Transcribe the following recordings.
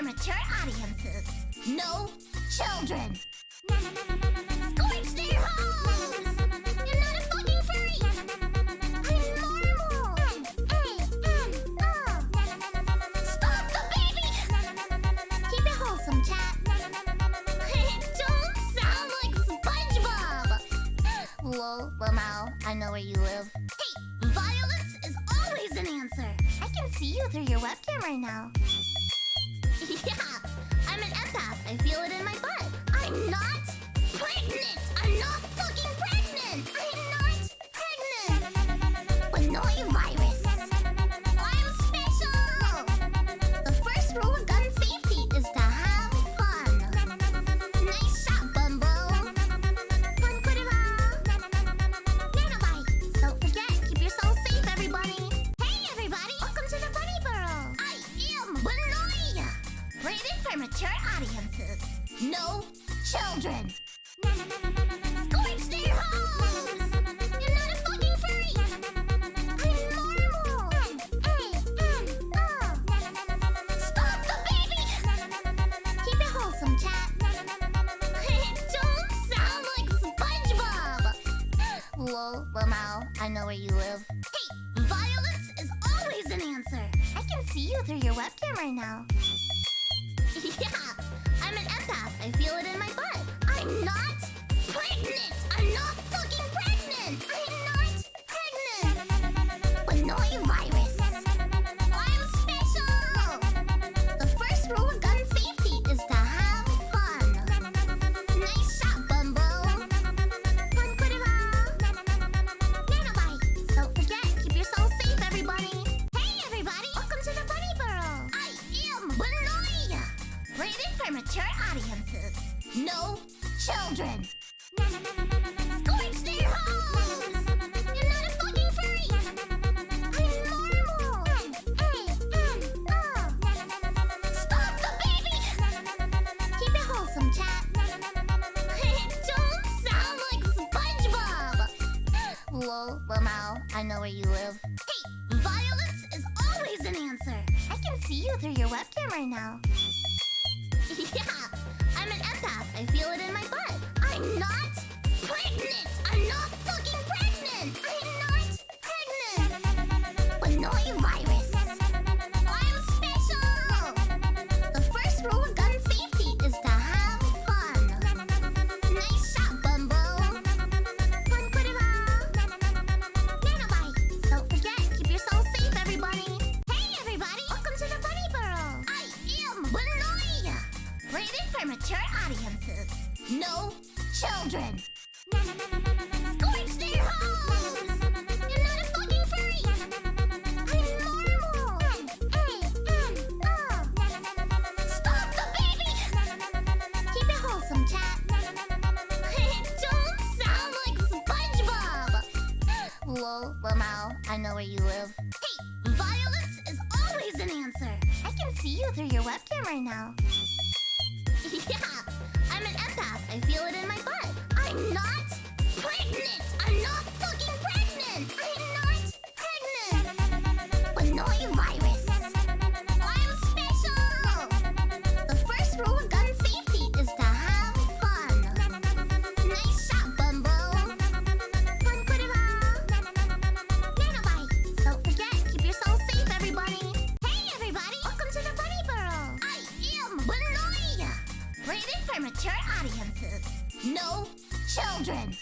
for mature audiences. No children. Scorch their holes! You're not a fucking furry! I'm normal! Stop the baby! Keep it wholesome, chat. Don't sound like SpongeBob! Lol, Lamau, I know where you live. Hey, violence is always an answer. I can see you through your webcam right now. Yeah, I'm an empath. I feel it in my butt. I'm not pregnant! I'm not fucking pregnant! I'm not pregnant! With no virus. I'm special! The first rule of gun safety is to have fun. Nice shot, Bumbo. Fun nanobites. Don't forget, keep yourself safe, everybody. Hey, everybody! Welcome to the Bunny Burrow. I am Bunny! Rated for mature audiences. No children. Scorch their holes! You're not a fucking furry! I'm normal! Stop the baby! Keep it wholesome, chat. Don't sound like SpongeBob! Lol, Lamau, I know where you live. Hey, violence is always an answer. I can see you through your webcam right now. Yeah, I'm an empath. I feel it in my butt. I'm not pregnant! I'm not fucking pregnant! I'm not pregnant! With no virus. I'm special! The first rule of gun safety is to have fun. Nice shot, Bumbo. Fun nanobites. Don't forget, keep yourself safe, everybody. Hey, everybody! Welcome to the Bunny Burrow. I am Bunny! Rated for mature audiences. No children. Scorch their holes! You're not a fucking furry! I'm normal! Stop the baby! Keep it wholesome, chat. Don't sound like SpongeBob! Lol, Lamau, I know where you live. Hey, violence is always an answer. I can see you through your webcam right now. Yeah, I'm an empath. I feel it in my butt. I'm not pregnant! I'm not fucking pregnant! I'm not pregnant! With no virus. I'm special! The first rule of gun safety is to have fun. Nice shot, Bumbo. Fun nanobites. Don't forget, keep yourself safe, everybody. Hey, everybody! Welcome to the Bunny Burrow. I am Bunny! Rated for mature audiences. No children. Scorch their holes! You're not a fucking furry! I'm normal! Stop the baby! Keep it wholesome, chat. Don't sound like SpongeBob! Lol, Lamau, I know where you live. Hey, violence is always an answer. I can see you through your webcam right now. Yeah, I'm an empath. I feel it in my butt. I'm not pregnant! I'm not fucking pregnant! I'm not pregnant! With no virus. I'm special! The first rule of gun safety is to have fun. Nice shot, Bumbo. Fun nanobites. Don't forget, keep yourself safe, everybody. Hey, everybody! Welcome to the Bunny Burrow. I am Bunny! Rated for mature audiences. No children.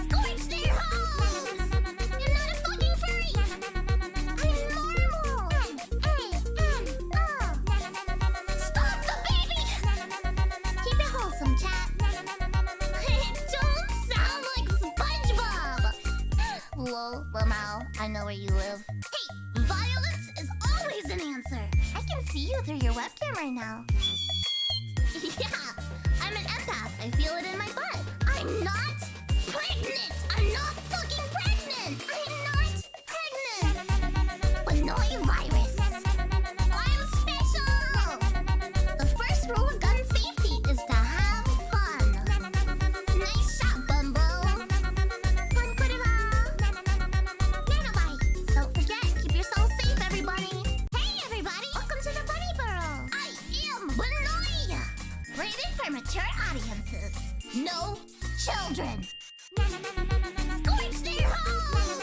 Scorch their holes! You're not a fucking furry! I'm normal! Stop the baby! Keep it wholesome, chat. Don't sound like SpongeBob! Lol, Lamau, I know where you live. Hey, violence is always an answer. I can see you through your webcam right now. Yeah, I'm an empath. I feel it in my butt. I'm not pregnant! I'm not fucking pregnant! I'm not pregnant! With no virus. I'm special! The first rule of gun safety is to have fun. Nice shot, Bumbo. Fun nanobites. Don't forget, keep yourself safe, everybody. Hey, everybody! Welcome to the Bunny Burrow. children! Scorch their holes!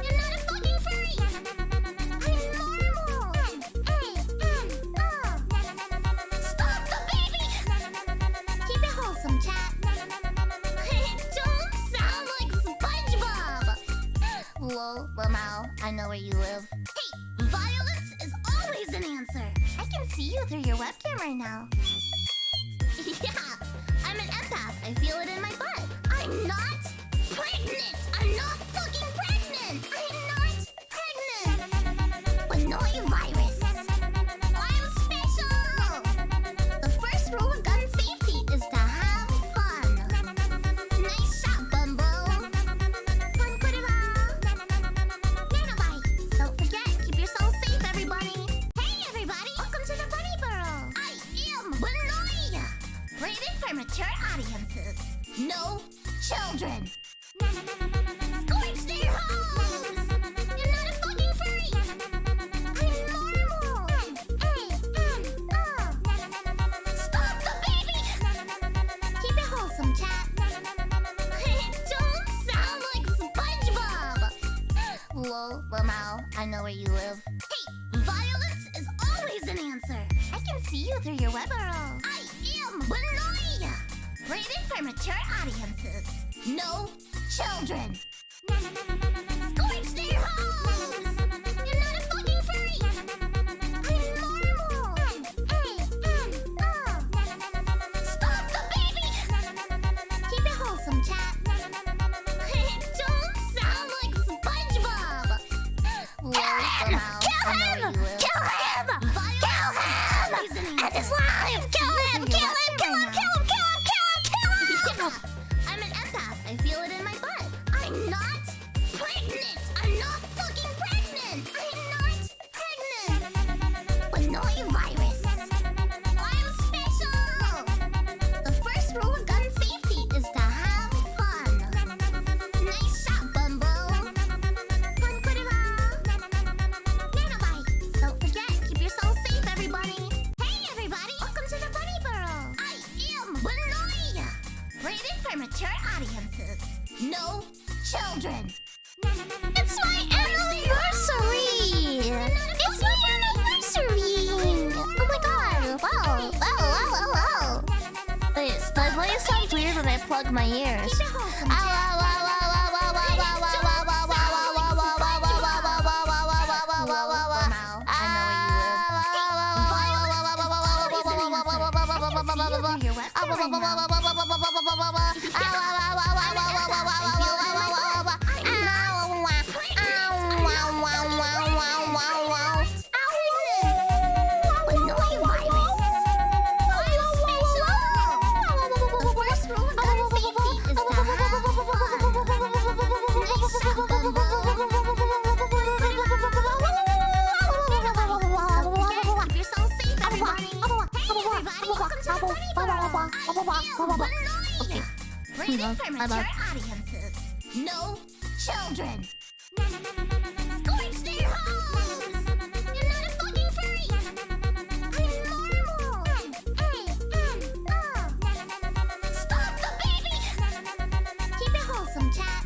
You're not a fucking furry! I'm normal! Stop the baby! Keep it wholesome, chat. Don't sound like SpongeBob! Lol, Lamau, I know where you live. Hey, violence is always an answer! I can see you through your webcam right now. Yeah, I'm an empath. I feel it in my butt. I'm not pregnant! I'm not fucking pregnant! I'm not pregnant! But no, you virus. I'm special! The first rule of gun safety is to have fun. Nice shot, Bumbo. Nanobites. Don't forget, keep yourself safe, everybody. Hey, everybody! Welcome to the Bunny Burrow. I am Benoy. Rated for mature audiences. No children. Scorch their holes. You're not a fucking furry. I'm normal. Stop the baby. Keep it wholesome, chat. Don't sound like SpongeBob. Lol, Lamau, I know where you live. Hey, violence is always an answer. I can see you through your web burrow. I am Benoy. Rated for mature audiences. No children. Scorch their holes. You're not a fucking furry. I'm normal. Stop the baby. Keep it wholesome, chat. Don't sound like SpongeBob. Lol, Lamau, I know where you live. Kill him! And his life! Kill him! I'm an empath. I feel it in my butt. I'm not pregnant. I'm not fucking pregnant. I'm not pregnant. But no, you virus. I'm special. The first rule of gun safety is to have fun. Nice shot, Bumbo. Nanobites. Don't forget, keep yourself safe, everybody. Hey, everybody! Welcome to the Bunny Burrow. I am Benoy. Rated for mature audiences. No children. It's my anniversary! It's my anniversary! Oh my god! Wow! Wait, my voice sounds weird when I plug my ears. Keep it wholesome, chat. Okay. Rated for mature audiences. No children. Scorch their holes. You're not a fucking furry. I'm normal. Stop the baby. Keep it wholesome, chat.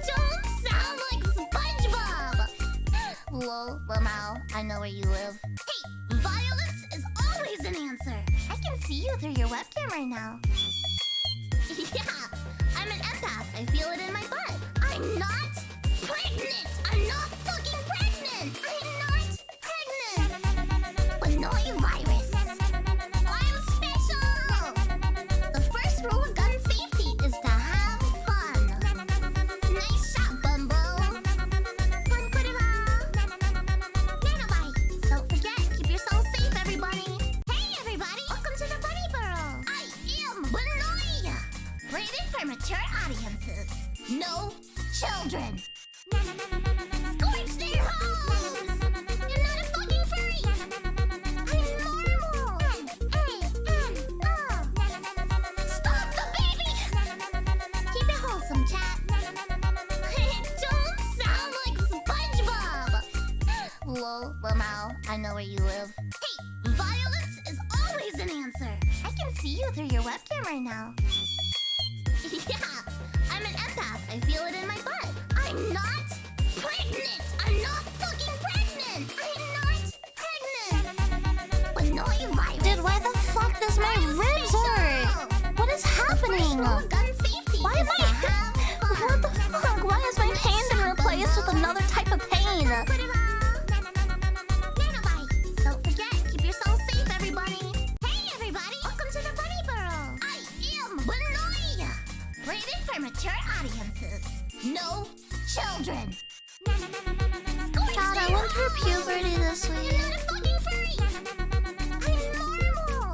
Don't sound like SpongeBob. Lol, Lamau, I know where you live. Hey, violence is always an answer. I can see you through your webcam right now. Yeah, I'm an empath. I feel it in my butt. I'm not pregnant. I'm not fucking pregnant. I'm not pregnant. But no, you virus. I'm special. The first rule of gun safety is to have fun. Nice shot, Bumbo. Nanobites. Don't forget, keep yourself safe, everybody. Hey, everybody! Welcome to the Bunny Burrow. I am Benoy. Rated for mature audiences. No children. Scorch their holes. You're not a fucking furry. I'm normal. Stop the baby. Keep it wholesome, chat. Don't sound like SpongeBob. Lol, Lamau, I know where you live. Hey, violence is always an answer. I can see you through your webcam right now. Yeah, I'm an empath. I feel it in my butt. I'm not pregnant. I'm not fucking pregnant. I'm not pregnant. But no, you virus. Dude, why the fuck does my ribs hurt? What is happening? Why am I... What the fuck? Why has my pain been replaced with another type of pain? Nanobites. Don't forget, keep yourself safe, everybody. Hey, everybody. Welcome to the Bunny Burrow. I am Bunny. Rated for mature audiences. No children. God, I went through puberty this week. I'm not a fucking furry. I'm normal.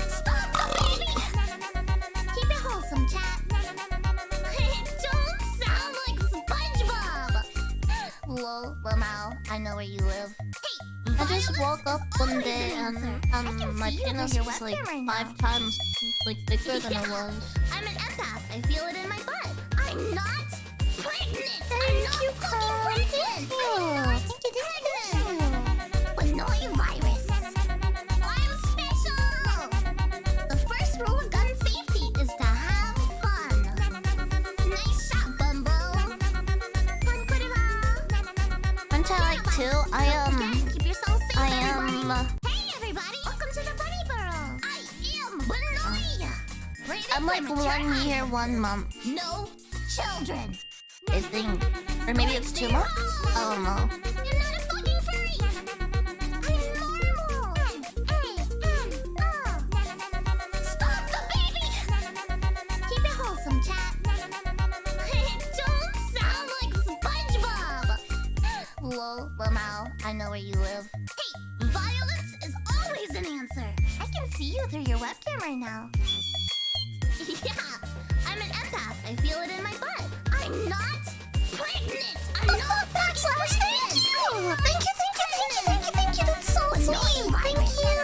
Stop the baby. Keep it wholesome, chat. Don't sound like SpongeBob. Lol, Lamau, I know where you live. Hey, I just woke up one day and my see you penis through your was like webcam right now. 5 times like bigger than it was. I'm an empath. I feel it in my butt. I'm not pregnant. I'm not you, fucking Carl. pregnant. Thank you. I'm not pregnant. But no, you virus. I'm special. The first rule of gun safety is to have fun. Nice shot, Bumbo. Fun, Aren't I like 2? keep yourself safe, I everybody. am... Hey, everybody. Welcome to the Bunny Burrow. I am Bunny. Rated I'm like for mature 1 year, 1 month, no children. I think. Or maybe it's 2 months? I don't know. You're not a fucking furry. I'm normal. Stop the baby. Keep it wholesome, chat. Don't sound like SpongeBob. Lol, Lamau, I know where you live. Hey, violence is always an answer. I can see you through your webcam right now. Yeah, I'm an empath. I feel it in my butt. I'm not pregnant. I'm not fucking pregnant. Thank you. That's so sweet. Thank you.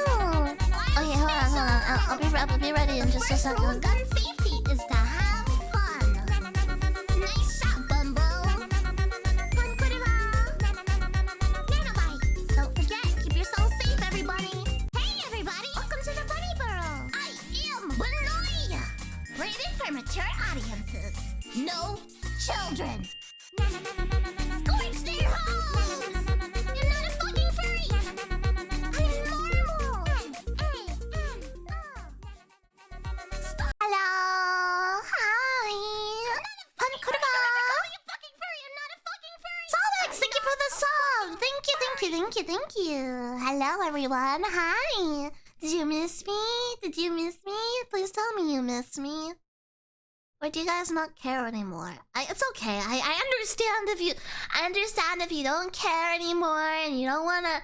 Okay, hold on. I'll be ready in just a second. Gun safety is to have fun. Nice shot, Bumbo. Fun, Nanobites. Don't forget, keep yourself safe, everybody. Hey, everybody. Welcome to the Bunny Burrow. I am Bunny. Rated for mature audiences. No children. Scorch their holes. You're not a fucking furry. I'm normal. Stop. Hello. Hi. You fucking furry. I'm not a fucking furry. Solex, thank you for the sub. Thank you. Hello, everyone. Hi. Did you miss me? Please tell me you miss me. Or do you guys not care anymore? It's okay. I understand if you don't care anymore and you don't wanna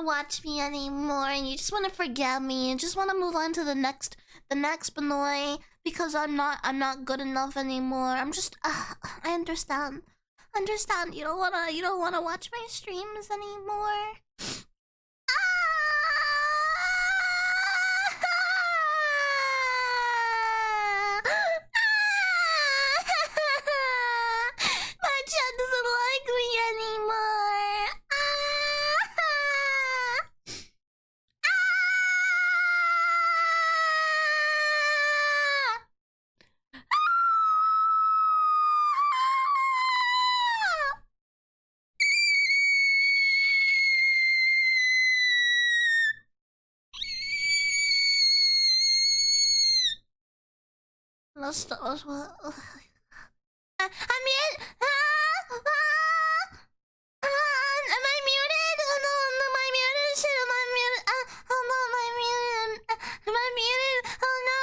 watch me anymore and you just wanna forget me and just wanna move on to the next Benoy because I'm not good enough anymore. I'm just I understand. You don't wanna watch my streams anymore. My chat doesn't like me anymore. I'm in. Am I muted? Oh no, am I muted? Shit, am I muted? Oh no, am I muted? Am I muted? Oh no.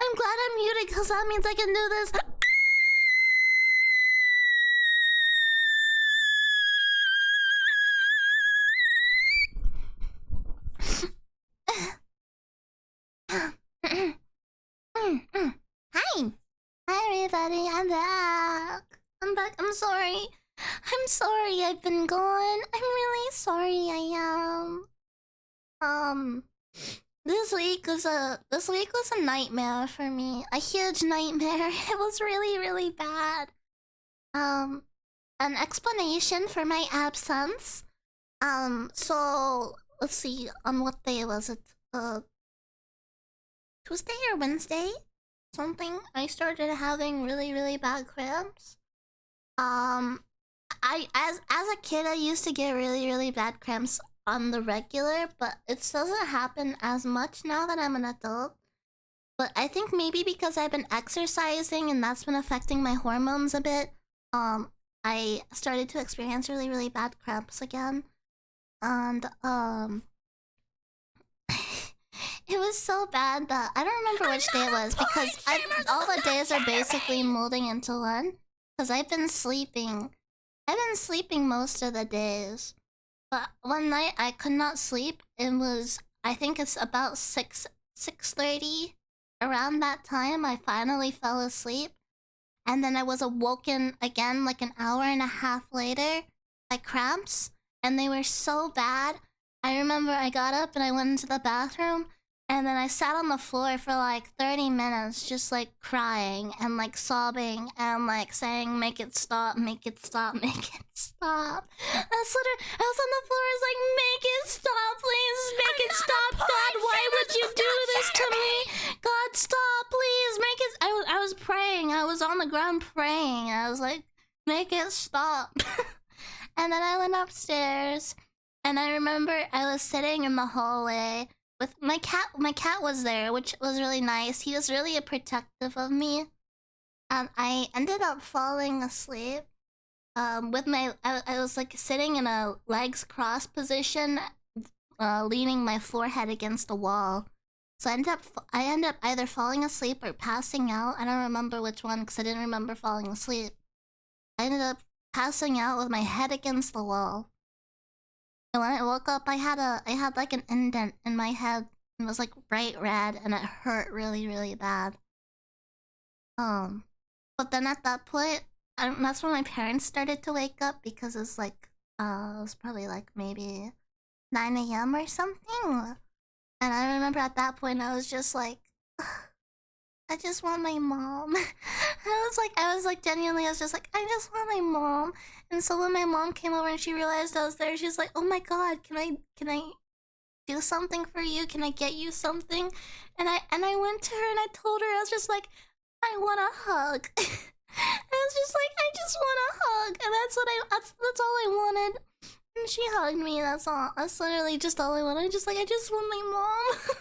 I'm glad I'm muted because that means I can do this. Hi everybody, I'm back. I'm sorry. I've been gone. I'm really sorry, I am. This week was a nightmare for me. A huge nightmare. It was really, really bad. An explanation for my absence. So let's see, on what day was it? Tuesday or Wednesday? Something. I started having really bad cramps. As a kid, I used to get really bad cramps on the regular, but it doesn't happen as much now that I'm an adult. But I think maybe because I've been exercising and that's been affecting my hormones a bit, I started to experience really bad cramps again. And it was so bad that I don't remember which day it was because all the days are basically molding into one. Because I've been sleeping most of the days. But one night I could not sleep. It was, I think it's about 6:30. Around that time, I finally fell asleep. And then I was awoken again like an hour and a half later by cramps. And they were so bad. I remember I got up and I went into the bathroom. And then I sat on the floor for like 30 minutes just like crying and like sobbing and like saying, make it stop, make it stop, make it stop. That's literally, I was on the floor, I was like, make it stop, please, make it stop, God, why would you do this to me? God, stop, please, make it, I was praying, I was on the ground praying, I was like, make it stop. And then I went upstairs, and I remember I was sitting in the hallway with my cat was there, which was really nice. He was really protective of me. And I ended up falling asleep. With I was like sitting in a legs crossed position, leaning my forehead against the wall. So I ended up either falling asleep or passing out. I don't remember which one because I didn't remember falling asleep. I ended up passing out with my head against the wall. And when I woke up, I had like an indent in my head. It was like bright red, and it hurt really bad. But then at that point, that's when my parents started to wake up because it's like, it was probably like maybe 9 a.m. or something. And I remember at that point, I was just like, I just want my mom. I was like genuinely, I was just like, I just want my mom. And so when my mom came over and she realized I was there, she was like, oh my god, can I do something for you? Can I get you something? And I went to her and I told her, I was just like, I want a hug. I was just like, I just want a hug. And that's all I wanted. And she hugged me, that's all. That's literally just all I wanted. I just want my mom.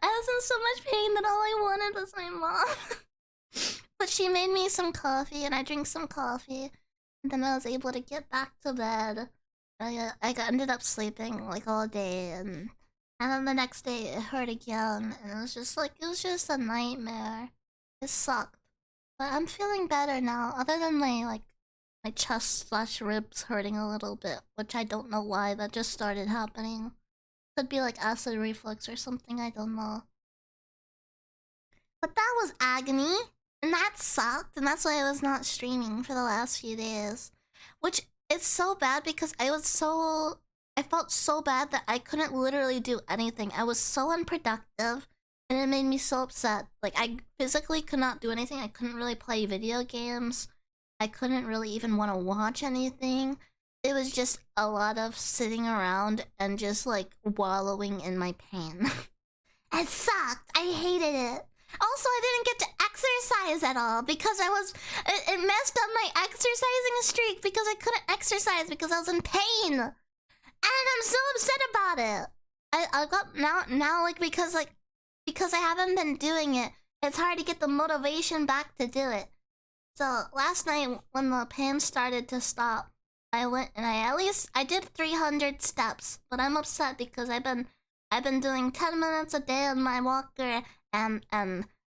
I was in so much pain that all I wanted was my mom. But she made me some coffee and I drank some coffee. And then I was able to get back to bed. I ended up sleeping like all day and then the next day it hurt again. And it was just a nightmare. It sucked. But I'm feeling better now, other than my chest/ribs hurting a little bit, which I don't know why, that just started happening. Could be like acid reflux or something, I don't know. But that was agony, and that sucked, and that's why I was not streaming for the last few days. Which is so bad because I felt so bad that I couldn't literally do anything. I was so unproductive, and it made me so upset. Like, I physically could not do anything. I couldn't really play video games. I couldn't really even want to watch anything. It was just a lot of sitting around and just like wallowing in my pain. It sucked. I hated it. Also, I didn't get to exercise at all because it messed up my exercising streak because I couldn't exercise because I was in pain. And I'm so upset about it. I got now like because I haven't been doing it, it's hard to get the motivation back to do it. So last night when the pain started to stop, I went and I did 300 steps, but I'm upset because I've been doing 10 minutes a day on my walker and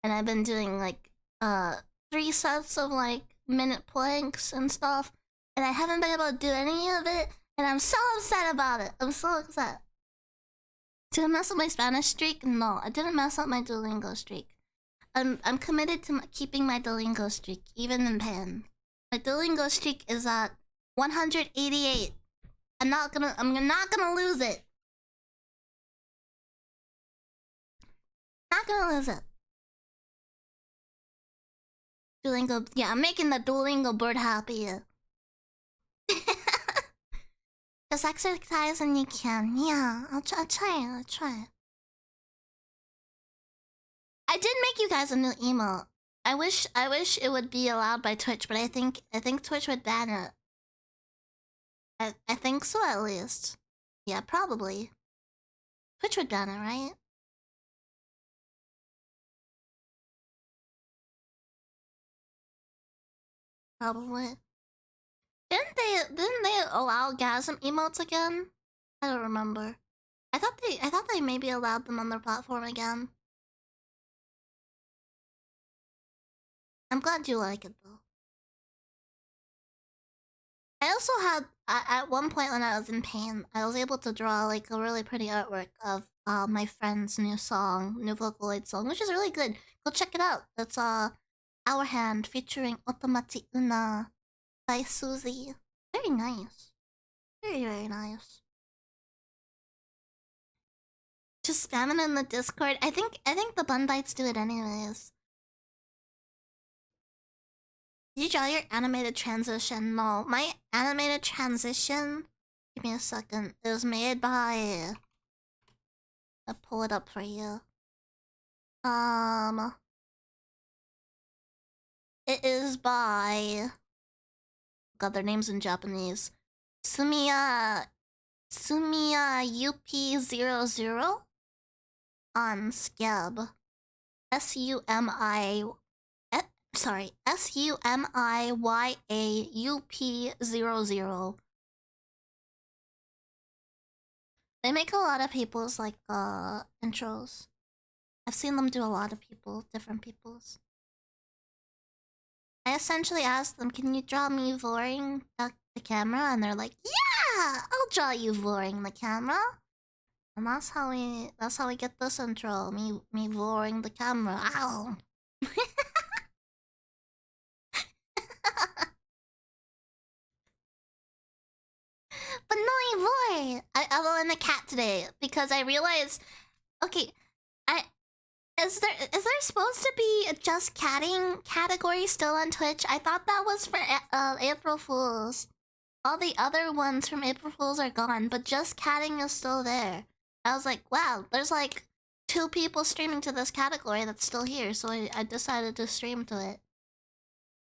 I've been doing like 3 sets of like minute planks and stuff, and I haven't been able to do any of it, and I'm so upset about it. I'm so upset. Did I mess up my Spanish streak? No, I didn't mess up my Duolingo streak. I'm committed to keeping my Duolingo streak, even in pain. My Duolingo streak is at 188. I'm not gonna lose it. Not gonna lose it. Duolingo, yeah, I'm making the Duolingo bird happy. Just exercise and you can. Yeah, I'll try. I did make you guys a new emote. I wish it would be allowed by Twitch, but I think Twitch would ban it. I think so, at least. Yeah, probably. Twitch would ban it, right? Probably. Didn't they allow gasm emotes again? I don't remember. I thought they maybe allowed them on their platform again. I'm glad you like it though. I also had at one point when I was in pain, I was able to draw like a really pretty artwork of my friend's new Vocaloid song, which is really good. Go check it out. It's Our Hand featuring Otomati Una by Suzy. Very nice. Very nice. Just spam it in the Discord. I think the Bundites do it anyways. Did you draw your animated transition? No, my animated transition. Give me a second. It was made by. I'll pull it up for you. It is by. God, their name's in Japanese. Sumiya UP00 on Scab. SUMIYAUP00. They make a lot of people's like intros. I've seen them do a lot of different people's. I essentially asked them, "Can you draw me voring the camera?" And they're like, "Yeah, I'll draw you voring the camera." And that's how we get this intro. Me voring the camera. Ow. But no, boy, I will in the cat today because I realized. Okay, is there supposed to be a just catting category still on Twitch? I thought that was for April Fools. All the other ones from April Fools are gone, but just catting is still there. I was like, wow, there's like 2 people streaming to this category that's still here, so I decided to stream to it.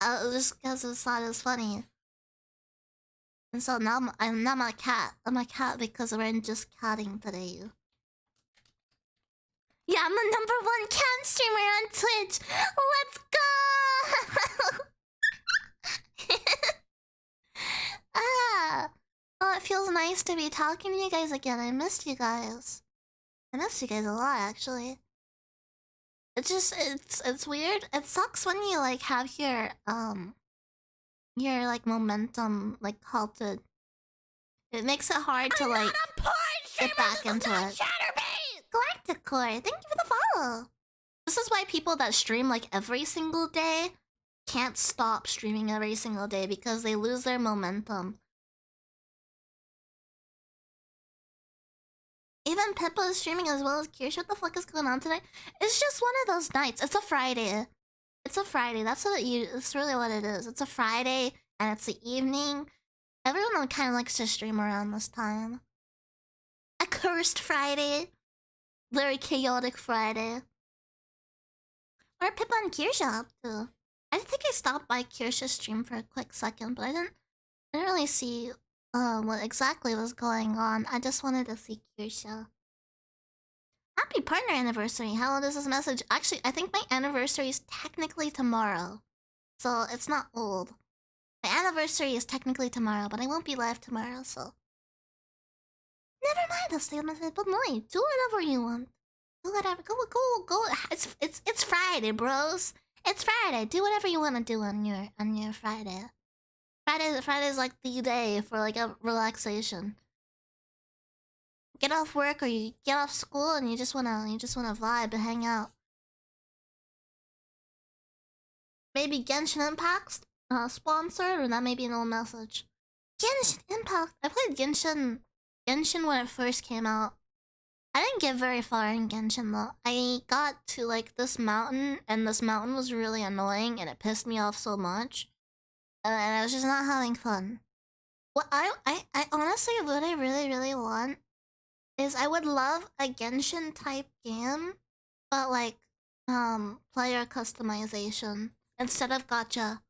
Just because I thought it was funny. And so now I'm a cat. I'm a cat because we're in just catting today. Yeah, I'm the #1 cat streamer on Twitch. Let's go! Oh, it feels nice to be talking to you guys again. I missed you guys. I missed you guys a lot, actually. It's just it's weird. It sucks when you like have your like momentum like halted. It makes it hard to like get back into it. Galacticore, thank you for the follow. This is why people that stream like every single day can't stop streaming every single day because they lose their momentum. Even Pippa is streaming as well as Kirsch. What the fuck is going on tonight? It's just one of those nights. It's a Friday. It's a Friday. That's really what it is. It's a Friday and it's the evening. Everyone kind of likes to stream around this time. A cursed Friday. Very chaotic Friday. Where are Pippa and Kirsch up to? I think I stopped by Kirsch's stream for a quick second, but I didn't really see what exactly was going on. I just wanted to see Kirsha. Happy partner anniversary. How old is this message? Actually, I think my anniversary is technically tomorrow. So it's not old. My anniversary is technically tomorrow, but I won't be live tomorrow, so. Never mind, I'll stay on my but no, do whatever you want. Do whatever. Go. It's Friday, bros. It's Friday. Do whatever you want to do on your Friday. Friday's like the day for like a relaxation. Get off work or you get off school and you just wanna vibe and hang out. Maybe Genshin Impact's sponsored, or that may be an old message. Genshin Impact. I played Genshin when it first came out. I didn't get very far in Genshin though. I got to like this mountain, and this mountain was really annoying, and it pissed me off so much. And I was just not having fun. What I honestly, what I really want is I would love a Genshin type game, but like player customization instead of gacha.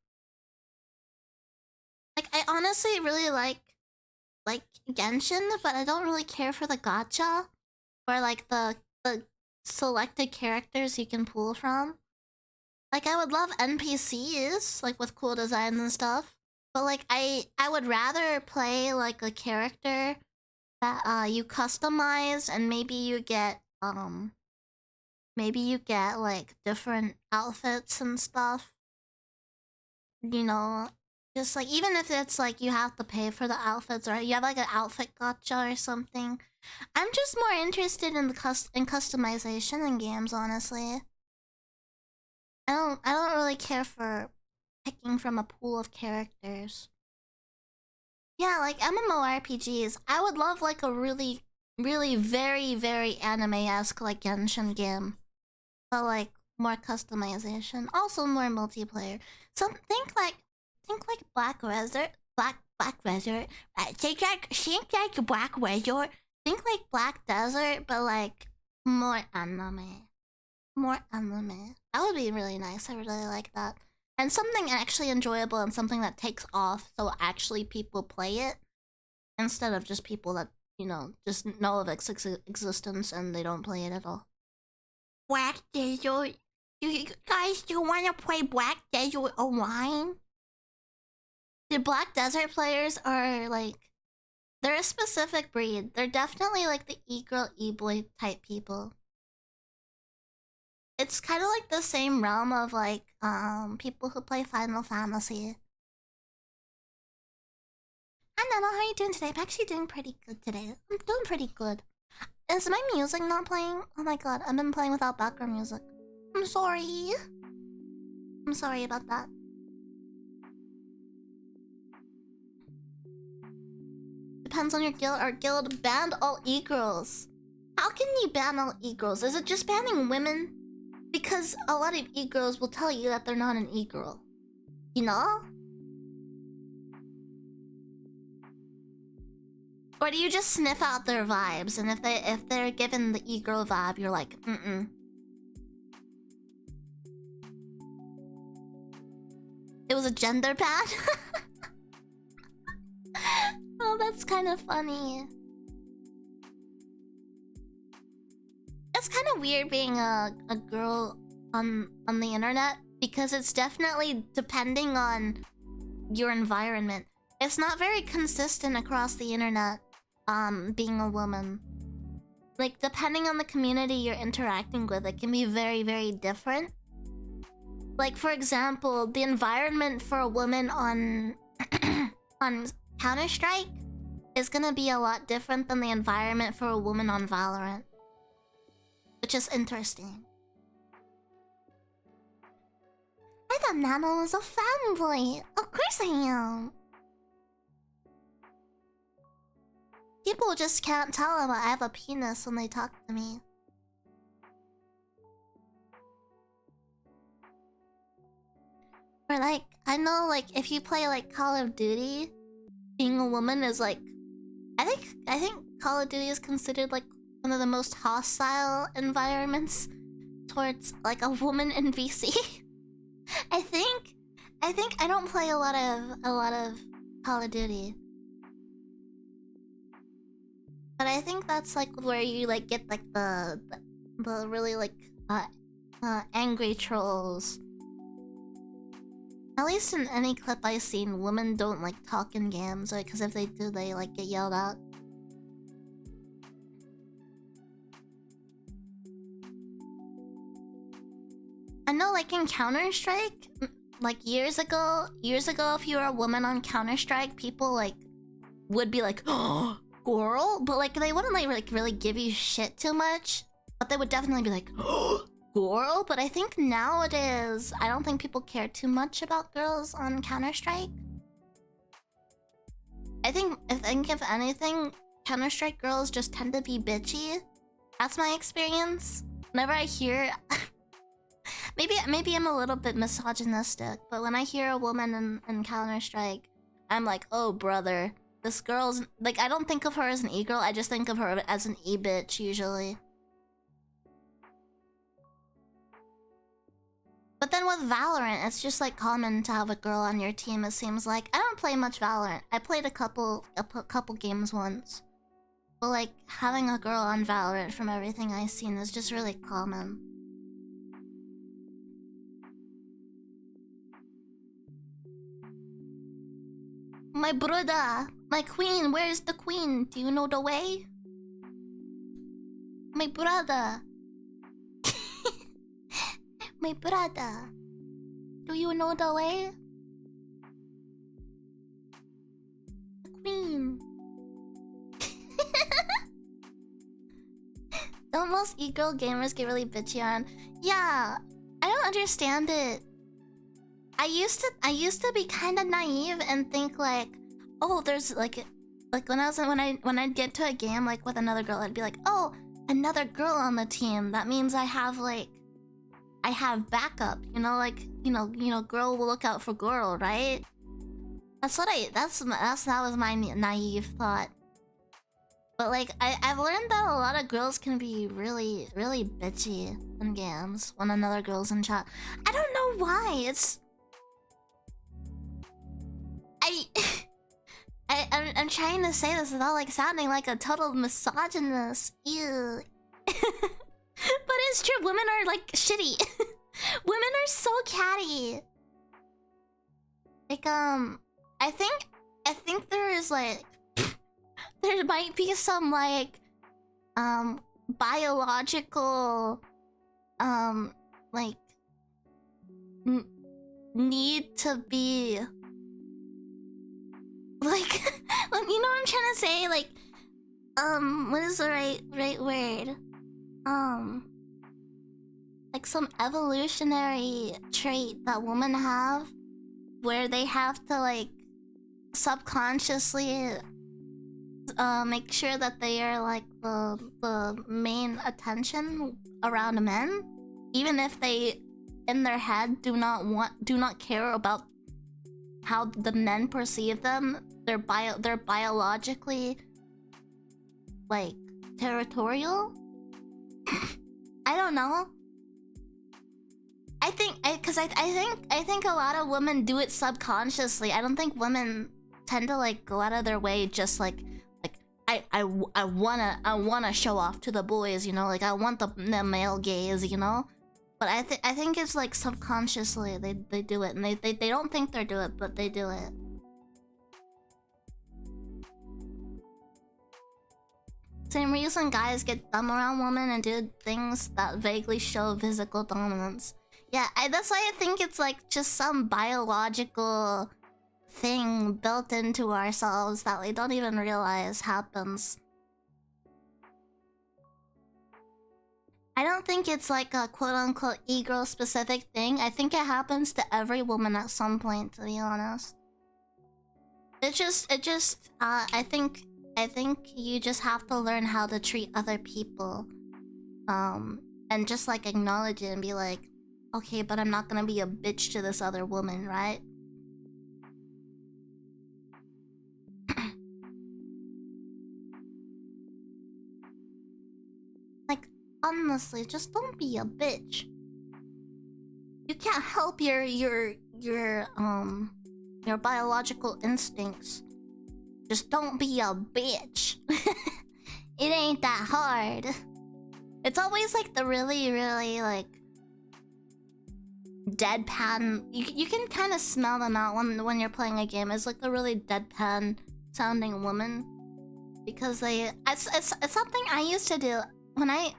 Like I honestly really like Genshin, but I don't really care for the gacha or like the selected characters you can pull from. Like I would love NPCs like with cool designs and stuff, but like I would rather play like a character that you customize and maybe you get like different outfits and stuff. You know, just like even if it's like you have to pay for the outfits or you have like an outfit gacha or something. I'm just more interested in in customization in games, honestly. I don't really care for picking from a pool of characters. Yeah, like MMORPGs. I would love like a really, really very anime-esque like Genshin game. But like more customization. Also more multiplayer. So think like Black Desert. Black Desert. Think like Black Desert. Think like Black Desert, but like more anime. More anime. That would be really nice. I really like that. And something actually enjoyable and something that takes off so actually people play it instead of just people that, you know, just know of its existence and they don't play it at all. Black Desert. You guys still want to play Black Desert Online? The Black Desert players are like, they're a specific breed. They're definitely like the e-girl, e-boy type people. It's kind of like the same realm of like people who play Final Fantasy. I don't know how you doing today. I'm actually doing pretty good today. I'm doing pretty good. Is my music not playing? Oh my god, I've been playing without background music. I'm sorry. I'm sorry about that. Depends on your guild. Our guild banned all e-girls. How can you ban all e-girls? Is it just banning women? Because a lot of e-girls will tell you that they're not an e-girl. You know? Or do you just sniff out their vibes, and if they're given the e-girl vibe, you're like, It was a gender ban? Oh, that's kind of funny. It's kind of weird being a girl on the internet because it's definitely depending on your environment. It's not very consistent across the internet, being a woman. Like, depending on the community you're interacting with, it can be very different. Like, for example, the environment for a woman on on Counter-Strike is gonna be a lot different than the environment for a woman on Valorant. Which is interesting. I thought Nano was a fanboy. Of course I am. People just can't tell them I have a penis when they talk to me. Or like, I know like if you play like Call of Duty, being a woman is like, I think Call of Duty is considered like one of the most hostile environments towards like a woman in VC. I think I don't play a lot of Call of Duty. But I think that's like where you like get like the really like angry trolls. At least in any clip I've seen, women don't like talk in games, right? Because if they do, they like get yelled at. I know, like in Counter-Strike, like years ago, if you were a woman on Counter-Strike, people like would be like, "Oh, girl," but like they wouldn't like really give you shit too much. But they would definitely be like, "Oh, girl." But I think nowadays, I don't think people care too much about girls on Counter-Strike. I think if anything, Counter-Strike girls just tend to be bitchy. That's my experience. Whenever I hear. Maybe I'm a little bit misogynistic, but when I hear a woman in Counter-Strike, I'm like, oh brother, this girl's like, I don't think of her as an e-girl, I just think of her as an e-bitch usually. But then with Valorant, it's just like common to have a girl on your team, it seems like. I don't play much Valorant. I played a couple games once. But like, having a girl on Valorant from everything I've seen is just really common. My brother! My queen! Where's the queen? Do you know the way? My brother! My brother! Do you know the way? The queen! Don't most e-girl gamers get really bitchy on? Yeah, I don't understand it. I used to be kind of naive and think like, oh, there's like when I'd get to a game like with another girl, I'd be like, oh, another girl on the team. That means I have backup. You know, like you know, girl will look out for girl, right? That was my naive thought. But like I've learned that a lot of girls can be really bitchy in games when another girl's in chat. I don't know why. I'm trying to say this without like sounding like a total misogynist. Ew. But it's true, women are like shitty. Women are so catty. Like I think there is like there might be some like biological like need to be like you know what I'm trying to say, like what is the right word, like some evolutionary trait that women have where they have to like subconsciously make sure that they are like the main attention around men, even if they in their head do not care about how the men perceive them. They're biologically like territorial. I don't know. I think a lot of women do it subconsciously. I don't think women tend to like go out of their way just like I wanna show off to the boys, you know, like I want the male gaze, you know. But I think it's like subconsciously they do it, and they don't think they do it, but they do it. Same reason guys get dumb around women and do things that vaguely show physical dominance. Yeah, that's why I think it's like just some biological thing built into ourselves that we don't even realize happens. I don't think it's like a quote-unquote e-girl specific thing. I think it happens to every woman at some point, to be honest. It just I think you just have to learn how to treat other people. And just like acknowledge it and be like, okay, but I'm not gonna be a bitch to this other woman, right? Like, honestly, just don't be a bitch. You can't help your biological instincts. Just don't be a bitch. It ain't that hard. It's always like the really like deadpan. You can kind of smell them out when you're playing a game. It's like the really deadpan sounding woman, because it's something I used to do when I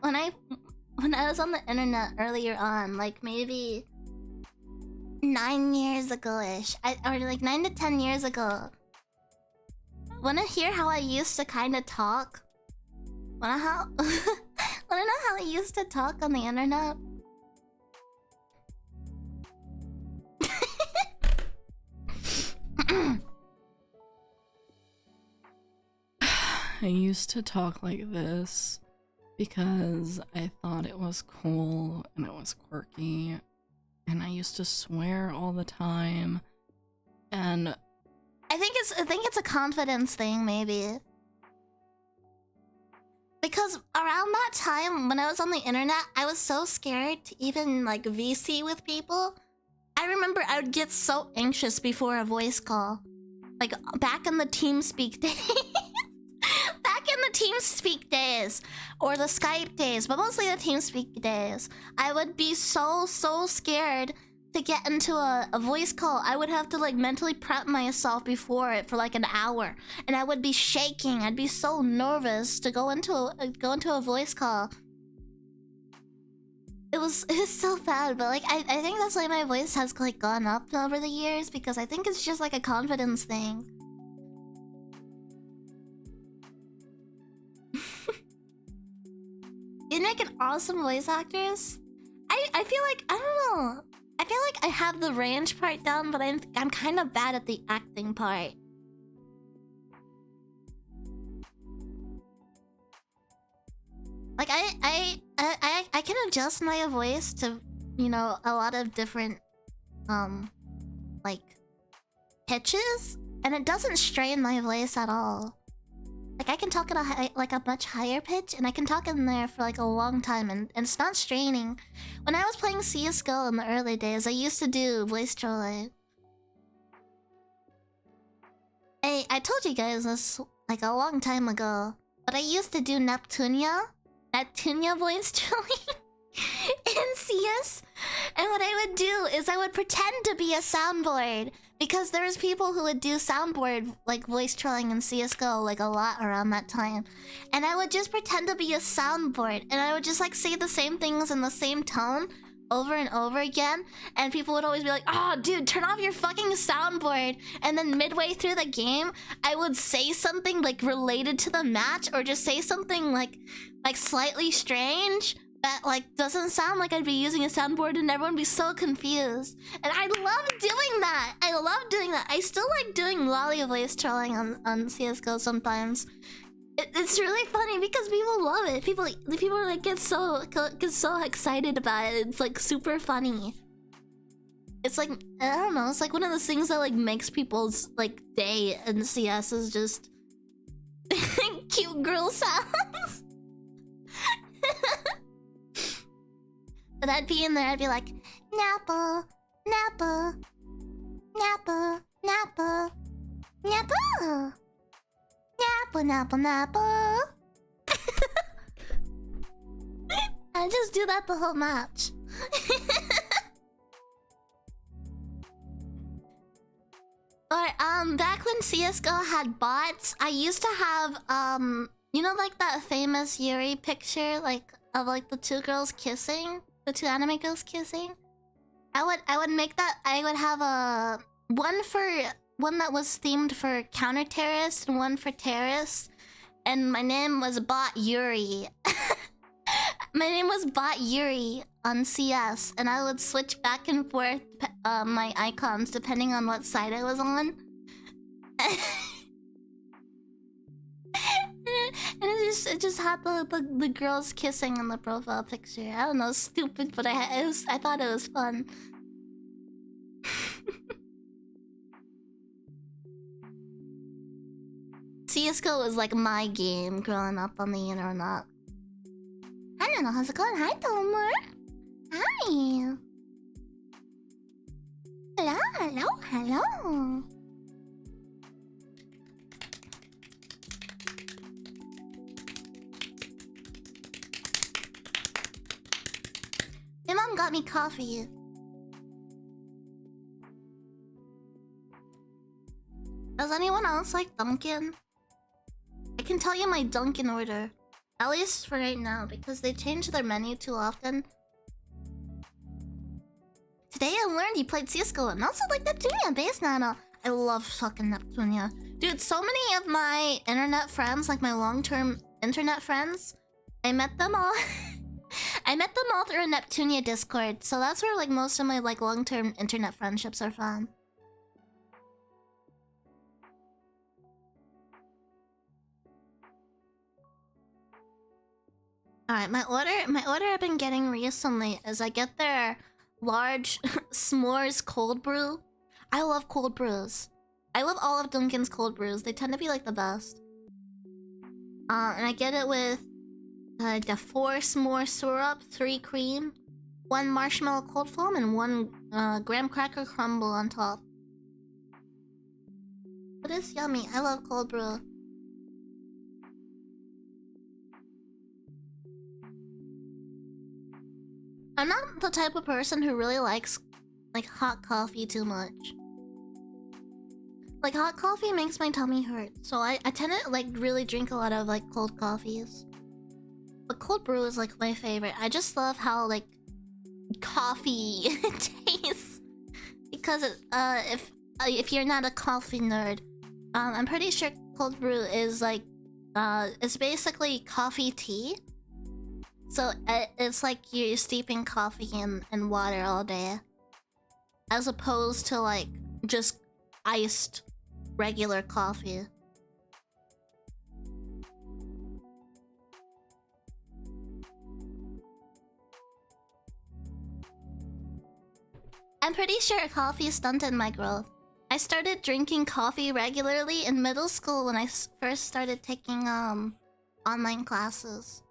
was on the internet earlier on, like maybe 9 years ago-ish, or like 9 to 10 years ago. Wanna hear how I used to kind of talk? Wanna know how I used to talk on the internet? I used to talk like this because I thought it was cool and it was quirky, and I used to swear all the time, and I think it's a confidence thing, maybe. Because around that time, when I was on the internet, I was so scared to even, like, VC with people. I remember I would get so anxious before a voice call. Like, back in the TeamSpeak days. Back in the TeamSpeak days. Or the Skype days, but mostly the TeamSpeak days. I would be so scared to get into a voice call. I would have to, like, mentally prep myself before it for like an hour, and I would be shaking. I'd be so nervous to go into a voice call. It was so bad, but like I think that's why my voice has like gone up over the years, because I think it's just like a confidence thing. You'd make an awesome voice actress. I feel like, I don't know. I feel like I have the range part down, but I'm kind of bad at the acting part. Like I can adjust my voice to, you know, a lot of different like pitches, and it doesn't strain my voice at all. Like I can talk at a much higher pitch, and I can talk in there for like a long time, and it's not straining. When I was playing CS:GO in the early days, I used to do voice trolling. I told you guys this like a long time ago, but I used to do Neptunia voice trolling in CS. And what I would do is I would pretend to be a soundboard, because there was people who would do soundboard like voice trolling in CS:GO like a lot around that time. And I would just pretend to be a soundboard, and I would just like say the same things in the same tone over and over again, and people would always be like, "Oh, dude, turn off your fucking soundboard." And then midway through the game, I would say something like related to the match, or just say something like slightly strange that like doesn't sound like I'd be using a soundboard, and everyone would be so confused. And I love doing that. I love doing that. I still like doing lolly voice trolling on CS:GO sometimes. It's really funny because people love it. People like get so excited about it. It's like super funny. It's like, I don't know, it's like one of those things that like makes people's like day in CS is just cute girl sounds. But I'd be in there, I'd be like, Nappa, Nappa, Nappa, Nappa, Nappa, Nappa, Nappa, Nappa. I just do that the whole match. Or back when CS:GO had bots, I used to have you know, like that famous Yuri picture, like of like the two girls kissing, the two anime girls kissing. I would make that. I would have a one that was themed for counter terrorists and one for terrorists, and my name was Bot Yuri. My name was Bot Yuri on CS, and I would switch back and forth my icons depending on what side I was on. And it just had the girls kissing in the profile picture. I don't know, stupid, but I thought it was fun. CS:GO was like my game growing up on the internet. I don't know, how's it going? Hi, Tomer. Hi. Hello, hello, hello. My mom got me coffee. Does anyone else like Dunkin'? I can tell you my Dunkin' order. At least for right now, because they change their menu too often. Today I learned you played CS:GO and also like Neptunia base nano. I love fucking Neptunia. Dude, so many of my internet friends, like my long-term internet friends, I met them all. I met them all through a Neptunia Discord, so that's where like most of my like long-term internet friendships are from. Alright, my order I've been getting recently is I get their large s'mores cold brew. I love cold brews. I love all of Dunkin's cold brews. They tend to be like the best. And I get it with the 4 s'more syrup, 3 cream, 1 marshmallow cold foam, and 1 graham cracker crumble on top. But it's yummy. I love cold brew. I'm not the type of person who really likes like hot coffee too much. Like hot coffee makes my tummy hurt, so I tend to like really drink a lot of like cold coffees. But cold brew is like my favorite. I just love how like coffee tastes. Because if you're not a coffee nerd, I'm pretty sure cold brew is like it's basically coffee tea. So it's like you're steeping coffee in water all day, as opposed to like just iced regular coffee. I'm pretty sure coffee stunted my growth. I started drinking coffee regularly in middle school when I first started taking online classes.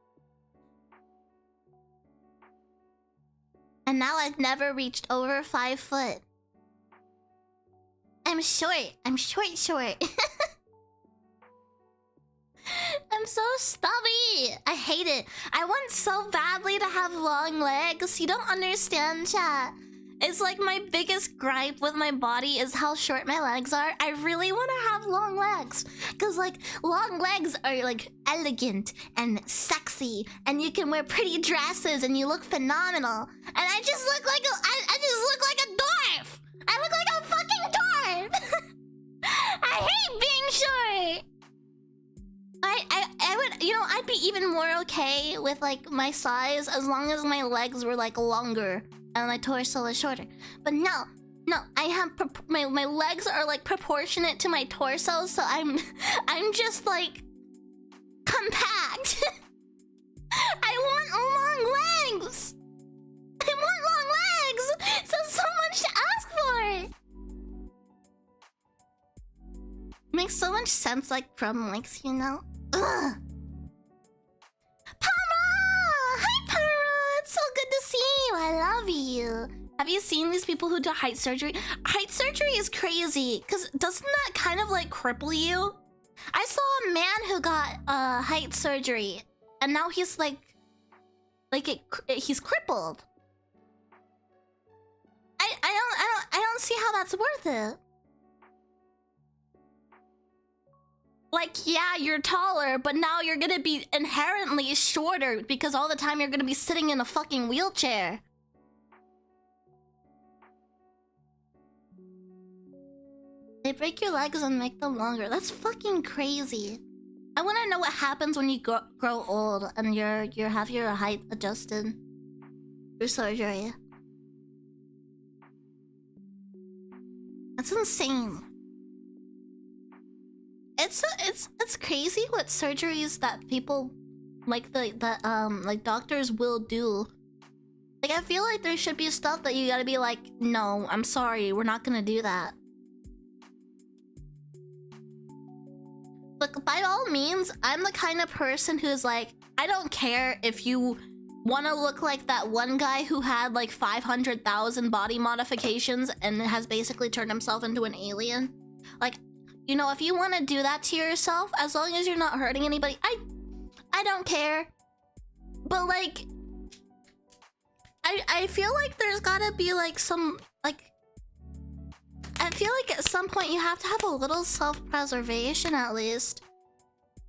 And now I've never reached over 5 foot. I'm short. I'm short. I'm so stubby. I hate it. I want so badly to have long legs. You don't understand, chat. It's like my biggest gripe with my body is how short my legs are. I really want to have long legs. Because, like, long legs are, like, elegant and sexy. And you can wear pretty dresses and you look phenomenal. And I just look like I just look like a dwarf. I look like a fucking dwarf. I hate being short. I would, you know, I'd be even more okay with, like, my size as long as my legs were, like, longer. And my torso is shorter. But no, I have my legs are like proportionate to my torso, so I'm just like compact. I want long legs. I want long legs. So much to ask for. Makes so much sense, like from legs, you know. Ugh. Hi, Para! It's so good to see you. I love you. Have you seen these people who do height surgery? Height surgery is crazy, because doesn't that kind of like cripple you? I saw a man who got height surgery, and now he's he's crippled. I don't see how that's worth it. Like, yeah, you're taller, but now you're gonna be inherently shorter because all the time you're gonna be sitting in a fucking wheelchair. They break your legs and make them longer. That's fucking crazy. I wanna know what happens when you grow old and you have your height adjusted through surgery. That's insane. It's crazy what surgeries that people like like doctors will do. Like, I feel like there should be stuff that you gotta be like, no, I'm sorry, we're not gonna do that. Look, by all means, I'm the kind of person who's like, I don't care if you want to look like that one guy who had like 500,000 body modifications and has basically turned himself into an alien. Like, you know, if you want to do that to yourself, as long as you're not hurting anybody, I don't care. But like, I feel like there's gotta be like some, like, I feel like at some point you have to have a little self-preservation at least.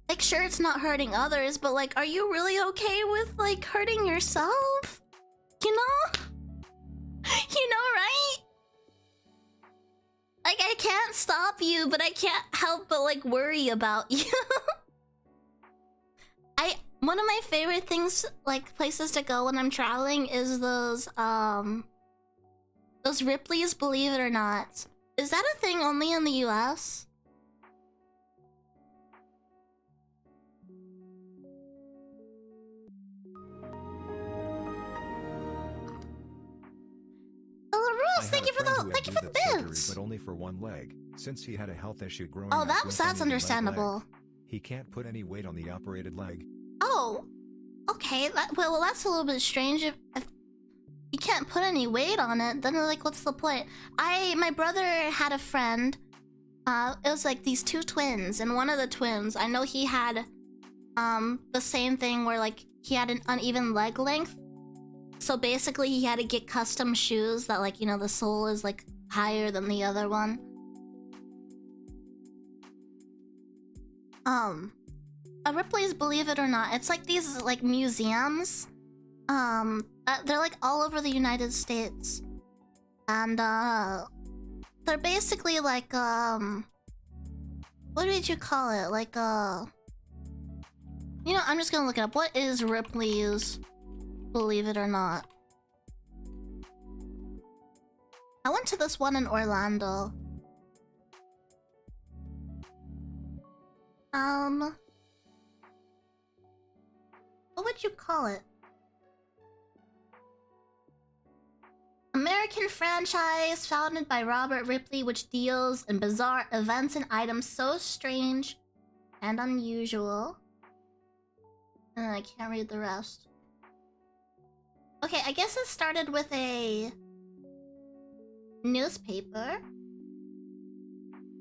Like, sure, it's not hurting others, but like, are you really okay with like hurting yourself? You know? You know, right? Like, I can't stop you, but I can't help but like worry about you. One of my favorite things, like places to go when I'm traveling, is those Ripley's Believe It or Not. Is that a thing only in the US? thank you for the bits. But only for one leg, since he had a health issue growing Oh, up that's with only the right understandable. leg. He can't put any weight on the operated leg. Oh, okay. Well, that's a little bit strange. If you can't put any weight on it, then like, what's the point? My brother had a friend. It was like these two twins, and one of the twins, I know he had the same thing where like he had an uneven leg length. So basically, he had to get custom shoes that, like, you know, the sole is like higher than the other one. Ripley's Believe It or Not, it's like these like museums. They're like all over the United States, and they're basically like what did you call it? Like you know, I'm just gonna look it up. What is Ripley's Believe It or Not? I went to this one in Orlando. What would you call it? American franchise founded by Robert Ripley, which deals in bizarre events and items so strange and unusual. And I can't read the rest. Okay, I guess it started with a newspaper.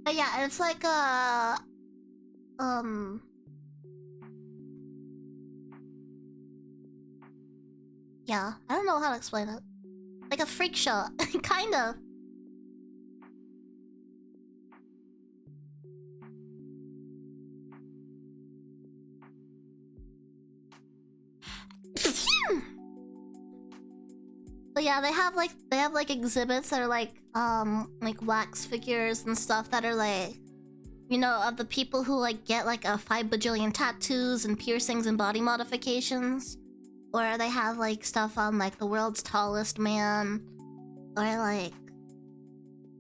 But yeah, it's like a yeah, I don't know how to explain it. Like a freak show, kind of. But yeah, they have like exhibits that are like wax figures and stuff that are like, you know, of the people who like get like a 5 bajillion tattoos and piercings and body modifications. Or they have like stuff on like the world's tallest man. Or like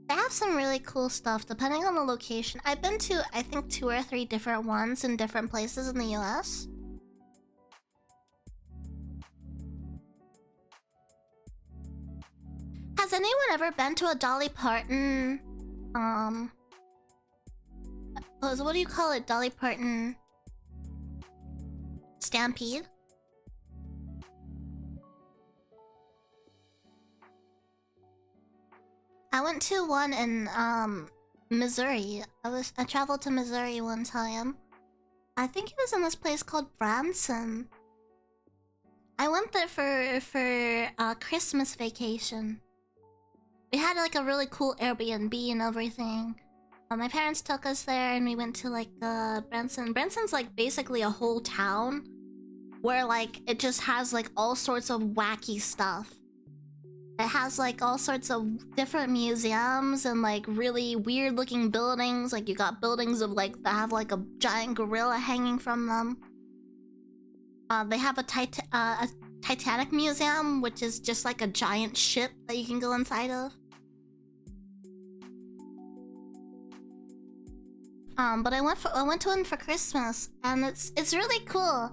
they have some really cool stuff depending on the location. I've been to I think 2 or 3 different ones in different places in the US. Has anyone ever been to a Dolly Parton what do you call it? Dolly Parton stampede? I went to one in Missouri. I traveled to Missouri one time. I think it was in this place called Branson. I went there for Christmas vacation. We had like a really cool Airbnb and everything. My parents took us there and we went to like Branson. Branson's like basically a whole town where like it just has like all sorts of wacky stuff. It has like all sorts of different museums and like really weird looking buildings. Like you got buildings of like that have like a giant gorilla hanging from them. They have a Titanic museum, which is just like a giant ship that you can go inside of. But I went to one for Christmas, and it's really cool.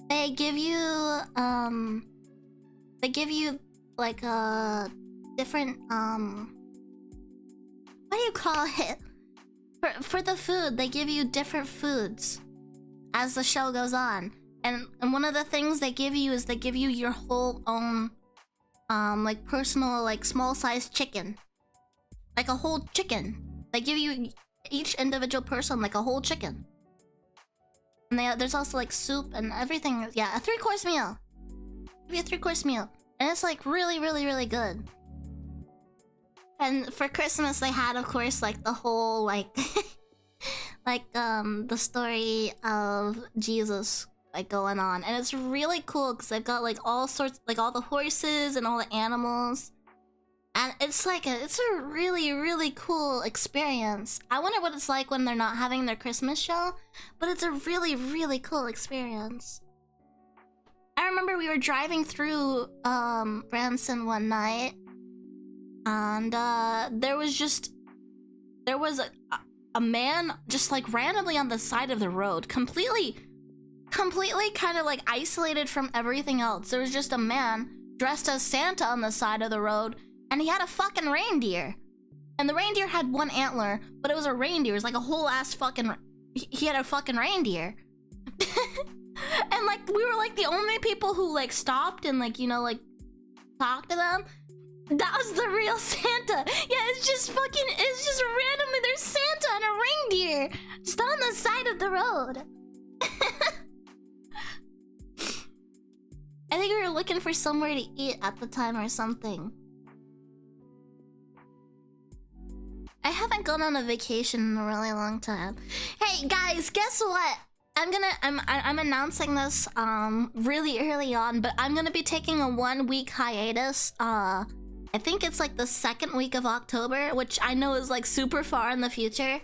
They give you like a different what do you call it? For the food, they give you different foods as the show goes on. And one of the things they give you is they give you your whole own like personal like small sized chicken. Like a whole chicken. They give you each individual person like a whole chicken. And there's also like soup and everything. Yeah, a 3-course meal. Give you a 3-course meal. And it's like really, really, really good. And for Christmas they had, of course, like the whole like like the story of Jesus like going on. And it's really cool because they've got like all sorts, like all the horses and all the animals. And it's like it's a really, really cool experience. I wonder what it's like when they're not having their Christmas show, but it's a really, really cool experience. I remember we were driving through Branson one night, and there was a man just like randomly on the side of the road, completely kind of like isolated from everything else. There was just a man dressed as Santa on the side of the road, And he had a fucking reindeer. And the reindeer had one antler, but it was a reindeer. It was like a whole ass fucking... He had a fucking reindeer. And like, we were like the only people who like stopped and like, you know, like talked to them. That was the real Santa. Yeah, it's just randomly there's Santa and a reindeer just on the side of the road. I think we were looking for somewhere to eat at the time or something. I haven't gone on a vacation in a really long time. Hey guys, guess what? I'm announcing this really early on, but I'm gonna be taking a 1 week hiatus. I think it's like the 2nd week of October, which I know is like super far in the future.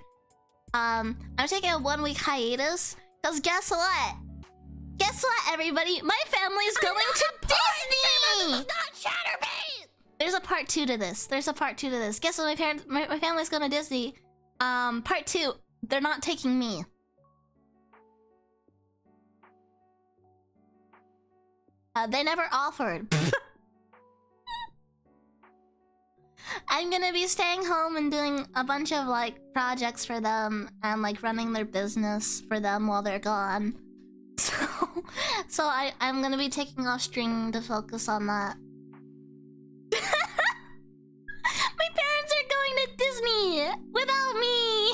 I'm taking a 1 week hiatus because guess what? Guess what, everybody? My family's going to Disney. It's not Chatterbait. There's a part 2 to this. Guess what? My family's going to Disney. Part 2. They're not taking me. They never offered. I'm gonna be staying home and doing a bunch of like projects for them and like running their business for them while they're gone. So I'm gonna be taking off streaming to focus on that. My parents are going to Disney without me.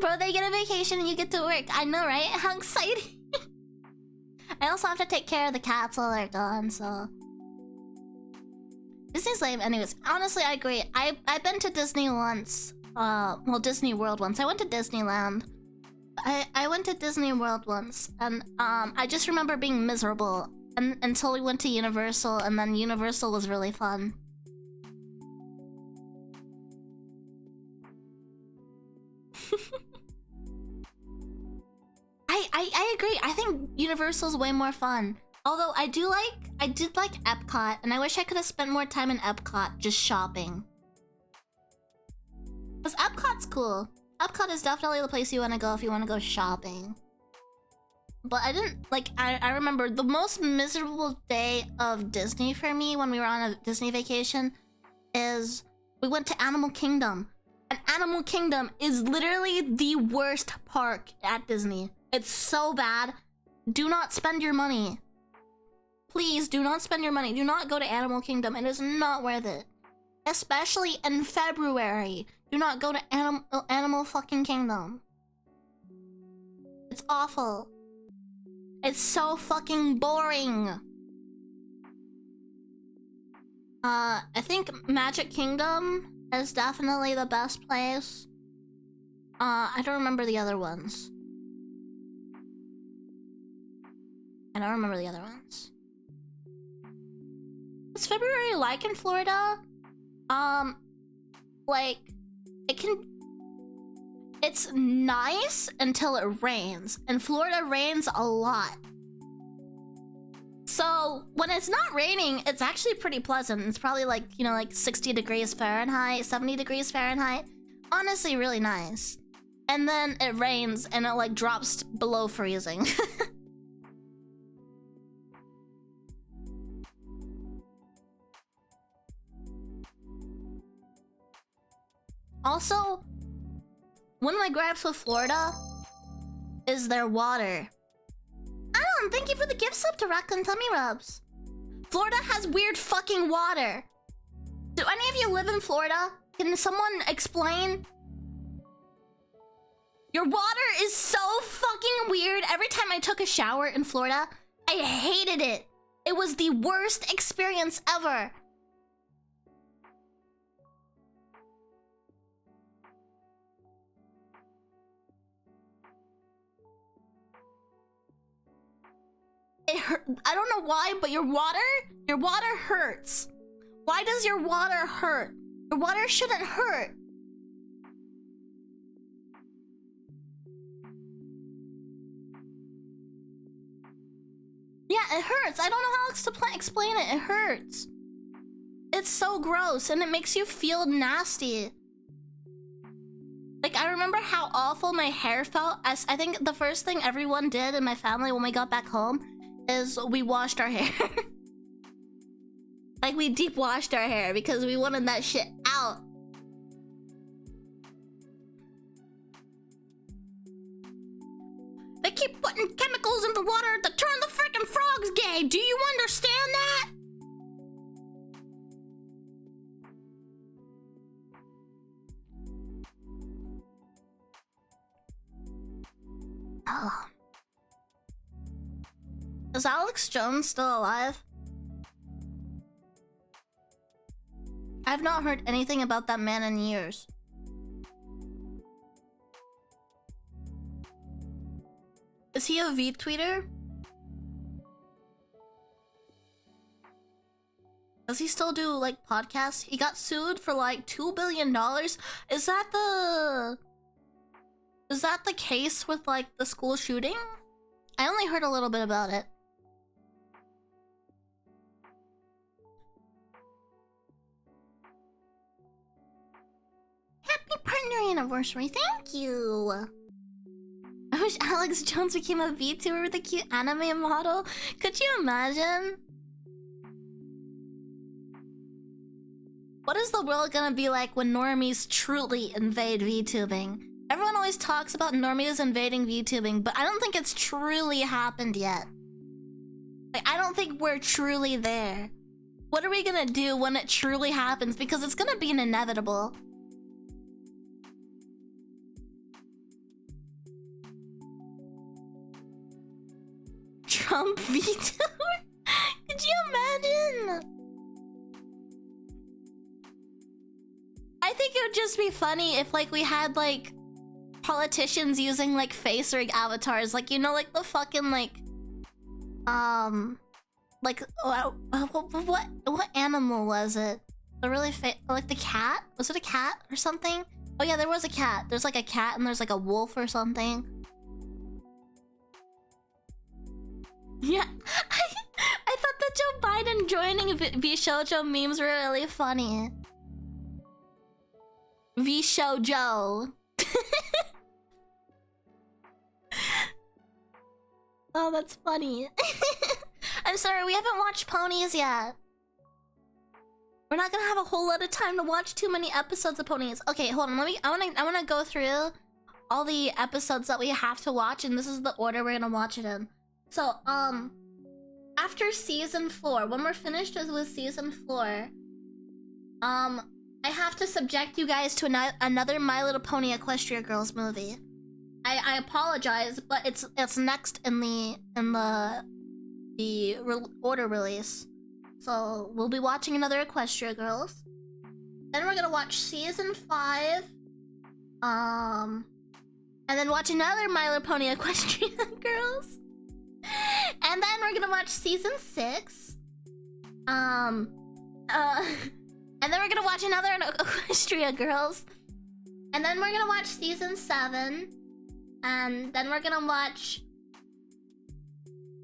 Bro, they get a vacation and you get to work. I know, right? How exciting. I also have to take care of the cats while they're gone, so... Disney's lame. Anyways, honestly, I agree. I've been to Disney once. Well, Disney World once. I went to Disneyland. I went to Disney World once, and I just remember being miserable until we went to Universal, and then Universal was really fun. I agree. I think Universal's way more fun. Although I did like Epcot, and I wish I could have spent more time in Epcot just shopping. Because Epcot's cool. Epcot is definitely the place you want to go if you want to go shopping. But I didn't, like, I remember the most miserable day of Disney for me when we were on a Disney vacation is we went to Animal Kingdom. And Animal Kingdom is literally the worst park at Disney. It's so bad. Do not spend your money. Please do not spend your money. Do not go to Animal Kingdom. It is not worth it. Especially in February. Do not go to Animal fucking Kingdom. It's awful. It's so fucking boring. I think Magic Kingdom is definitely the best place. I don't remember the other ones. What's February like in Florida? Like, it's nice until it rains, and Florida rains a lot. So when it's not raining, it's actually pretty pleasant. It's probably like, you know, like 60 degrees Fahrenheit, 70 degrees Fahrenheit. Honestly, really nice. And then it rains and it like drops below freezing. Also, one of my gripes with Florida is their water. Alan, thank you for the gift sub to Raccoon Tummy Rubs. Florida has weird fucking water. Do any of you live in Florida? Can someone explain? Your water is so fucking weird. Every time I took a shower in Florida, I hated it. It was the worst experience ever. It hurt. I don't know why, but your water hurts. Why does your water hurt? Your water shouldn't hurt. Yeah, it hurts. I don't know how else to explain it. It hurts. It's so gross, and it makes you feel nasty. Like, I remember how awful my hair felt. I think the first thing everyone did in my family when we got back home is we washed our hair. like we deep washed our hair because we wanted that shit out. They keep putting chemicals in the water to turn the freaking frogs gay. Do you understand that? Oh. Is Alex Jones still alive? I've not heard anything about that man in years. Is he a V-tweeter? Does he still do like podcasts? He got sued for like $2 billion. Is that the case with like the school shooting? I only heard a little bit about it. Happy partner anniversary, thank you. I wish Alex Jones became a VTuber with a cute anime model. Could you imagine? What is the world gonna be like when normies truly invade VTubing? Everyone always talks about normies invading VTubing, but I don't think it's truly happened yet. Like, I don't think we're truly there. What are we gonna do when it truly happens? Because it's gonna be an inevitable. Trump VTuber? Could you imagine? I think it would just be funny if like we had like politicians using like face rig avatars, like, you know, like the fucking like what animal was it? The really like the cat? Was it a cat or something? Oh yeah, there was a cat. There's like a cat and there's like a wolf or something. Yeah, I thought that Joe Biden joining VShojo memes were really funny. VShojo. Oh, that's funny. I'm sorry, we haven't watched Ponies yet. We're not gonna have a whole lot of time to watch too many episodes of Ponies. Okay, hold on. I wanna go through all the episodes that we have to watch, and this is the order we're gonna watch it in. So, after season 4, when we're finished with season 4, I have to subject you guys to another My Little Pony Equestria Girls movie. I apologize, but it's next in the order release. So we'll be watching another Equestria Girls. Then we're gonna watch season 5. And then watch another My Little Pony Equestria Girls. And then we're gonna watch season 6. And then we're gonna watch another Equestria Girls. And then we're gonna watch season 7. And then we're gonna watch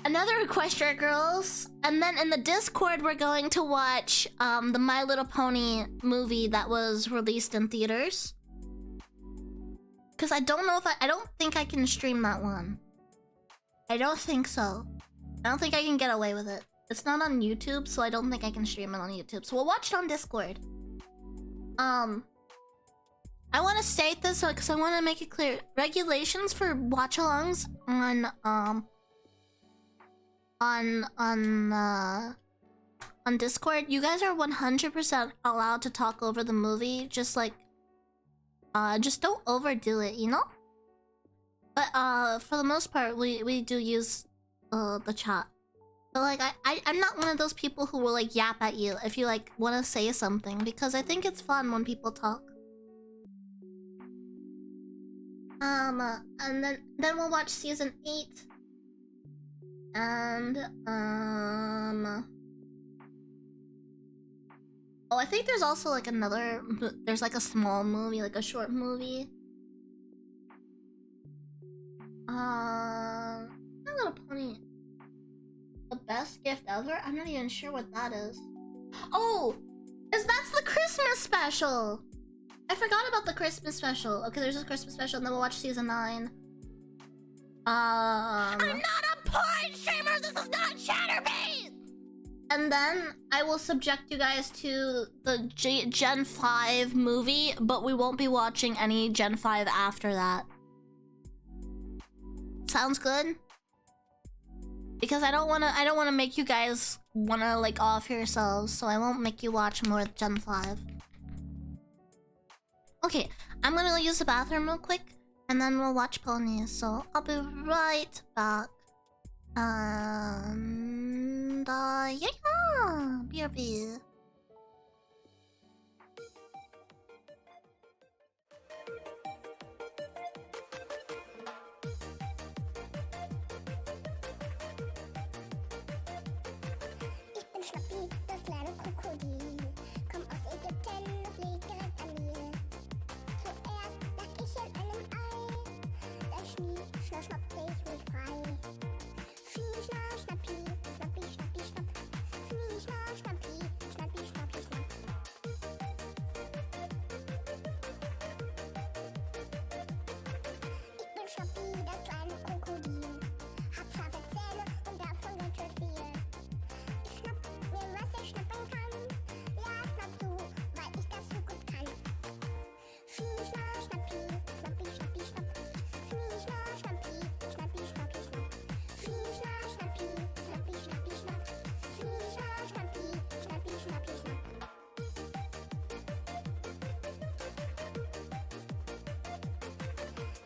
another Equestria Girls. And then in the Discord we're going to watch the My Little Pony movie that was released in theaters. Cause I don't think I can stream that one. I don't think so. I don't think I can get away with it. It's not on YouTube, so I don't think I can stream it on YouTube. So we'll watch it on Discord. I want to state this because I want to make it clear. Regulations for watchalongs on Discord. You guys are 100% allowed to talk over the movie. Just like, just don't overdo it, you know? But for the most part, we do use the chat. But like, I'm not one of those people who will like yap at you if you like want to say something, because I think it's fun when people talk. And then we'll watch season 8. And oh, I think there's also like there's like a small movie, like a short movie. My Little Pony. The best gift ever? I'm not even sure what that is. Oh! That's the Christmas special! I forgot about the Christmas special. Okay, there's a Christmas special, and then we'll watch season 9. I'm not a porn streamer! This is not Chatterbait! And then I will subject you guys to the Gen 5 movie, but we won't be watching any Gen 5 after that. Sounds good? Because I don't wanna make you guys wanna like off yourselves, so I won't make you watch more Gen 5. Okay, I'm gonna go use the bathroom real quick, and then we'll watch ponies, so I'll be right back. And yeah, BRB. Ich bin Schnappi, das kleine Krokodil. Komm aus Ägypten, das liegt direkt an mir. Zuerst lag ich in einem Ei. Dann schnappte ich mich frei. Schnie, schnapp, schnappi, schnappi, schnappi, schnapp. Schnie, schnapp, schnappi, schnappi, schnappi, schnapp. Ich bin Schnappi, das kleine Krokodil. Hab scharfe Zähne und davon ganz schön viel. Ich schnapp mir, was ich schnappen kann. Ja, schnapp zu, weil ich das so gut kann. Schnie, schnapp, schnappi, schnappi, schnappi, schnapp. Schnie, schnapp, schnappi, schnappi, schnappi, schnapp. Schnie, schnapp, schnappi, schnappi, schnappi, schnapp. Schnie, schnapp, schnappi, schnappi, schnappi, schnapp.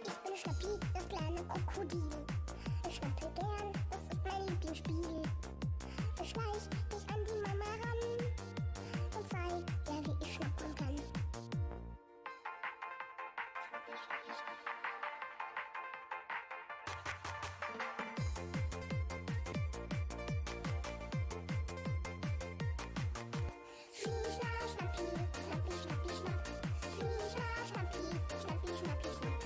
Ich bin Schnappi, das kleine Krokodil. Ich schnappe gern, das ist mein Lieblingsspiel. Ich schleich dich an die Mama ran und zeig dir, wie ich schnappen kann. Schnie, schnapp, schnappi, schnappi, schnappi, schnapp. Schnie, schnapp, schnappi, schnappi, schnappi, schnapp.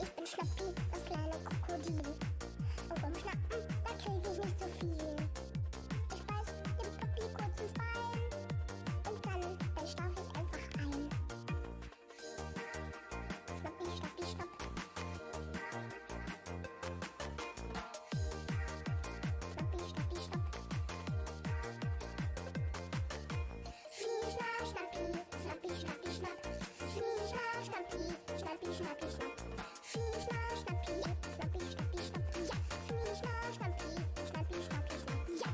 Ich bin Schnappi, das kleine Krokodil. Und vom Schnappen, da krieg ich nicht so viel. Ich beiß dem Papi kurz ins Bein. Und dann schlaf ich einfach ein. Schnappi, schnappi, schnapp. Schnappi, schnappi, schnapp. Schnie, schnapp, schnappi, schnappi, schnappi, schnapp. Schnie, schnapp, schnappi, schnappi, schnappi, schnapp. Schnie, schnapp, schnappi, schnappi, schnappi, schnapp. Ja.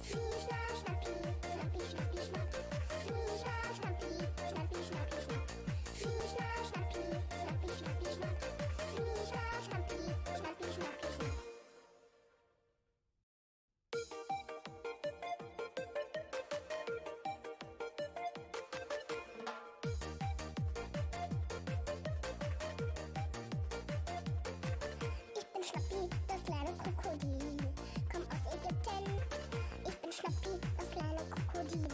Schnie, schnapp, schnappi, schnappi, schnappi, schnapp. Ja. Schnie, schnapp, schnappi, schnappi, schnappi, schnapp. Schnie, schnapp, schnappi, schnappi, schnappi, schnapp. Schnie, schnapp, schnappi, schnappi, schnappi, schnapp. Schnie, schnapp, schnappi, schnappi, schnappi, schnapp. Ich bin Schnappi, das kleine Krokodil. Komm aus Ägypten. Ich bin Schnappi, das kleine Krokodil.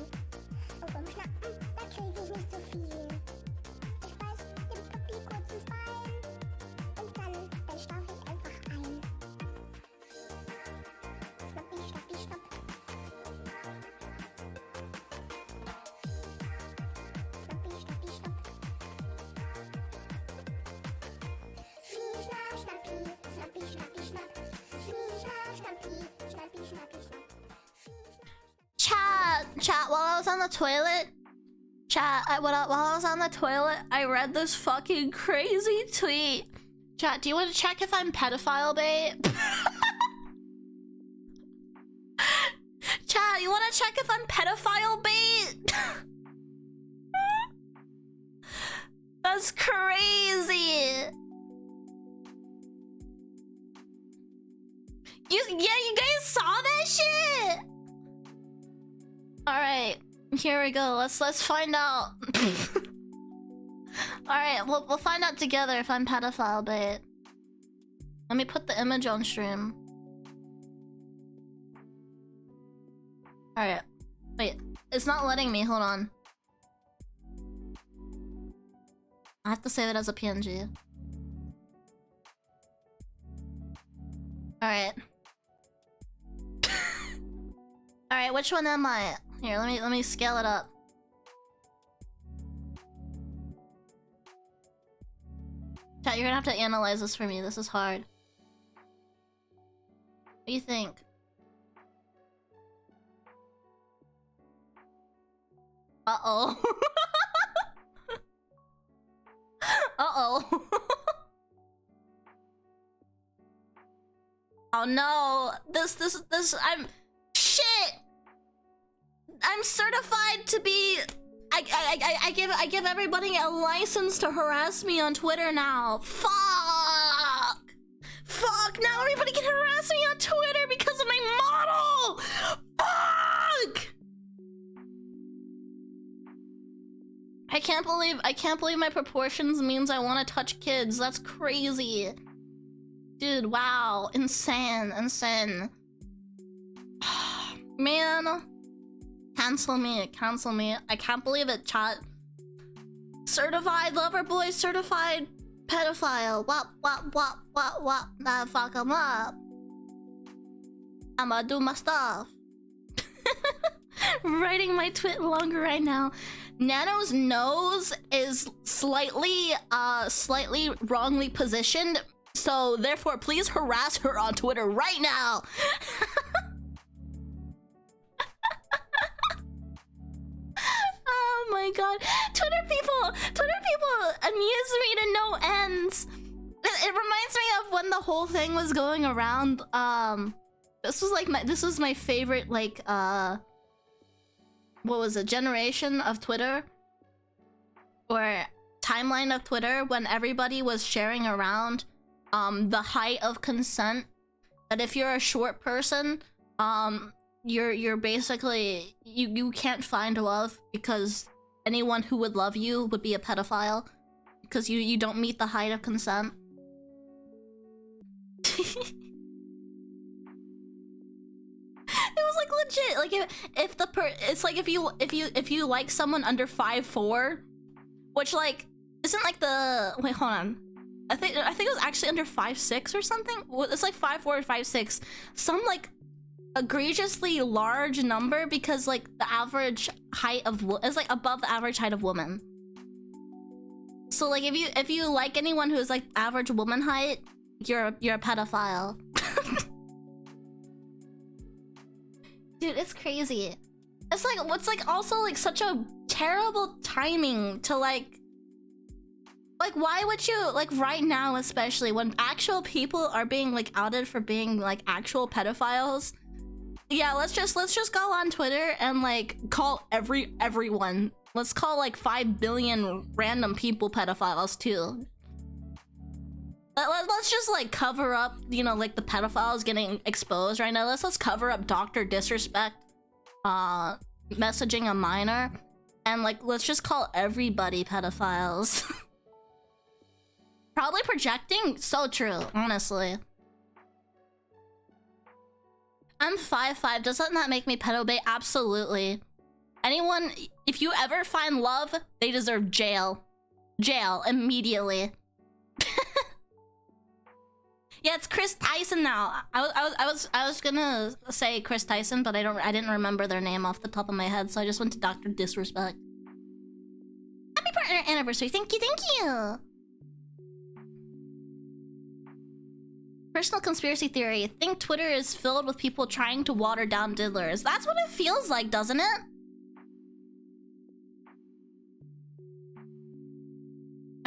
Und vom Schnappen, da krieg ich nicht so viel. Ich beiß dem Papi kurz ins Bein. Und dann schlaf ich einfach ein. Schnappi, schnappi, schnapp. Schnappi, schnappi, schnapp. Schnie, schnapp, schnappi, schnappi, schnappi, schnapp. Schnie, schnapp, schnappi, schnappi, schnappi, schnapp. Chat, while I was on the toilet, while I was on the toilet, I read this fucking crazy tweet. Chat, do you want to check if I'm pedophile bait? Chat, you want to check if I'm pedophile bait? That's crazy. You guys saw that shit? All right, here we go. Let's find out. All right, we'll find out together if I'm pedophile bait. Let me put the image on stream. All right, wait, it's not letting me. Hold on. I have to save it as a PNG. Alright. Alright, which one am I? Here, let me scale it up. Chat, you're gonna have to analyze this for me. This is hard. What do you think? Uh-oh. Uh-oh. Oh no. I'm... Shit! I'm certified to be... I give everybody a license to harass me on Twitter now. Fuck! Fuck! Now everybody can harass me on Twitter because of my model! Fuck! I can't believe my proportions means I want to touch kids. That's crazy. Dude, wow. Insane. Insane. Man. Cancel me. Cancel me. I can't believe it, chat. Certified lover boy, certified pedophile. Wop. Nah, fuck him up. I'ma do my stuff. Writing my twit longer right now. Nano's nose is slightly wrongly positioned, so therefore please harass her on Twitter right now. Oh my god. Twitter people amuse me to no ends. It reminds me of when the whole thing was going around. This was my favorite, like, what was it, generation of Twitter? Or timeline of Twitter, when everybody was sharing around the height of consent. That if you're a short person, you're basically you can't find love because anyone who would love you would be a pedophile because you don't meet the height of consent. It was like legit. Like if you like someone under 5'4", which like isn't like the wait, hold on. I think it was actually under 5'6" or something. It's like 5'4" or 5'6". Some like egregiously large number because like the average height of is like above the average height of women. So like if you like anyone who is like average woman height, you're a pedophile. Dude, it's crazy. It's like what's like also like such a terrible timing to like why would you like right now, especially when actual people are being like outed for being like actual pedophiles. Yeah, let's just go on Twitter and like call everyone. Let's call like 5 billion random people pedophiles too. Let's just like cover up, you know, like the pedophiles getting exposed right now. Let's cover up Dr. Disrespect messaging a minor, and like let's just call everybody pedophiles. Probably projecting. So true, honestly. I'm 5'5". Doesn't that make me pedo-bait? Absolutely. Anyone, if you ever find love, they deserve jail. Jail immediately. Yeah, it's Chris Tyson now. I was gonna say Chris Tyson, but I didn't remember their name off the top of my head, so I just went to Dr. Disrespect. Happy partner anniversary. Thank you. Personal conspiracy theory. Think Twitter is filled with people trying to water down diddlers. That's what it feels like, doesn't it?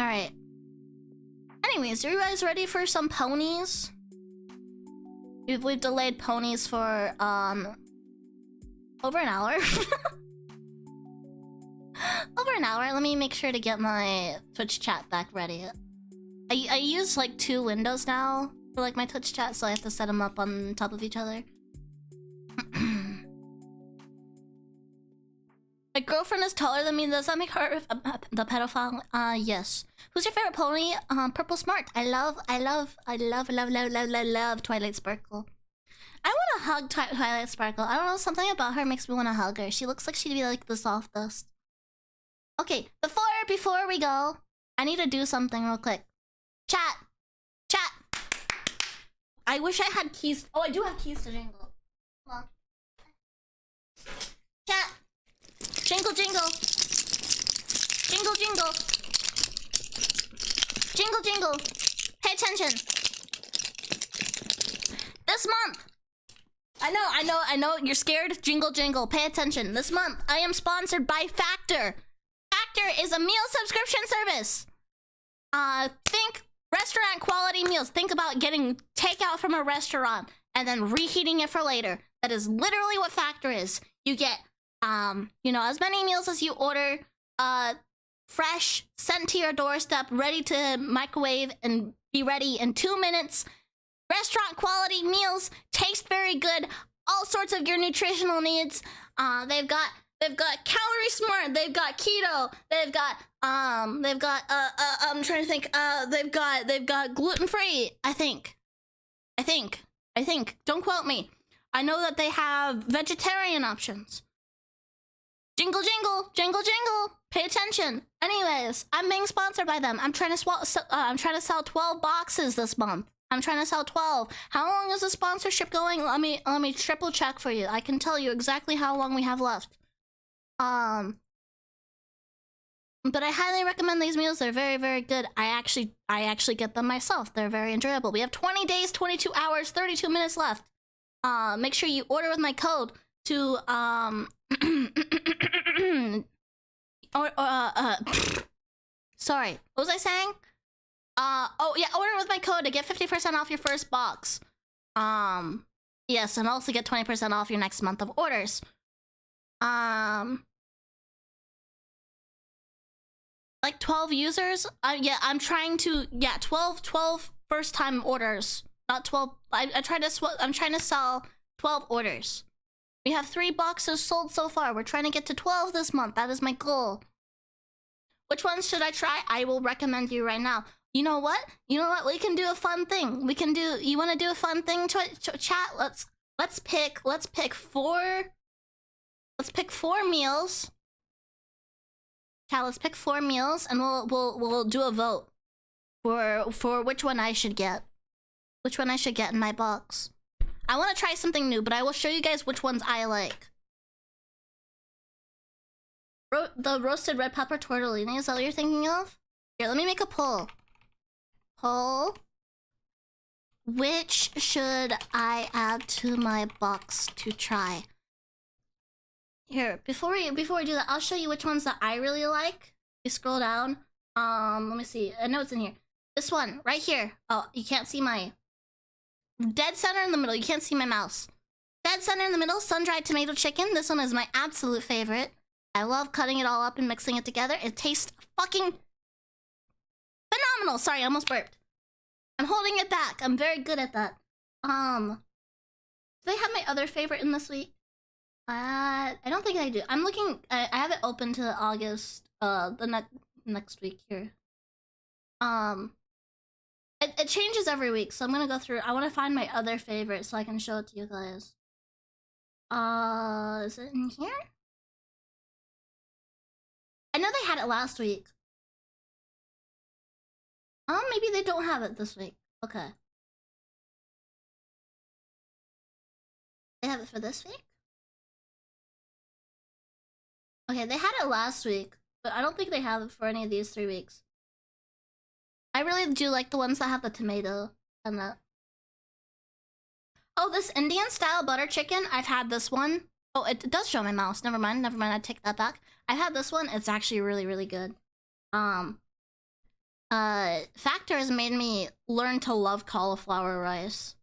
Alright. Anyways, are you guys ready for some ponies? We've delayed ponies for over an hour. Over an hour. Let me make sure to get my Twitch chat back ready. I use like 2 windows now for like my Twitch chat, so I have to set them up on top of each other. My girlfriend is taller than me. Does that make her the pedophile? Yes. Who's your favorite pony? Purple Smart. I love Twilight Sparkle. I want to hug Twilight Sparkle. I don't know, something about her makes me want to hug her. She looks like she'd be like the softest. Okay, before we go, I need to do something real quick. Chat. I wish I had keys. Oh, I do have keys to jingle. Hold on. Chat. Jingle, jingle. Jingle, jingle. Jingle, jingle. Pay attention. This month. I know, you're scared. Jingle, jingle. Pay attention. This month, I am sponsored by Factor. Factor is a meal subscription service. Think restaurant quality meals. Think about getting takeout from a restaurant and then reheating it for later. That is literally what Factor is. You get, you know, as many meals as you order, fresh, sent to your doorstep, ready to microwave and be ready in 2 minutes. Restaurant quality meals, taste very good. All sorts of your nutritional needs. They've got calorie smart. They've got keto. They've got I'm trying to think. They've got gluten free. I think. Don't quote me. I know that they have vegetarian options. Jingle, jingle, jingle, jingle. Pay attention. Anyways, I'm being sponsored by them. I'm trying to sell 12 boxes this month. I'm trying to sell 12. How long is the sponsorship going? Let me triple check for you. I can tell you exactly how long we have left. But I highly recommend these meals. They're very, very good. I actually get them myself. They're very enjoyable. We have 20 days, 22 hours, 32 minutes left. Make sure you order with my code to sorry, what was I saying? Oh yeah, order with my code to get 50% off your first box. Yes, and also get 20% off your next month of orders. Like 12 users? Yeah, I'm trying to, 12 first time orders. Not 12, I'm trying to sell 12 orders. We have 3 boxes sold so far. We're trying to get to 12 this month. That is my goal. Which ones should I try? I will recommend you right now. You know what? We can do a fun thing. You want to do a fun thing, chat? Let's pick 4 meals. Chat, let's pick 4 meals and we'll do a vote for which one I should get. Which one I should get in my box. I want to try something new, but I will show you guys which ones I like. The roasted red pepper tortellini, is that what you're thinking of? Here, let me make a poll. Which should I add to my box to try? Here, before we do that, I'll show you which ones that I really like. You scroll down. Let me see. I know it's in here. This one, right here. Oh, you can't see my... Dead center in the middle. You can't see my mouse. Dead center in the middle, sun-dried tomato chicken. This one is my absolute favorite. I love cutting it all up and mixing it together. It tastes fucking phenomenal. Sorry, I almost burped. I'm holding it back. I'm very good at that. Do they have my other favorite in this week? I don't think I do. I'm looking. I have it open to August. The next week here. It changes every week, so I'm gonna go through. I want to find my other favorite so I can show it to you guys. Is it in here? I know they had it last week. Maybe they don't have it this week. Okay. They have it for this week? Okay, they had it last week, but I don't think they have it for any of these 3 weeks. I really do like the ones that have the tomato and the... Oh, this Indian style butter chicken, I've had this one. Oh, it does show my mouse. Never mind, I take that back. I've had this one. It's actually really, really good. Factor has made me learn to love cauliflower rice.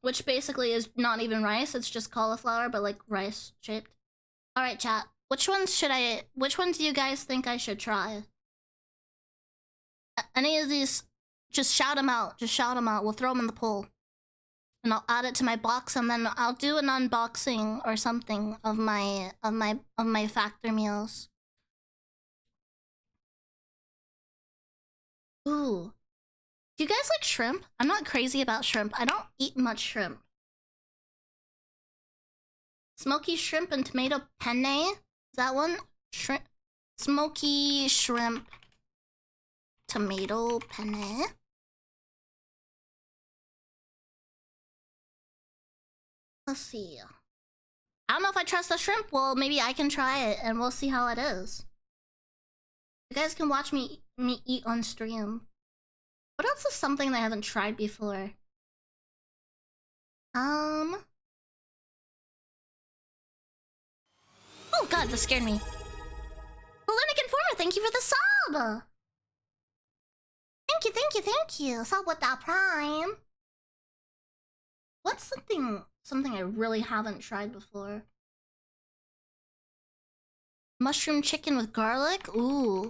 Which basically is not even rice, it's just cauliflower, but like rice shaped. Alright, chat. Which ones do you guys think I should try? Any of these, just shout them out. Just shout them out. We'll throw them in the poll. And I'll add it to my box, and then I'll do an unboxing or something of my Factor meals. Ooh. Do you guys like shrimp? I'm not crazy about shrimp. I don't eat much shrimp. Smoky shrimp and tomato penne? Is that one? Shrimp. Smoky shrimp. Tomato penne? Let's see. I don't know if I trust the shrimp. Well, maybe I can try it and we'll see how it is. You guys can watch me eat on stream. What else is something that I haven't tried before? Oh god, that scared me. Polemic Informer, thank you for the sub! Thank you, thank you, thank you. Sub with that prime. What's something I really haven't tried before? Mushroom chicken with garlic? Ooh.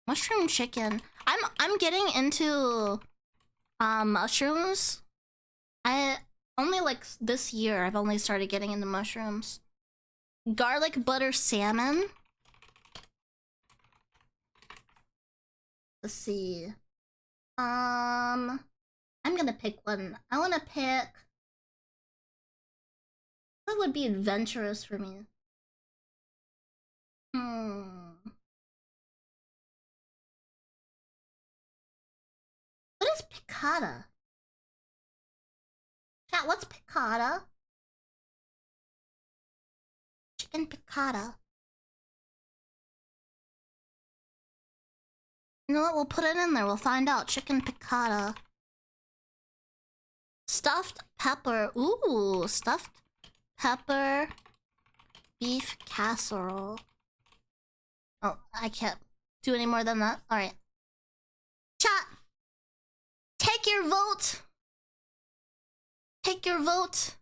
Mushroom chicken. I'm getting into mushrooms. I only like this year I've only started getting into mushrooms. Garlic butter salmon. Let's see. I'm gonna pick one. I wanna pick what would be adventurous for me. What is piccata? Chat, what's piccata? Chicken piccata. You know what? We'll put it in there. We'll find out. Chicken piccata. Stuffed pepper. Ooh, stuffed pepper beef casserole. Oh, I can't do any more than that. Alright. Chat! Take your vote! Take your vote!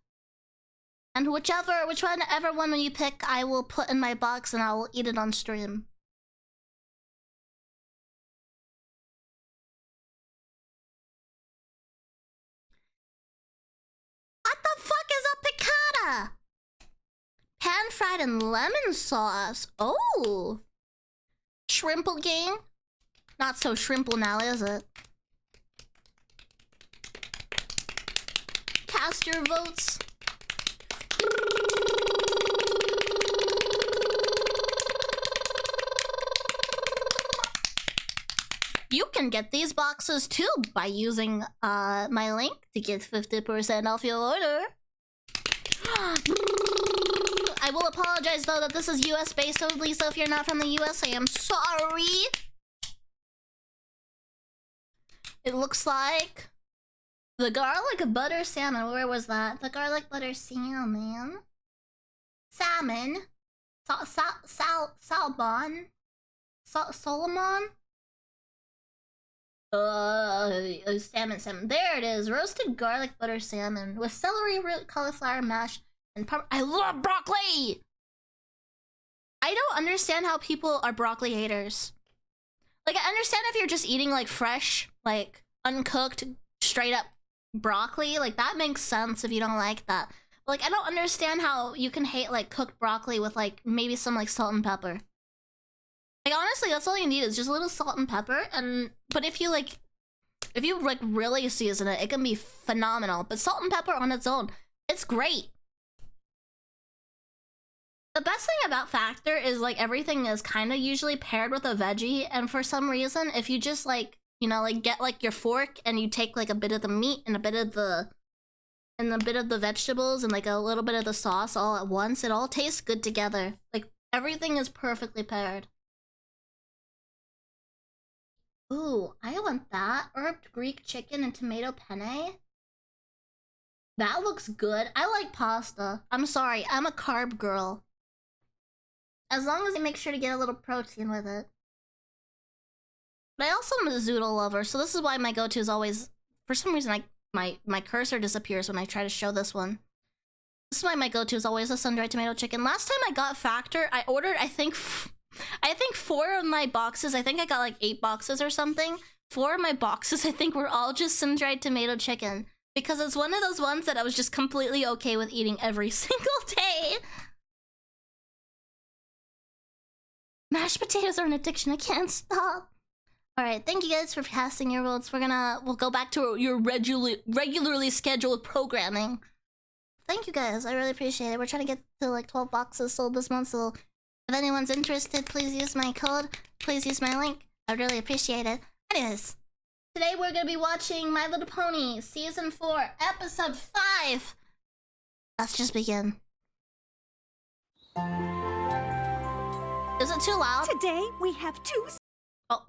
And whichever one you pick, I will put in my box and I will eat it on stream. What the fuck is a piccata? Pan fried in lemon sauce. Oh! Shrimple gang? Not so shrimple now, is it? Cast your votes. You can get these boxes too by using my link to get 50% off your order. I will apologize though that this is US based only, so if you're not from the US, I am sorry. It looks like the garlic butter salmon. Where was that? The garlic butter salmon. Salmon. Salmon. Solomon. Salmon. There it is. Roasted garlic butter salmon with celery root, cauliflower mash, and I love broccoli! I don't understand how people are broccoli haters. Like, I understand if you're just eating, like, fresh, like, uncooked, straight up broccoli. Like, that makes sense if you don't like that. But, like, I don't understand how you can hate, like, cooked broccoli with, like, maybe some, like, salt and pepper. Like, honestly, that's all you need is just a little salt and pepper. But if you, like, really season it, it can be phenomenal. But salt and pepper on its own, it's great. The best thing about Factor is, like, everything is kind of usually paired with a veggie, and for some reason, if you just, like, you know, like, get, like, your fork, and you take, like, a bit of the meat, and a bit of the vegetables, and, like, a little bit of the sauce all at once, it all tastes good together. Like, everything is perfectly paired. Ooh, I want that. Herbed Greek chicken and tomato penne. That looks good. I like pasta. I'm sorry, I'm a carb girl. As long as I make sure to get a little protein with it. But I also am a zoodle lover, so this is why my go-to is always... For some reason, my cursor disappears when I try to show this one. This is why my go-to is always a sun-dried tomato chicken. Last time I got Factor, I ordered, I think 4 of my boxes. I think I got like 8 boxes or something. 4 of my boxes, I think, were all just sun-dried tomato chicken. Because it's one of those ones that I was just completely okay with eating every single day. Mashed potatoes are an addiction. I can't stop. Alright, thank you guys for casting your votes. We'll go back to your regularly scheduled programming. Thank you guys. I really appreciate it. We're trying to get to like 12 boxes sold this month, so if anyone's interested, please use my code. Please use my link. I'd really appreciate it. Anyways, today we're gonna be watching My Little Pony Season 4, Episode 5. Let's just begin. Is it too loud? Today we have two. Oh.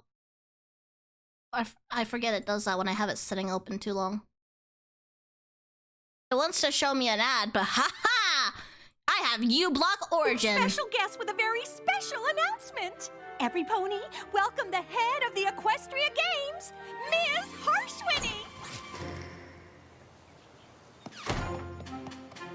I forget it does that when I have it sitting open too long. It wants to show me an ad, but haha! I have U-Block Origin. Special guest with a very special announcement. Every pony, welcome the head of the Equestria Games, Ms. Harshwinny.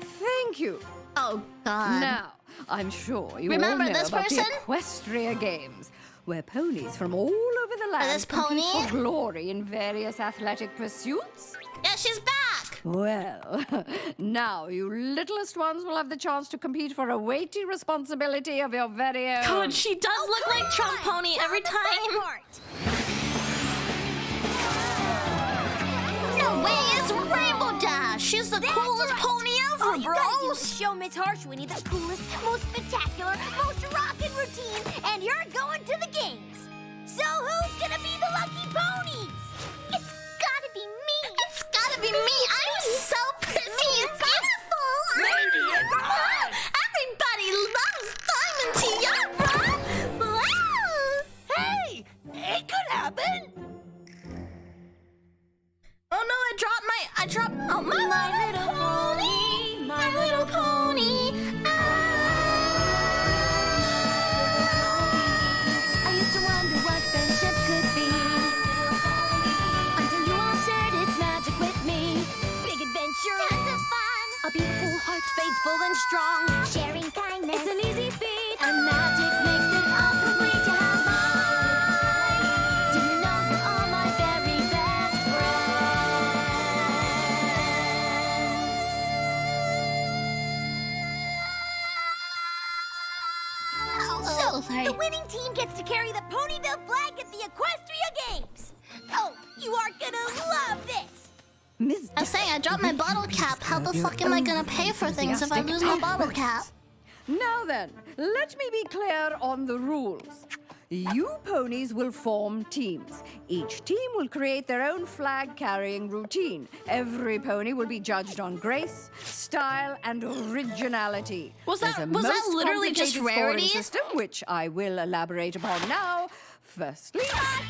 Thank you. Oh God. Now, I'm sure you Remember all know this about person? the Equestria Games, where ponies from all over the land this compete pony? for glory in various athletic pursuits. Yeah, she's back! Well, now you littlest ones will have the chance to compete for a weighty responsibility of your very own. God, she does look like Trump Pony every time. No way, it's Rainbow Dash! She's the coolest pony ever, All you gotta do bros! is show Miss Harshwinny the coolest, most spectacular, most rockin' routine, and you're going to the games. So who's gonna be the lucky ponies? It's gotta be me. It's gotta be me! I'm so pretty and beautiful! Maybe it's not. Everybody loves Diamond Tiara! Wow! Hey, it could happen. Oh no, I dropped oh my little pony, my little pony. I used to wonder what friendship could be, until you all shared its magic with me. Big adventure, tons of fun, a beautiful heart, faithful and strong, sharing kindness. It's an easy feat, and magic makes it all complete. You have mine. Do you know you're all my very best friends? Oh, sorry. The winning team gets to carry the Ponyville flag at the Equestria Games. Oh, you are gonna love this. Miss I'm saying I dropped my bottle cap. How the fuck am I gonna pay for things if I lose my bottle cap? Now then, let me be clear on the rules. You ponies will form teams. Each team will create their own flag-carrying routine. Every pony will be judged on grace, style, and originality. Was that- There's a was that most literally just complicated scoring rarity? system, which I will elaborate upon now. Firstly,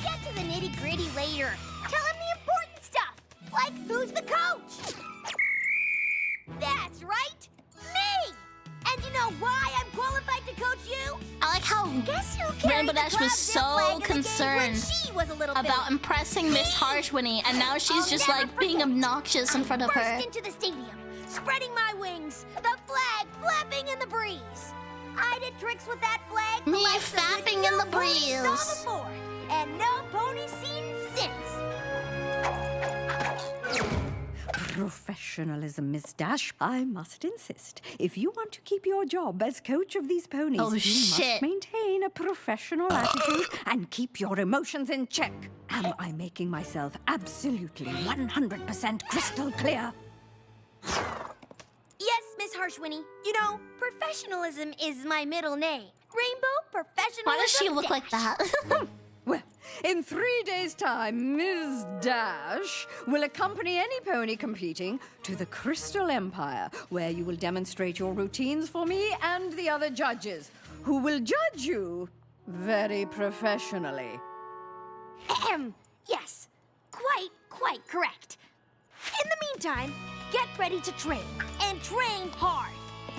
Get to the nitty-gritty later. Tell him the important stuff, like who's the coach. That's right, me. And you know why I'm qualified to coach you? I like how Guess who carried Rainbow the Dash club was zip so flag in the game when concerned she was a little about baby. impressing Miss Harshwinny, and now she's I'll just never like being forget. obnoxious in front of her. Burst into the stadium, spreading my wings, the flag flapping in the breeze. I did tricks with that flag. the Me likes of which flapping in no the pony saw breeze. before, and no pony seen since. professionalism, Miss Dash. I must insist. If you want to keep your job as coach of these ponies, Oh, you shit. must maintain a professional attitude and keep your emotions in check. Am I making myself absolutely 100% crystal clear? Yes, Miss Harshwinny. You know, professionalism is my middle name. Rainbow Professionalism. Why does she look like Dash. that? Well, in 3 days' time, Ms. Dash will accompany any pony competing to the Crystal Empire, where you will demonstrate your routines for me and the other judges, who will judge you very professionally. Ahem. Yes, quite correct. In the meantime, get ready to train, and train hard.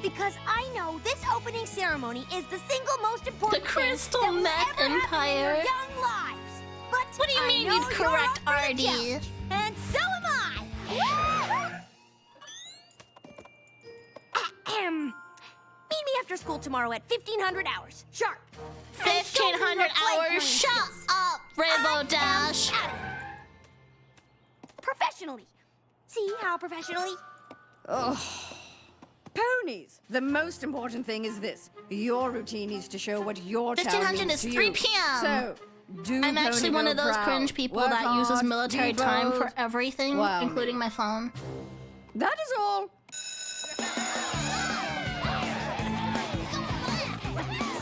Because I know this opening ceremony is the single most important The Crystal thing that will Mech ever happen in your Empire. young lives. But What do you I mean know you'd you're correct up for the RD? challenge, and so am I. Ahem. Meet me after school tomorrow at 1500 hours, sharp. And show me your 1,500 flag hours. carrying Shut skills. up, Rainbow I am Dash. out of here. Professionally. See how professionally? Ponies, the most important thing is this. Your routine needs to show what your town 1500 means is to 3 you. p.m. So, do I'm actually one of Ponyville those proud. cringe people Work that uses hard, military be time bold. for everything, Wow. including my phone. That is all.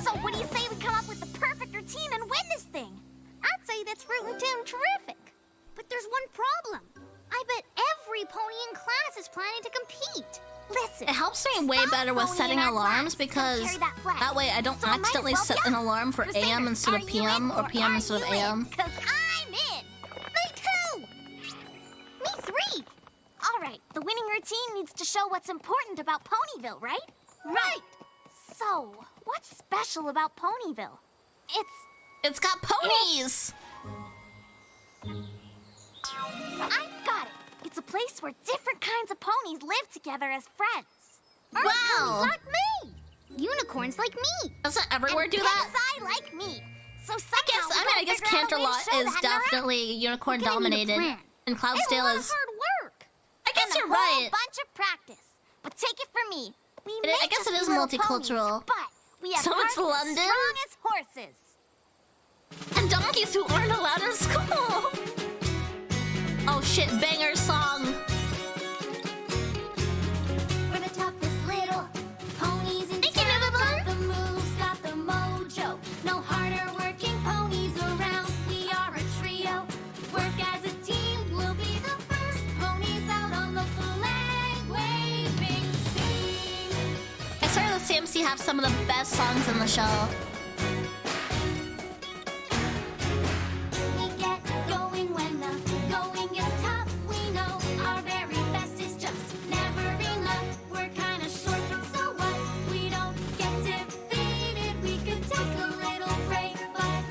So what do you say we come up with the perfect routine and win this thing? I'd say that's rootin' tune terrific. But there's one problem. I bet every pony in class is planning to compete. Listen. impressive. It helps me way better with setting alarms because that way I don't accidentally set an alarm for AM instead of PM or PM instead of AM. Because I'm in. Me too. Me 3. All right, the winning routine needs to show what's important about Ponyville, right? Right. So, what's special about Ponyville? It's got ponies. I've got it. It's a place where different kinds of ponies live together as friends. Wow. Like me. Unicorns like me. Doesn't everywhere do that? I like me. So I guess Canterlot is definitely unicorn dominated, and Cloudsdale is. Hard work. I guess you're and a whole right. bunch of practice. But take it from me. I guess it is multicultural. But we have So it's hearts as London? strong as horses. And donkeys who aren't allowed in school. Oh shit, banger song. We're the toughest little ponies in town. Got the moves, got the mojo. No harder working ponies around. We are a trio. Work as a team. We'll be the first ponies out on the flag waving scene. I swear the CMC have some of the best songs in the show. We get going when the going gets tough. We know our very best is just never enough. We're kind of short, but so what? We don't get defeated. We could take a little break, but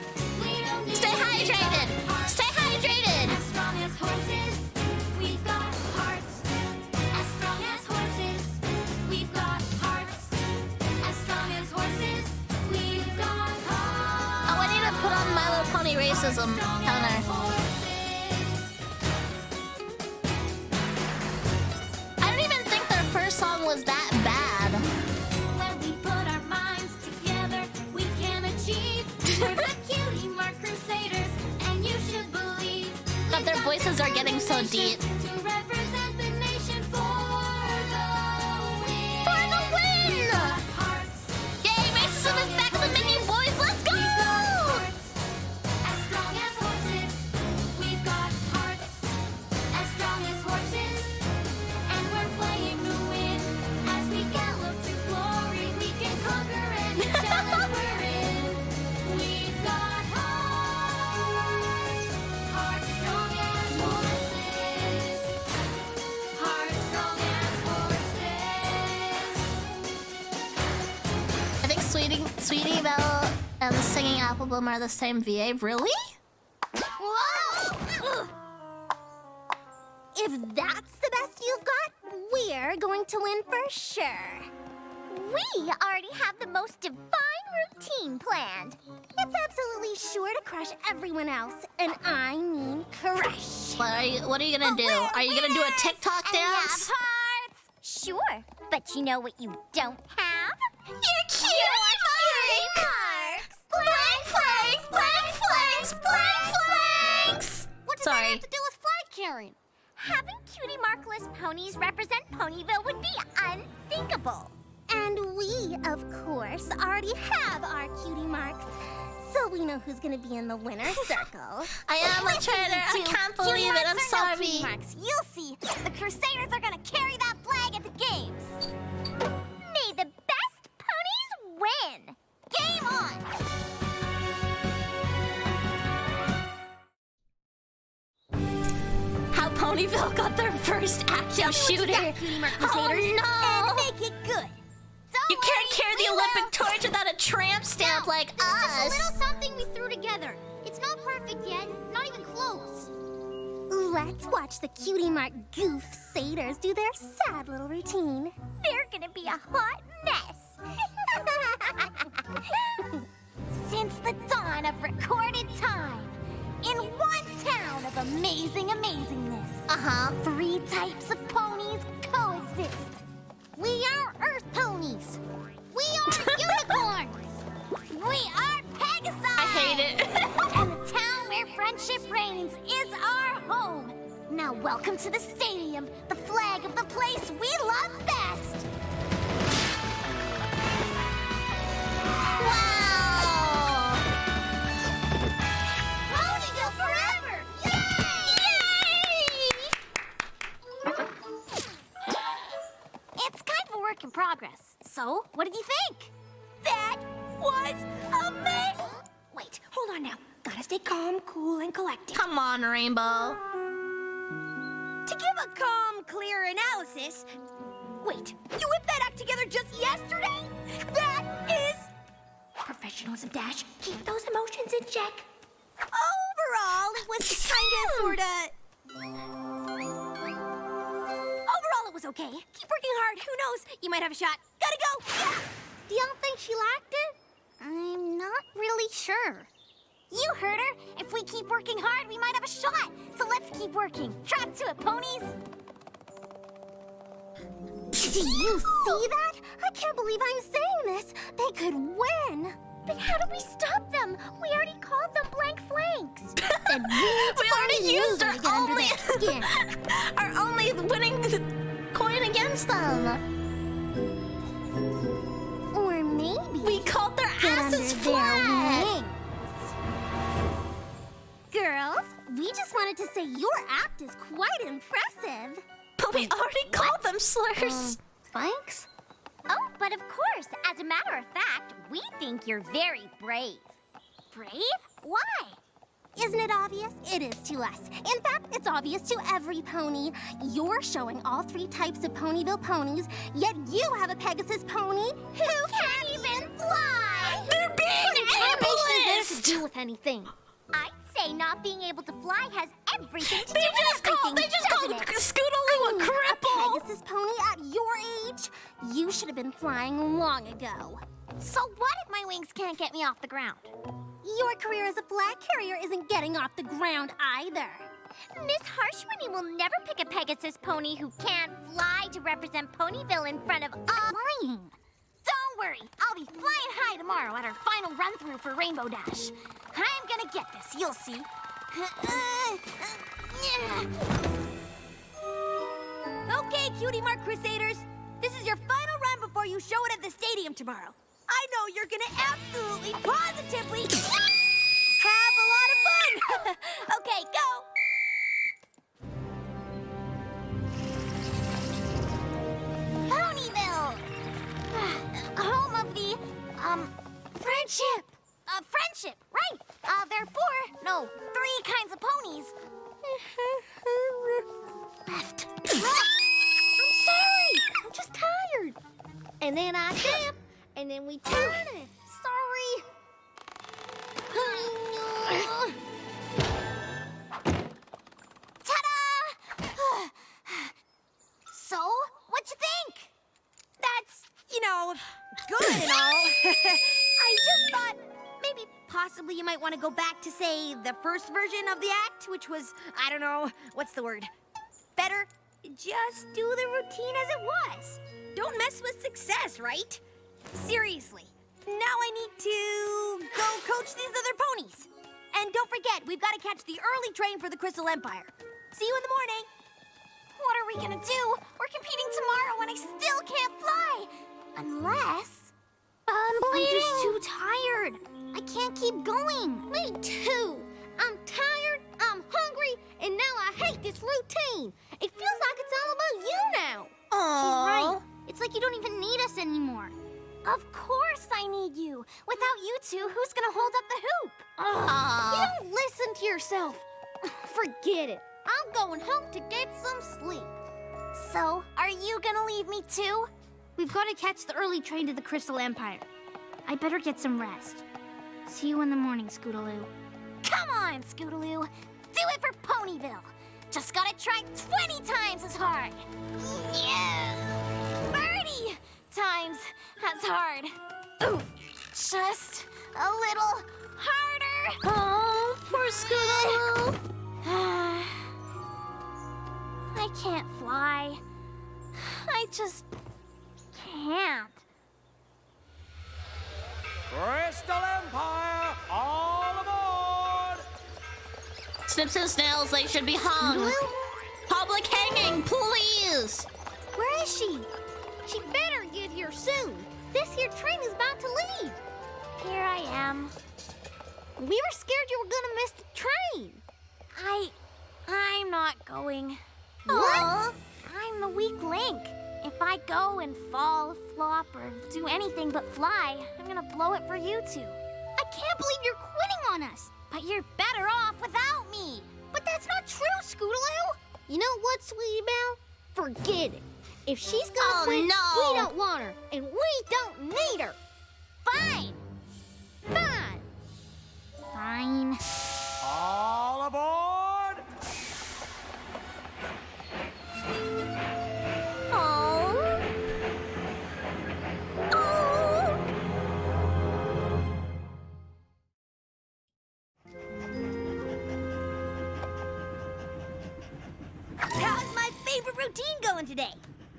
we don't need Stay hydrated. Stay hydrated. As strong as horses, we've got hearts. As strong as horses, we've got hearts. As strong as horses, we've got hearts. Oh, I need to put on My Little Pony racism counter. I don't even think their first song was that bad. When we put our minds together, we can achieve. We're the Cutie Mark Crusaders, and you should believe But their voices are getting so deep. to represent the nation for the win. For the win! We've got hearts. Yay, racism is back in the minion boys. Let's go! As strong as horses, we've got hearts. As strong as horses, and we're playing to win. As we gallop to glory, we can conquer any challenge we're in. We've got hearts, hearts strong as horses. Hearts strong as horses. I think Sweetie Belle and Singing Apple Bloom are the same VA. Really? Whoa! If that's the best you've got, we're going to win for sure. We already have the most divine routine planned. It's absolutely sure to crush everyone else, and I mean crush. What are you gonna do? Are you gonna do a TikTok And we have dance? hearts. Sure, but you know what you don't have? You're cute! marks. Blank flags, blank flags, blank flags. What does that Sorry. have to do with flag carrying? Having cutie markless ponies represent Ponyville would be unthinkable. And we, of course, already have our cutie marks. So we know who's gonna be in the winner's circle. I am a Listen, traitor. you I two. can't Cutie believe it. marks I'm or no sorry. cutie marks, you'll see. The Crusaders are gonna carry that flag at the games. May the best ponies win. Game on. How Ponyville got their first active shooter. Oh And no! make it good. You can't carry the Olympic torch without a tramp stamp like Just a us. little something we threw together. It's not perfect yet, not even close. Let's watch the Cutie Mark goof satyrs do their sad little routine. They're gonna be a hot mess. Since the dawn of recorded time, in one town of amazing amazingness, 3 types of ponies coexist. We are Earth ponies. We are unicorns. We are Pegasi. I hate it. And the town where friendship reigns is our home. Now welcome to the stadium, the flag of the place we love best. Wow! Ponyville forever! Yay! It's kind of a progress. So, what did you think? That was amazing! Wait, hold on now. Gotta stay calm, cool, and collected. Come on, Rainbow. To give a calm, clear analysis... Wait, you whipped that act together just yesterday? That is... Professionalism, Dash. Keep those emotions in check. Overall, it was Overall, it was okay. Keep working hard. Who knows? You might have a shot. Gotta go. Yeah. Do y'all think she liked it? I'm not really sure. You heard her. If we keep working hard, we might have a shot. So let's keep working. Trot to it, ponies. Do you see that? I can't believe I'm saying this. They could win. But how do we stop them? We already called them blank flanks. Then we already used our only winning coin against them. Or maybe we called their asses flat. Girls, we just wanted to say your act is quite impressive. But we already called them slurs. Thanks? Oh, but of course, as a matter of fact, we think you're very brave. Brave? Why? Isn't it obvious? It is to us. In fact, it's obvious to every pony. You're showing all 3 types of Ponyville ponies, yet you have a Pegasus pony who can't even fly! They're being There to do with anything. I'd say not being able to fly has everything to do with everything. They just called Scootaloo a cripple. A Pegasus pony at your age? You should have been flying long ago. So what if my wings can't get me off the ground? Your career as a flag carrier isn't getting off the ground either. Miss Harshwini will never pick a Pegasus pony who can't fly to represent Ponyville in front of flying. Don't worry, I'll be flying high tomorrow at our final run-through for Rainbow Dash. I'm gonna get this, you'll see. Okay, Cutie Mark Crusaders. This is your final run before you show it at the stadium tomorrow. I know you're gonna absolutely, positively have a lot of fun. Okay, go. Ponyville! Home of the, friendship. Friendship, right. There are 3 kinds of ponies. Left. I'm sorry. I'm just tired. And then I dip, and then we turn it. Sorry. Ta-da! So, what'd you think? That's, good and all. I just thought maybe possibly you might want to go back to, say, the first version of the act, which was, I don't know, what's the word? Better? Just do the routine as it was. Don't mess with success, right? Seriously. Now I need to go coach these other ponies. And don't forget, we've got to catch the early train for the Crystal Empire. See you in the morning. What are we gonna do? We're competing tomorrow and I still can't fly. Unless... I'm just too tired. I can't keep going. Me too. I'm tired, I'm hungry, and now I hate this routine. It feels like it's all about you now. She's right. It's like you don't even need us anymore. Of course I need you. Without you two, who's gonna hold up the hoop? You don't listen to yourself. Forget it. I'm going home to get some sleep. So, are you gonna leave me too? We've got to catch the early train to the Crystal Empire. I better get some rest. See you in the morning, Scootaloo. Come on, Scootaloo. Do it for Ponyville. Just gotta try 20 times as hard. Yeah. 30 times as hard. Ooh, just a little harder. Oh, poor Scootaloo. I can't fly. I just can't. Crystal Empire, all aboard! Snips and snails, they should be hung. Public hanging, please. Where is she? She better get here soon. This here train is about to leave. Here I am. We were scared you were gonna miss the train. I'm not going. What? I'm the weak link. If I go and fall, flop, or do anything but fly, I'm gonna blow it for you two. I can't believe you're quitting on us. But you're better off without me. But that's not true, Scootaloo. You know what, Sweetie Belle? Forget it. If she's gonna quit, we don't want her, and we don't need her. Fine. Fine. Fine. All aboard! Oh. Oh. How's my favorite routine going today?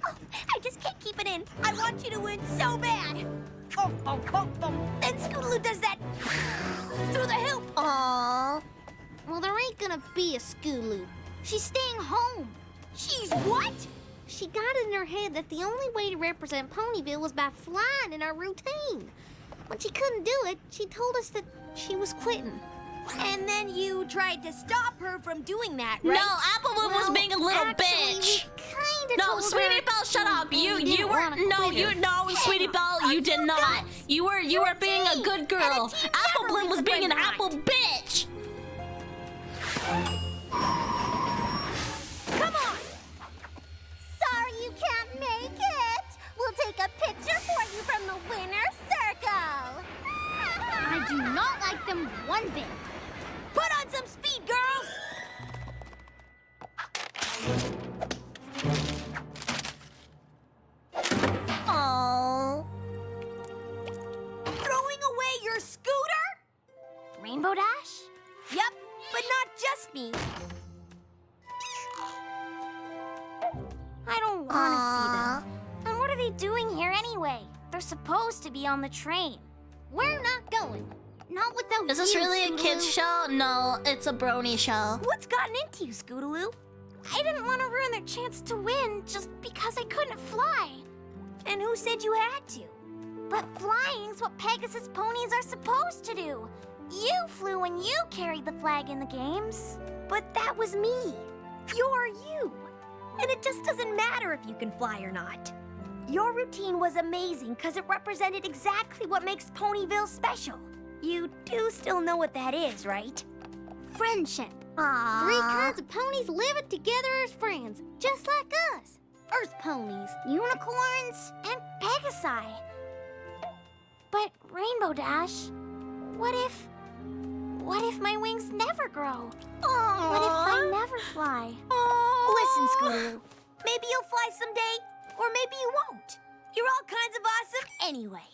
Oh, I just can't keep it in. I want you to win so bad. Oh. Then Scootaloo does that through the hoop. Aw. Well, there ain't gonna be a Scootaloo. She's staying home. She's what? She got it in her head that the only way to represent Ponyville was by flying in our routine. When she couldn't do it, she told us that she was quitting. And then you tried to stop her from doing that, right? No, Applewood was being a little bitch. No, Sweetie Belle, shut up. You were Sweetie Belle, you did not. You were being a good girl. Applebloom was being an apple bitch. Come on! Sorry you can't make it. We'll take a picture for you from the winner's circle. I do not like them one bit. Put on some speed, girls! Oh. Throwing away your scooter? Rainbow Dash? Yep, but not just me. I don't want to see them. And what are they doing here anyway? They're supposed to be on the train. We're not going. Not without Is this you, really a Scootaloo. kid's show? No, it's a brony show. What's gotten into you, Scootaloo? I didn't want to ruin their chance to win just because I couldn't fly. And who said you had to? But flying's what Pegasus ponies are supposed to do. You flew when you carried the flag in the games. But that was me. You're you. And it just doesn't matter if you can fly or not. Your routine was amazing because it represented exactly what makes Ponyville special. You do still know what that is, right? Friendship. Three kinds of ponies living together as friends, just like us. Earth ponies. Unicorns and Pegasi. But Rainbow Dash, what if my wings never grow? What if I never fly? Listen, Scootaloo. Maybe you'll fly someday, or maybe you won't. You're all kinds of awesome anyway.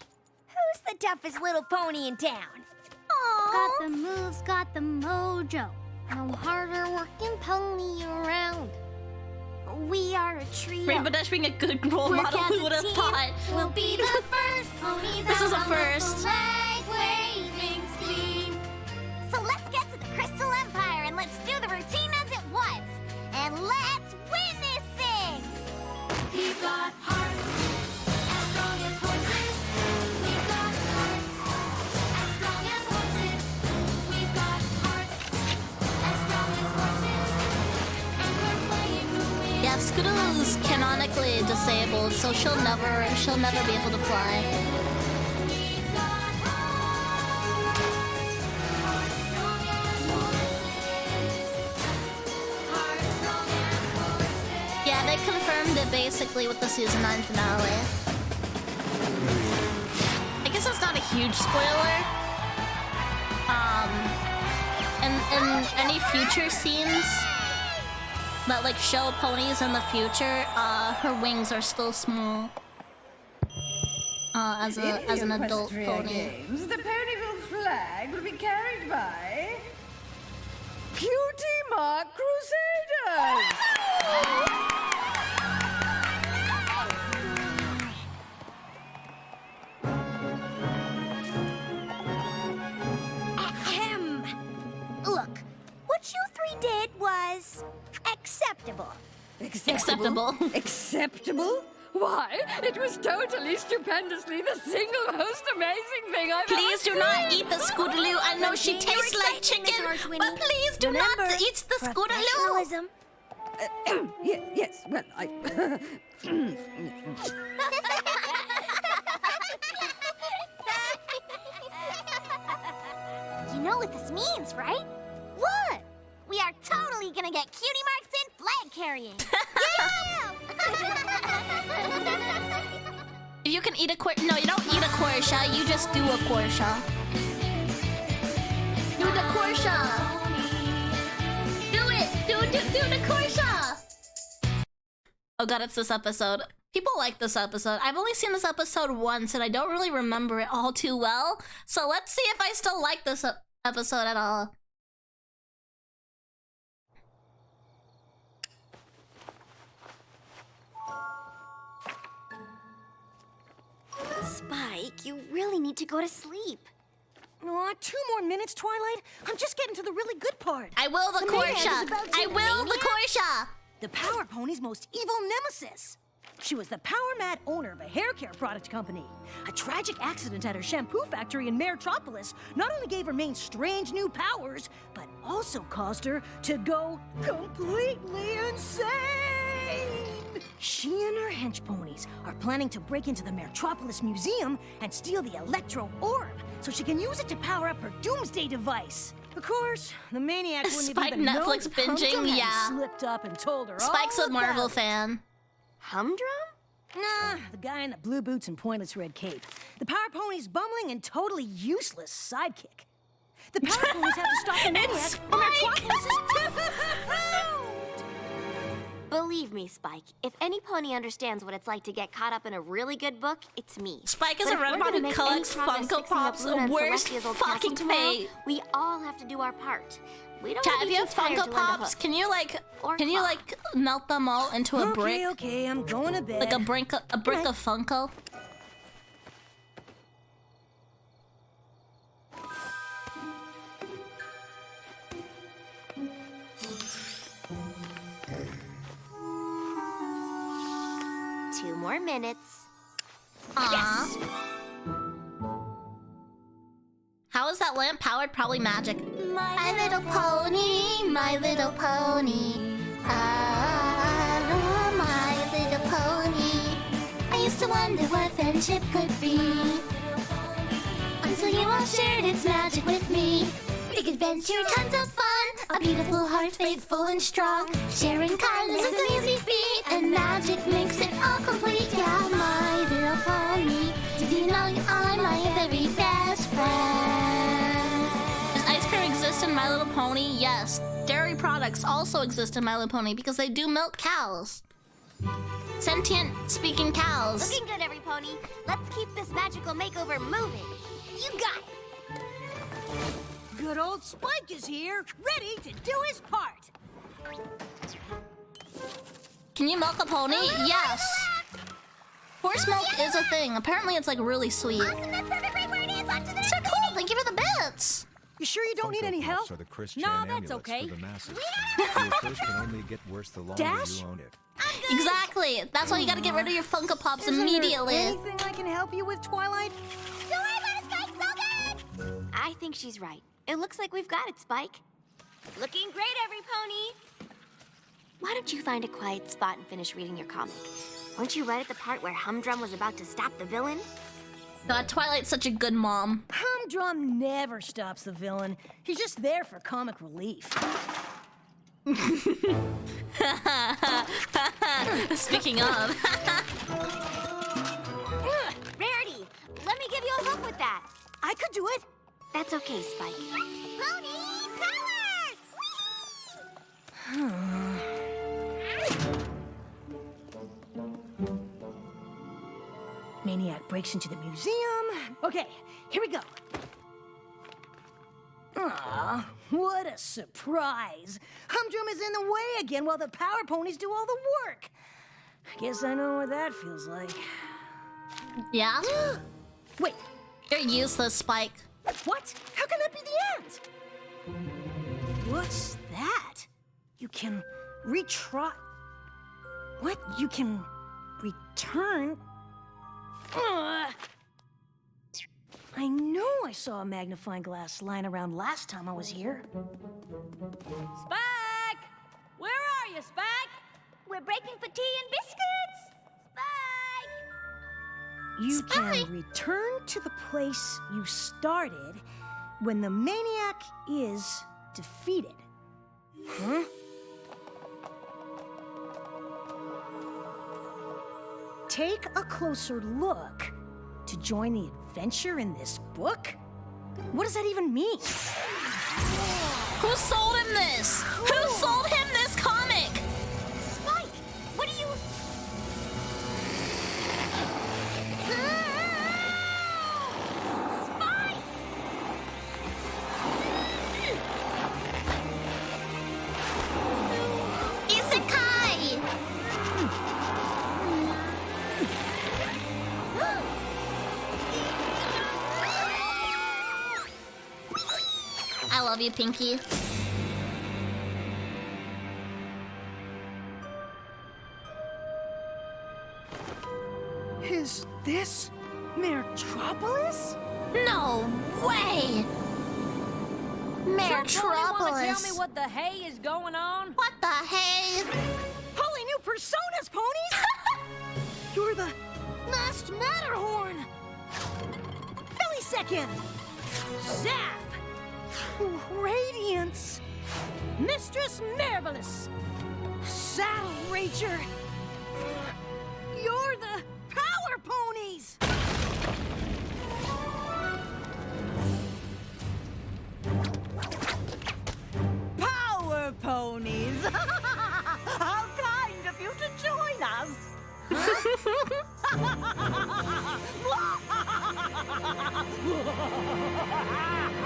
Who's the toughest little pony in town? Got the moves, got the mojo. No harder working pony around. We are a trio. Rainbow Dash being a good role model, who would have thought? We'll be the first ponies This is a out on the first. flag-waving scene. So let's get to the Crystal Empire and let's do the routine as it was. And let's win this thing! We've got hearts as strong as horses. We've got hearts as strong as horses. We've got hearts as strong as horses. And we're playing who wins. Yeah, Scootaloo's canonically disabled, so she'll never be able to fly. We've got hearts strong as horses. Hearts strong as horses. Yeah, they confirmed it basically with the season 9 finale. I guess that's not a huge spoiler. In any future scenes that like show ponies in the future, her wings are still small. As an adult pony. Games, the Ponyville flag will be carried by Cutie Mark Crusaders. Ahem. Look, what you three did was acceptable. Acceptable. Acceptable? Why, it was totally, stupendously the single most amazing thing I've Please do ever not seen. eat the Scootaloo. I know she tastes like chicken, but please do not Remember, eat the Scootaloo. professionalism Yes, well, You know what this means, right? What? We are totally gonna get cutie marks in flag carrying. You can eat a no, you don't eat a Quorsha, you just do a Quorsha. Do the Quorsha. Do it. Do the Quorsha. Oh god, it's this episode. People like this episode. I've only seen this episode once and I don't really remember it all too well. So let's see if I still like this episode at all. Spike, you really need to go to sleep. Aw, 2 more minutes, Twilight. I'm just getting to the really good part. I will the Quorsha. I will the Quorsha. The Power Pony's most evil nemesis. She was the Power Mad owner of a hair care product company. A tragic accident at her shampoo factory in Metropolis not only gave her main strange new powers, but also caused her to go completely insane. She and her hench ponies are planning to break into the Metropolis Museum and steal the Electro Orb so she can use it to power up her doomsday device. Of course, the maniac wouldn't Spike even know Netflix binging, yeah. Slipped up and told her Spike's all a Marvel about it. fan. Humdrum? Nah, the guy in the blue boots and pointless red cape. The Power Pony's bumbling and totally useless sidekick. The Power Ponies have to stop the maniac, It's and Metropolis is doomed! Believe me, Spike, if any pony understands what it's like to get caught up in a really good book, it's me. Spike is But a if we're robot gonna who make collects any progress Funko fixing up Pops. Luna and Worst Celestia's old fucking castle tomorrow, fate. we all have to do our part. We don't Chat, wanna if be you too have tired Funko to lend a Pops, hook. can you Or melt them all into a brick? Okay, I'm going to bed. Like a brick of Funko? Two more minutes. Aww. How is that lamp powered? Probably magic. My little pony, my little pony. Ah, my little pony. I used to wonder what friendship could be. Until you all shared its magic with me. Big adventure, tons of fun. A beautiful heart, faithful and strong. Sharing kindness is an easy feat. And magic makes it all complete. Yeah, my little pony. Did you know you are my very best friend? Does ice cream exist in My Little Pony? Yes. Dairy products also exist in My Little Pony because they do milk cows. Sentient speaking cows. Looking good, every pony. Let's keep this magical makeover moving. You got it. Good old Spike is here, ready to do his part. Can you milk a pony? Yes. Horse milk is a thing. Apparently it's like really sweet. Awesome, that's perfect right where it is. On to the So next cool. Thank you for the bits. You sure you don't need any help? Pops are the Chris No, Chan that's amulets okay. for the masses. Your thirst can only get worse the longer Dash? you own it. Exactly. That's why you gotta get rid of your Funko Pops immediately. Anything I can help you with, Twilight? Don't worry about it, Spike. So good. I think she's right. It looks like we've got it, Spike. Looking great, every pony. Why don't you find a quiet spot and finish reading your comic? Weren't you right at the part where Humdrum was about to stop the villain? God, Twilight's such a good mom. Humdrum never stops the villain. He's just there for comic relief. Speaking of. Rarity, let me give you a hook with that. I could do it. That's okay, Spike. Pony Maniac breaks into the museum. Okay, here we go. Aw, what a surprise. Humdrum is in the way again while the Power Ponies do all the work. Guess I know what that feels like. Yeah? Wait, You're useless, Spike. what? How can that be the end? What's that? You can retry... What? You can return... Ugh. I know I saw a magnifying glass lying around last time I was here. Spike! Where are you, Spike? we're breaking for tea and biscuits. Bye. You can return to the place you started when the maniac is defeated. Huh? Take a closer look to join the adventure in this book? What does that even mean? Who sold him this? Who sold him this comic? Spike, what are you... Spike! Isekai! I love you, Pinky. Is this Metropolis? No way! Metropolis. Tell me what the hay is going on? What the hey? Holy new personas, ponies! You're the masked Matterhorn! Millisecond! Zap! Radiance! Mistress Marvelous! Saddle Rager! You're the Power Ponies! Power ponies! How kind of you to join us!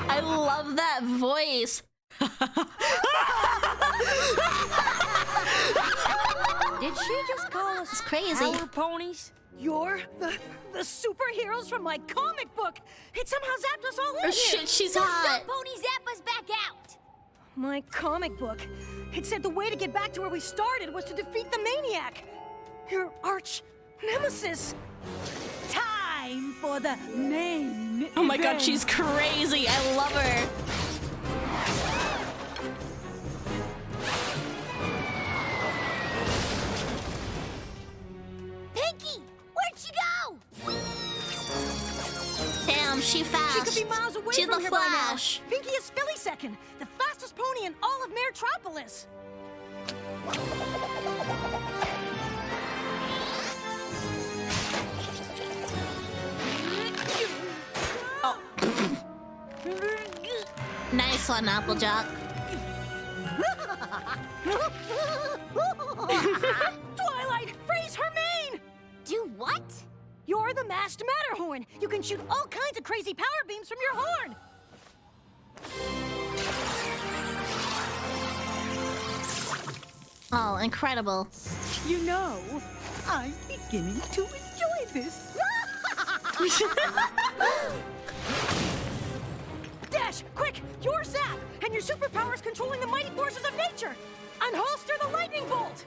I love that voice. Did she just call us crazy. power ponies? You're the superheroes from my comic book! It somehow zapped us all in Oh here! shit, she's Don't hot. pony zap us back out! My comic book. It said the way to get back to where we started was to defeat the maniac. Your arch nemesis. Time for the main Oh my god, event. she's crazy. I love her. Pinky, where'd she go? Damn, she fast. She could be miles away She's from the here by now. Flash. Pinky is Millisecond, the fastest pony in all of Metropolis. Nice one, Applejack. Twilight, freeze her mane! Do what? You're the masked Matterhorn. You can shoot all kinds of crazy power beams from your horn. Oh, incredible. You know, I'm beginning to enjoy this. Dash, quick, your zap, and your superpowers controlling the mighty forces of nature. Unholster the lightning bolt.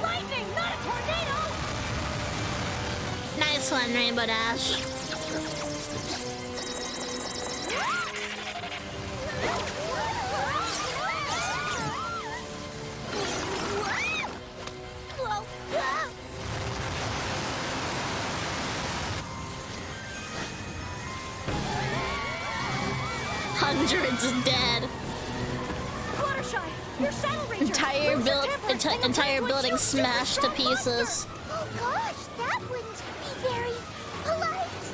Lightning, not a tornado! Nice one, Rainbow Dash. Hundreds dead. Fluttershy, your saddle ranger. Entire building smashed to pieces. Oh gosh, that wouldn't be very polite.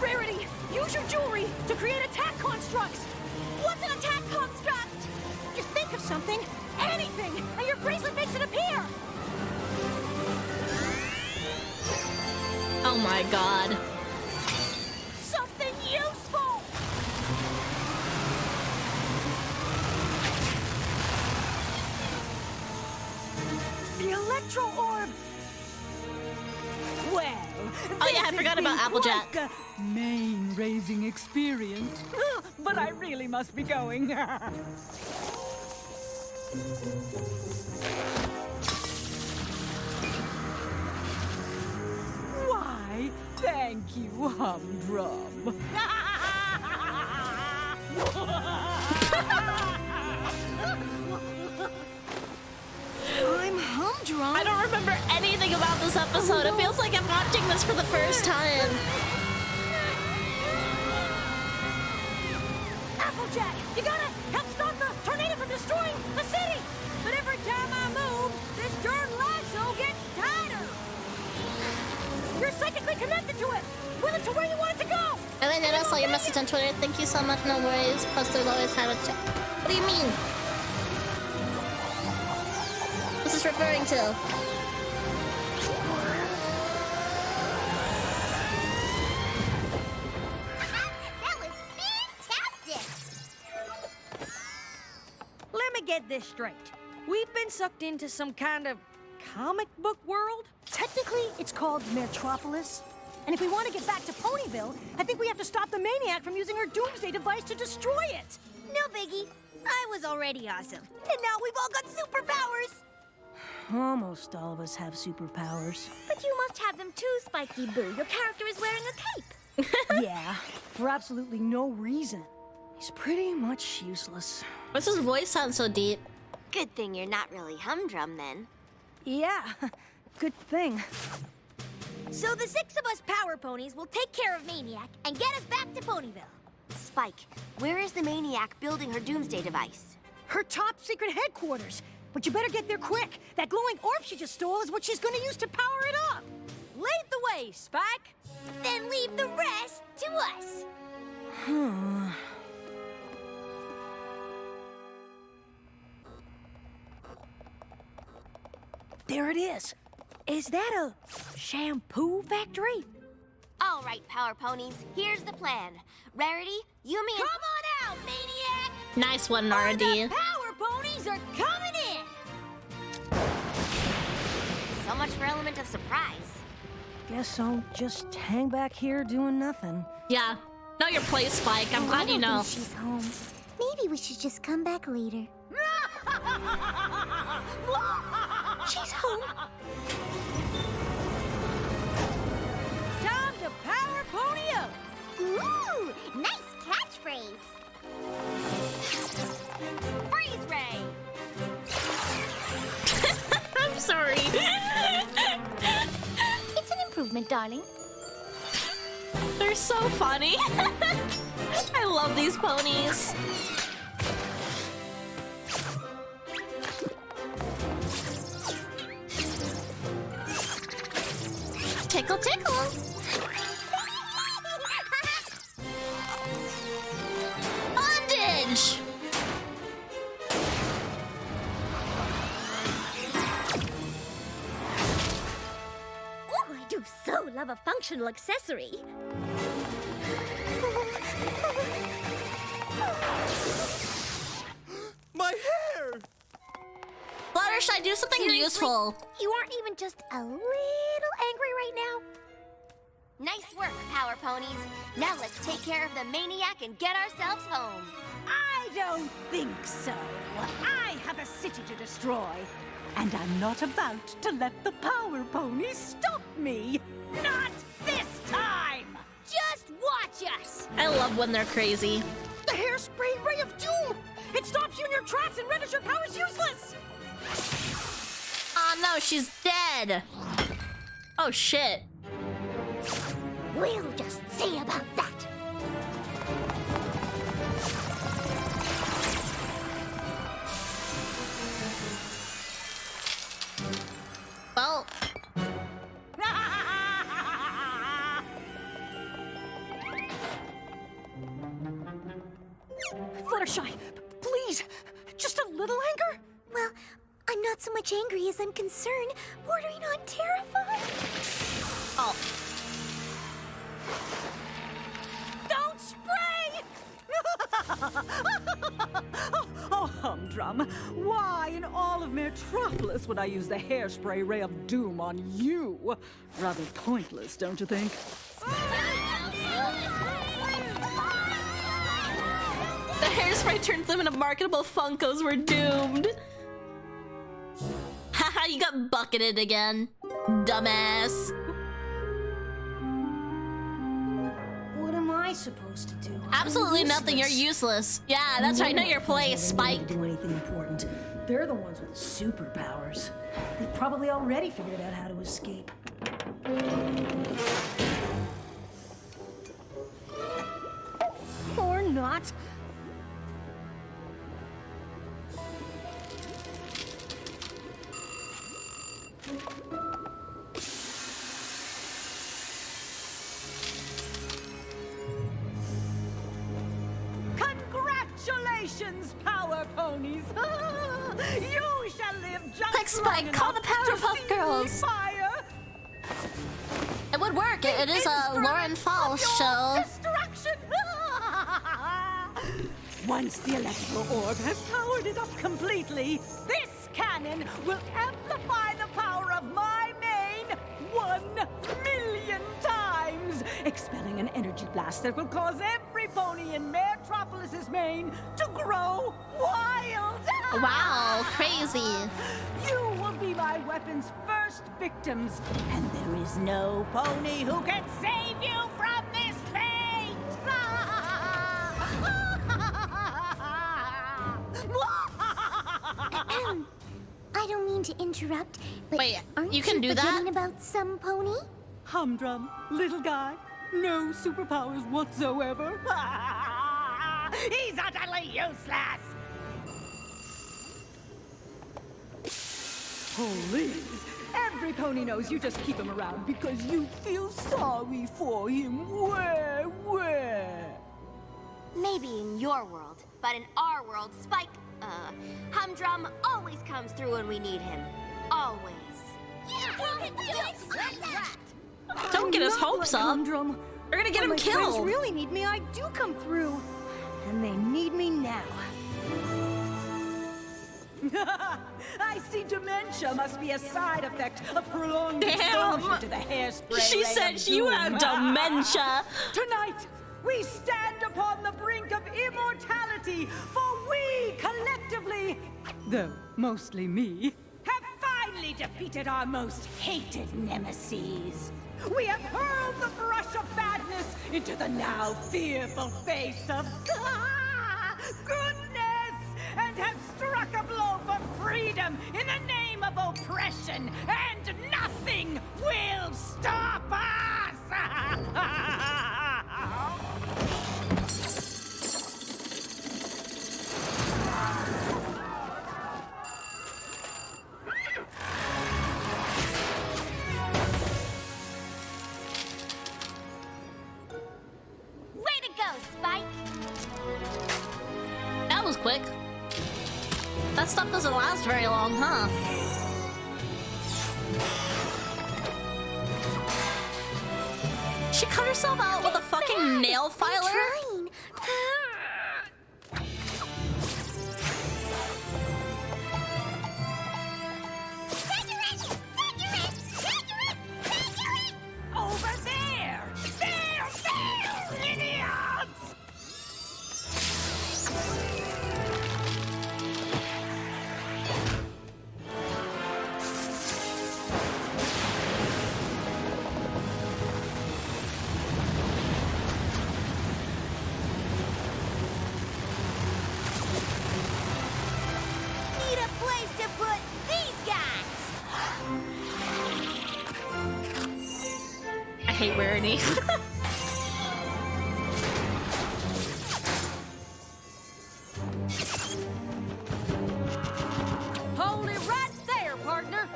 Rarity, use your jewelry to create attack constructs. What's an attack construct? Just think of something, anything, and your bracelet makes it appear. Oh my god. Something useful. The electro orb. Well, Oh yeah, I this forgot has about been Applejack. quite a mane-raising experience. But I really must be going. Thank you, Humdrum. I'm humdrum. I don't remember anything about this episode. It feels like I'm watching this for the first time. Applejack, you gotta help stop the tornado from destroying the city! But every time I move, this darn lasso gets tighter. You're psychically connected to it! Will it to where you want it to go! And I never saw your message on Twitter. Thank you so much. No worries. Plus, there's always had a chat. What do you mean? What's this referring to? That was fantastic! Let me get this straight. We've been sucked into some kind of comic book world? Technically, it's called Metropolis. And if we want to get back to Ponyville, I think we have to stop the maniac from using her doomsday device to destroy it. No biggie. I was already awesome. And now we've all got superpowers. Almost all of us have superpowers. But you must have them too, Spiky Boo. Your character is wearing a cape. Yeah, for absolutely no reason. He's pretty much useless. What's his voice sound so deep? Good thing you're not really Humdrum then. Yeah, good thing. So the 6 of us power ponies will take care of Maniac and get us back to Ponyville. Spike, where is the Maniac building her doomsday device? Her top secret headquarters. But you better get there quick. That glowing orb she just stole is what she's gonna use to power it up. Lead the way, Spike. Then leave the rest to us. There it is. Is that a shampoo factory? All right, Power Ponies, here's the plan. Rarity, you, me, and... Come on out, Maniac! Nice one, Or Nardi. the power ponies are coming in! So much for element of surprise. Guess I'll just hang back here doing nothing. Yeah. Know your place, Spike. I'm glad you know. She's home. Maybe we should just come back later. She's home. Time to power pony up! Ooh, nice catchphrase. Freeze ray. I'm sorry. It's an improvement, darling. They're so funny. I love these ponies. Tickle, tickle. Bondage. Oh, I do so love a functional accessory. My hair! Fluttershy, do something Seriously? useful. You aren't even just a little angry right now? Nice work, Power Ponies. Now let's take care of the Maniac and get ourselves home. I don't think so. I have a city to destroy. And I'm not about to let the Power Ponies stop me. Not this time! Just watch us! I love when they're crazy. The hairspray ray of doom! It stops you in your tracks and renders your powers useless! Oh no, she's dead. Oh shit. We'll just see about that. Well, Fluttershy, please, just a little anger? Well, I'm not so much angry as I'm concerned, bordering on terrified. Oh. Don't spray! Oh, Humdrum, why in all of Metropolis would I use the hairspray ray of doom on you? Rather pointless, don't you think? The hairspray turns them into marketable Funkos. We're doomed. Haha, you got bucketed again. Dumbass. I supposed to do? Absolutely nothing. You're useless. Yeah, that's right. Know your place, Spike. Do anything important. They're the ones with the superpowers. They've probably already figured out how to escape. Or not. Congratulations, Power Ponies! You shall live just Quick, Spike, long call the enough to Powerpuff see Girls. Fire. It would work. It is a Lauren Falls show. Destruction! Once the electrical orb has powered it up completely, this cannon will amplify the power of my mane 1,000,000 times, expelling an energy blast that will cause every pony in Metropolis's mane to grow wild. Wow, crazy. You will be my weapon's first victims, and there is no pony who can save you from this fate! I don't mean to interrupt, but Wait, aren't you can do that? forgetting about some pony? Humdrum, little guy, no superpowers whatsoever. He's utterly useless! Please, every pony knows you just keep him around because you feel sorry for him. Where? Maybe in your world, but in our world, Spike, Humdrum always comes through when we need him. Always. Don't get his hopes up. Humdrum. We're gonna get When him my friends killed. really need me, I do come through. And they need me now. I see dementia must be a side effect of prolonged Damn. exposure to the hairspray. She ray said of you doom. have dementia. Tonight, we stand upon the brink of immortality, for we collectively, though mostly me, have finally defeated our most hated nemesis. We have hurled the brush of badness into the now fearful face of goodness, and have struck a blow for freedom in the name of oppression, and nothing will stop us! Way to go, Spike! That was quick. That stuff doesn't last very long, huh? She cut herself out with a fucking nail filer? Trying. Over there! There! Idiots! Need a place to put these guys. I hate Rarity. Hold it right there, partner.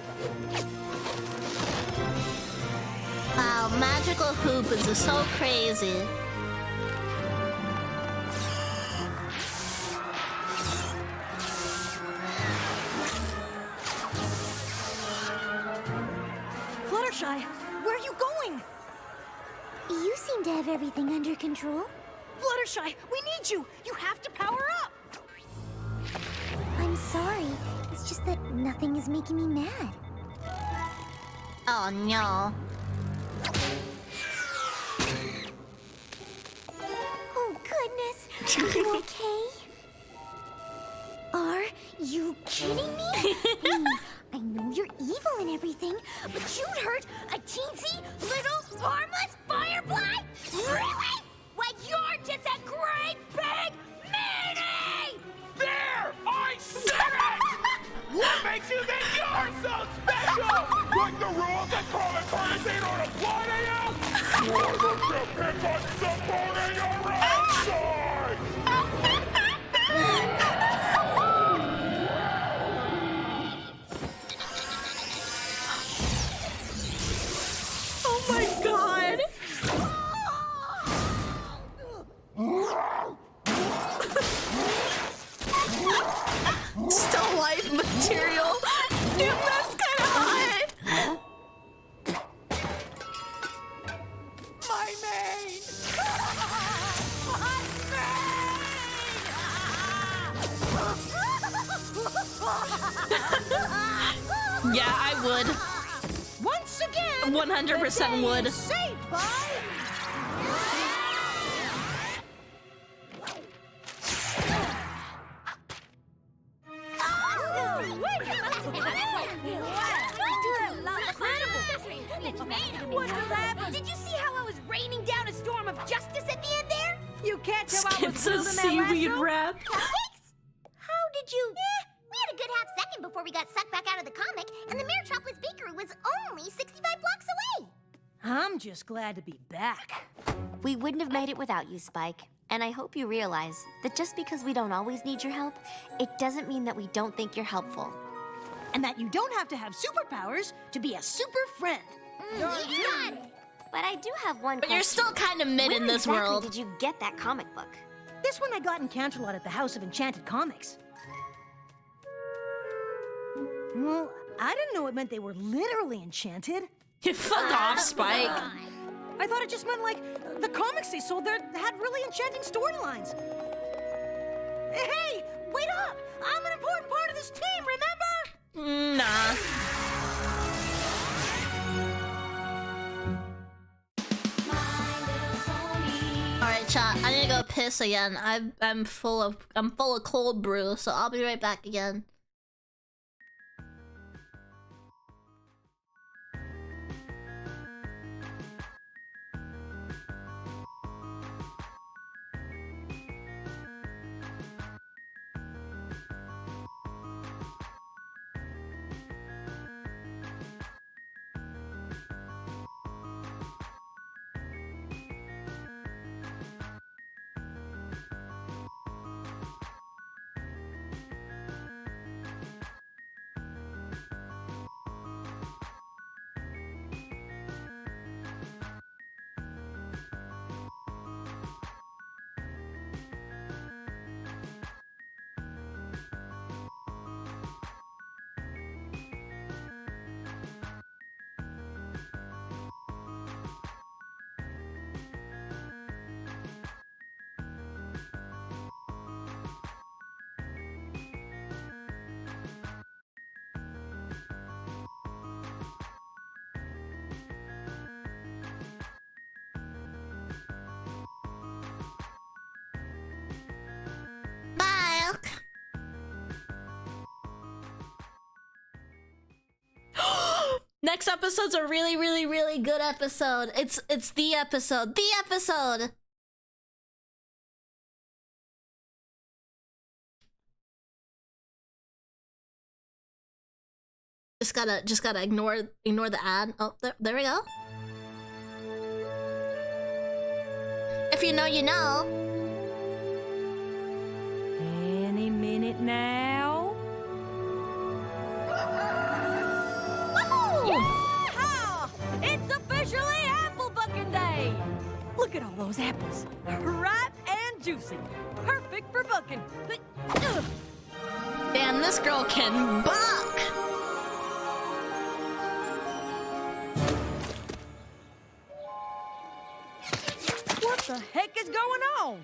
Wow, magical hoop is just so crazy. Fluttershy, where are you going? You seem to have everything under control. Fluttershy, we need you. You have to power up. I'm sorry. It's just that nothing is making me mad. Oh no. Oh, goodness. Are you okay? Are you kidding me? I know you're evil and everything, but you'd hurt a teensy little harmless firefly? Really? When you What makes you think you're so special? Like the rules that common courtesy don't apply to you? Why don't you pick up supporting your own side? Oh my god! Still life material. Dude, that's kind of hot. My mane! Yeah, I would. Once again, 100% would. saved by... Did you see how I was raining down a storm of justice at the end there? You can't tell I was Skips a wielding that seaweed lasso? wrap. Cupcakes? How did you... we had a good half second before we got sucked back out of the comic, and the Metropolis Bakery was only 65 blocks away. I'm just glad to be back. We wouldn't have made it without you, Spike. And I hope you realize that just because we don't always need your help, it doesn't mean that we don't think you're helpful. And that you don't have to have superpowers to be a super friend. You got it. But I do have one But question. you're still kind of mid Where in this exactly world. did you get that comic book? This one I got in Canterlot at the House of Enchanted Comics. Well, I didn't know it meant they were literally enchanted. Fuck off, Spike. I thought it just meant, like, the comics they sold there had really enchanting storylines. Hey, wait up! I'm an important part of this team, remember? Nah. Alright, chat. I need to go piss again. I'm full of cold brew, so I'll be right back again. Bye. Next episode's a really, really, really good episode. It's the episode. The episode. Just gotta ignore the ad. Oh, there we go. If you know, you know. Any minute now. Yeehaw! It's officially apple bucking day! Look at all those apples. Ripe and juicy. Perfect for bucking. Damn, this girl can buck! What the heck is going on?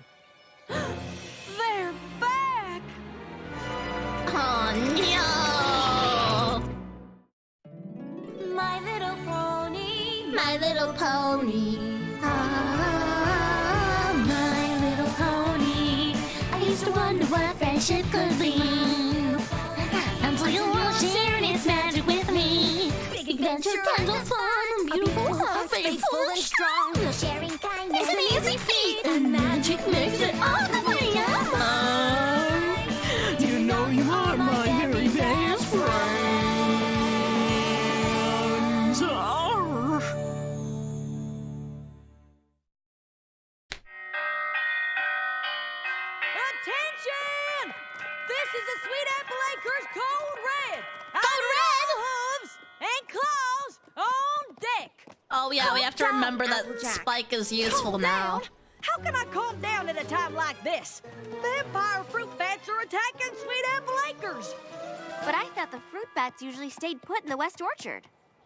They're back! Oh no! My little pony. My little pony. Ah, my little pony. I used to wonder what friendship could be. Until you were sharing its magic with me. Big adventure, tender fun, beautiful heart, faithful and strong. Sharing kindness It's an easy feat, and magic makes it all the way up. You know you are my very best friend. Oh yeah, we have to remember that Spike is useful now. How can I calm down at a time like this? Vampire fruit bats are attacking Sweet Apple Acres. But I thought the fruit bats usually stayed put in the West Orchard.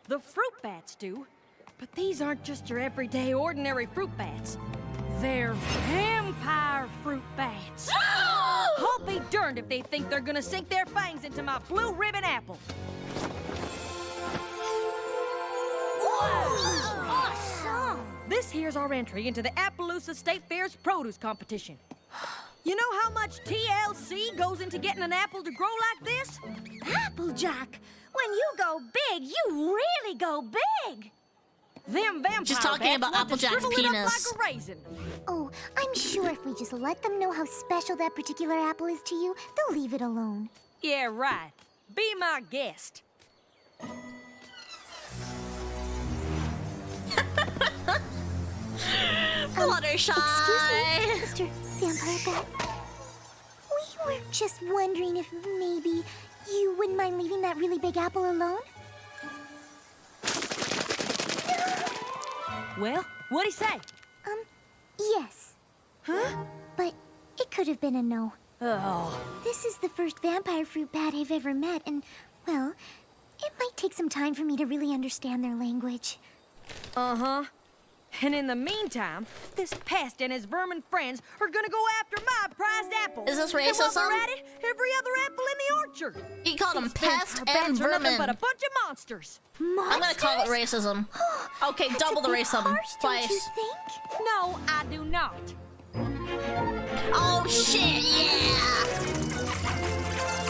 The fruit bats do, but these aren't just your everyday ordinary fruit bats. They're vampire fruit bats. I'll be darned if they think they're gonna sink their fangs into my blue ribbon apple. Awesome! This here's our entry into the Appaloosa State Fair's produce competition. You know how much TLC goes into getting an apple to grow like this? Applejack, when you go big, you really go big. Them vampire She's talking bats about want to Applejack's shrivel it up penis. like a raisin. Oh, I'm sure if we just let them know how special that particular apple is to you, they'll leave it alone. Yeah, right. Be my guest. Fluttershy! Excuse me, Mr. Vampire Bat. We were just wondering if maybe you wouldn't mind leaving that really big apple alone? Well, what'd he say? Yes. Huh? But it could have been a no. Oh. This is the first vampire fruit bat I've ever met, and, well, it might take some time for me to really understand their language. Uh-huh. And in the meantime, this pest and his vermin friends are gonna go after my prized apples. Is this And while racism? they're at it, every other apple in the orchard. He called them These pest vampire and bats are nothing vermin. but a bunch of monsters. I'm gonna call it racism. Okay, That's double a the bit racism. harsh, don't you Twice. think? No, I do not. Oh shit, yeah!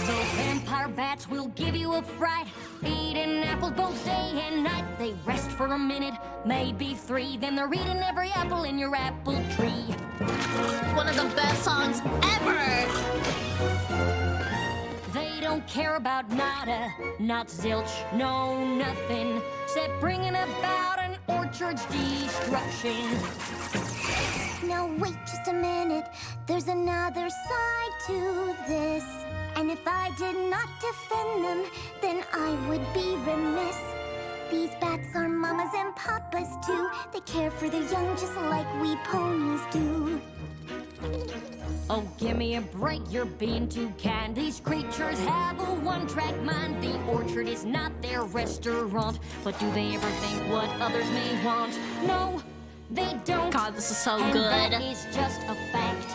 Those vampire bats will give you a fright. Eating apples both day and night. They rest for a minute, maybe 3. Then they're eating every apple in your apple tree. One of the best songs ever! They don't care about nada, not zilch, no nothing, except bringing about an orchard's destruction. Now wait just a minute, there's another side to this. And if I did not defend them, then I would be remiss. These bats are mamas and papas too. They care for their young just like we ponies do. Oh, give me a break, you're being too kind. These creatures have a one-track mind. The orchard is not their restaurant. But do they ever think what others may want? No, they don't. God, this is so And good. that is just a fact.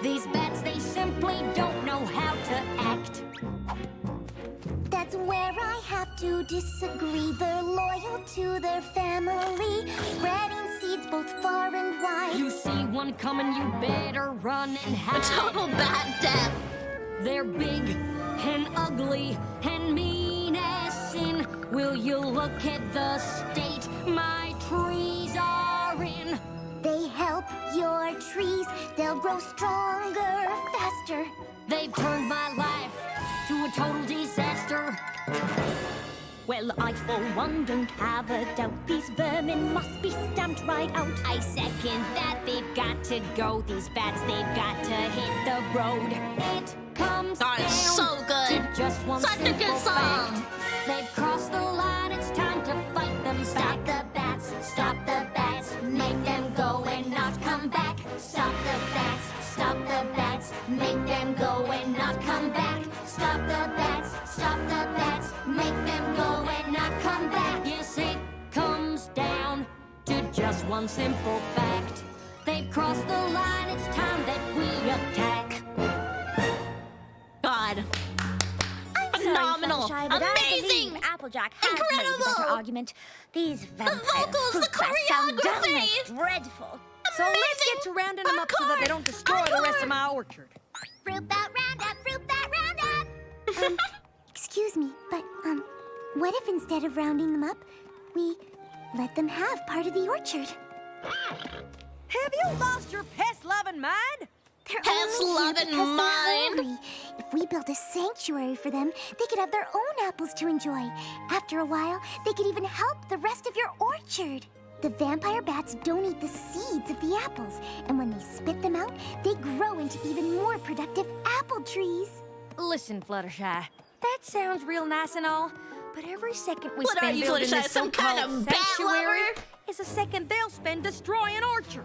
These bats, they simply don't know how to act. That's where I have to disagree. They're loyal to their family, spreading seeds both far and wide. You see one coming, you better run and A hide. total bad death. They're big and ugly and mean as sin. Will you look at the state my trees are in? They help your trees, they'll grow stronger, faster. They've turned my life to a total disaster. Well, I for one don't have a doubt. These vermin must be stamped right out. I second that they've got to go. These bats, they've got to hit the road. It comes God, it's down so good. to just one Such a good simple song. fact. They've crossed the line, it's time to fight them. Stop the bats, stop the bats. Make them go and not come back. Stop the bats, stop the bats. Make them go and not come back. Stop the bats, stop the bats. Make them go and not come back. Yes, it comes down to just one simple fact. They've crossed the line, it's time that we attack. God. I'm Phenomenal. sorry, Fluttershy, but I Amazing. believe Applejack has made the Incredible. better argument. These vampire vocals, fruit the bats sound choreography. downright dreadful. So let's get to rounding them up so that they don't destroy the rest of my orchard. Fruit bat roundup, fruit bat roundup! Excuse me, but, what if instead of rounding them up, we let them have part of the orchard? Have you lost your pest-loving mind? They're Pest only here loving because they're mine. hungry. If we built a sanctuary for them, they could have their own apples to enjoy. After a while, they could even help the rest of your orchard. The vampire bats don't eat the seeds of the apples, and when they spit them out, they grow into even more productive apple trees. Listen, Fluttershy, that sounds real nice and all, but every second we What are spend you, building Fluttershy? this Some kind so-called of bat sanctuary, lover? is a second they'll spend destroying orchard.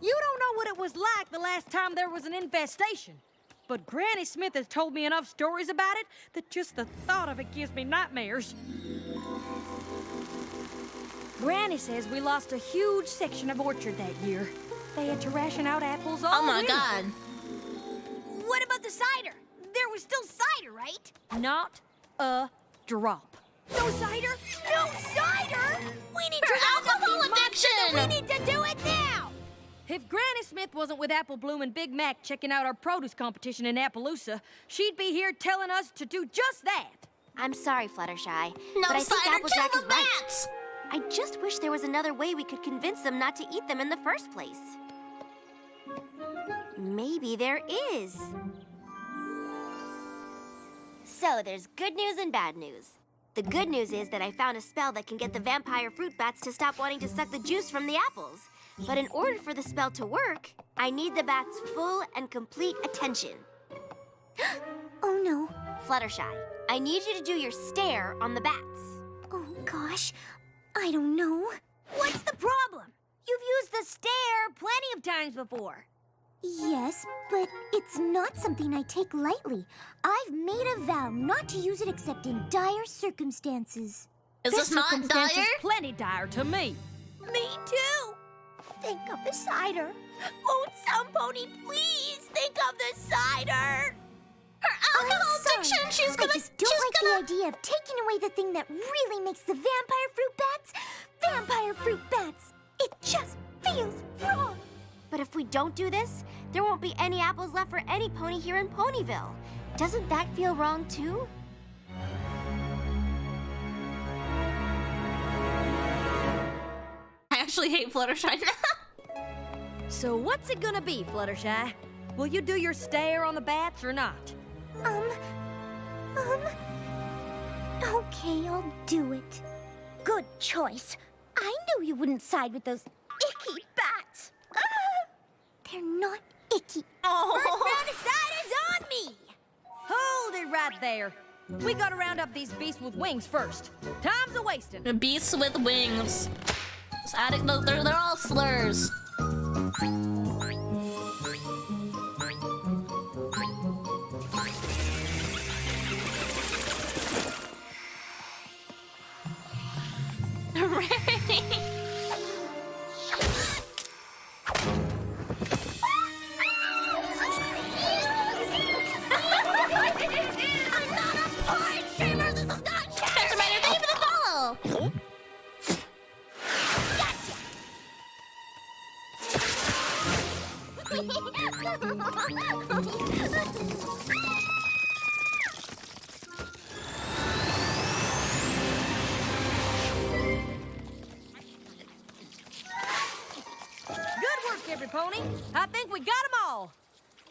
You don't know what it was like the last time there was an infestation. But Granny Smith has told me enough stories about it that just the thought of it gives me nightmares. Granny says we lost a huge section of orchard that year. They had to ration out apples all Oh my winter. god. What about the cider? There was still cider, right? Not a drop. No cider? No cider? We need Her to round up alcohol these monsters, and addiction! we need to do it now! If Granny Smith wasn't with Apple Bloom and Big Mac checking out our produce competition in Appaloosa, she'd be here telling us to do just that. I'm sorry, Fluttershy, No but I think cider, Applejack kill is the right. bats! I just wish there was another way we could convince them not to eat them in the first place. Maybe there is. So there's good news and bad news. The good news is that I found a spell that can get the vampire fruit bats to stop wanting to suck the juice from the apples. But in order for the spell to work, I need the bats' full and complete attention. Oh no. Fluttershy, I need you to do your stare on the bats. Oh gosh. I don't know. What's the problem? You've used the stare plenty of times before. Yes, but it's not something I take lightly. I've made a vow not to use it except in dire circumstances. Is this not circumstance dire? is plenty dire to me. Me too. Think of the cider. Won't some pony please think of the cider? Her alcohol addiction, she's gonna... I just don't like the idea of taking away the thing that really makes the vampire fruit bats. It just feels wrong. But if we don't do this, there won't be any apples left for any pony here in Ponyville. Doesn't that feel wrong, too? I actually hate Fluttershy. So what's it gonna be, Fluttershy? Will you do your stare on the bats or not? Okay, I'll do it. Good choice. I knew you wouldn't side with those icky bats. They're not icky. Oh. Round of cider's on me. Hold it right there. We gotta round up these beasts with wings first. Time's a-wasting. Beasts with wings. No, they're all slurs. Every pony. I think we got them all.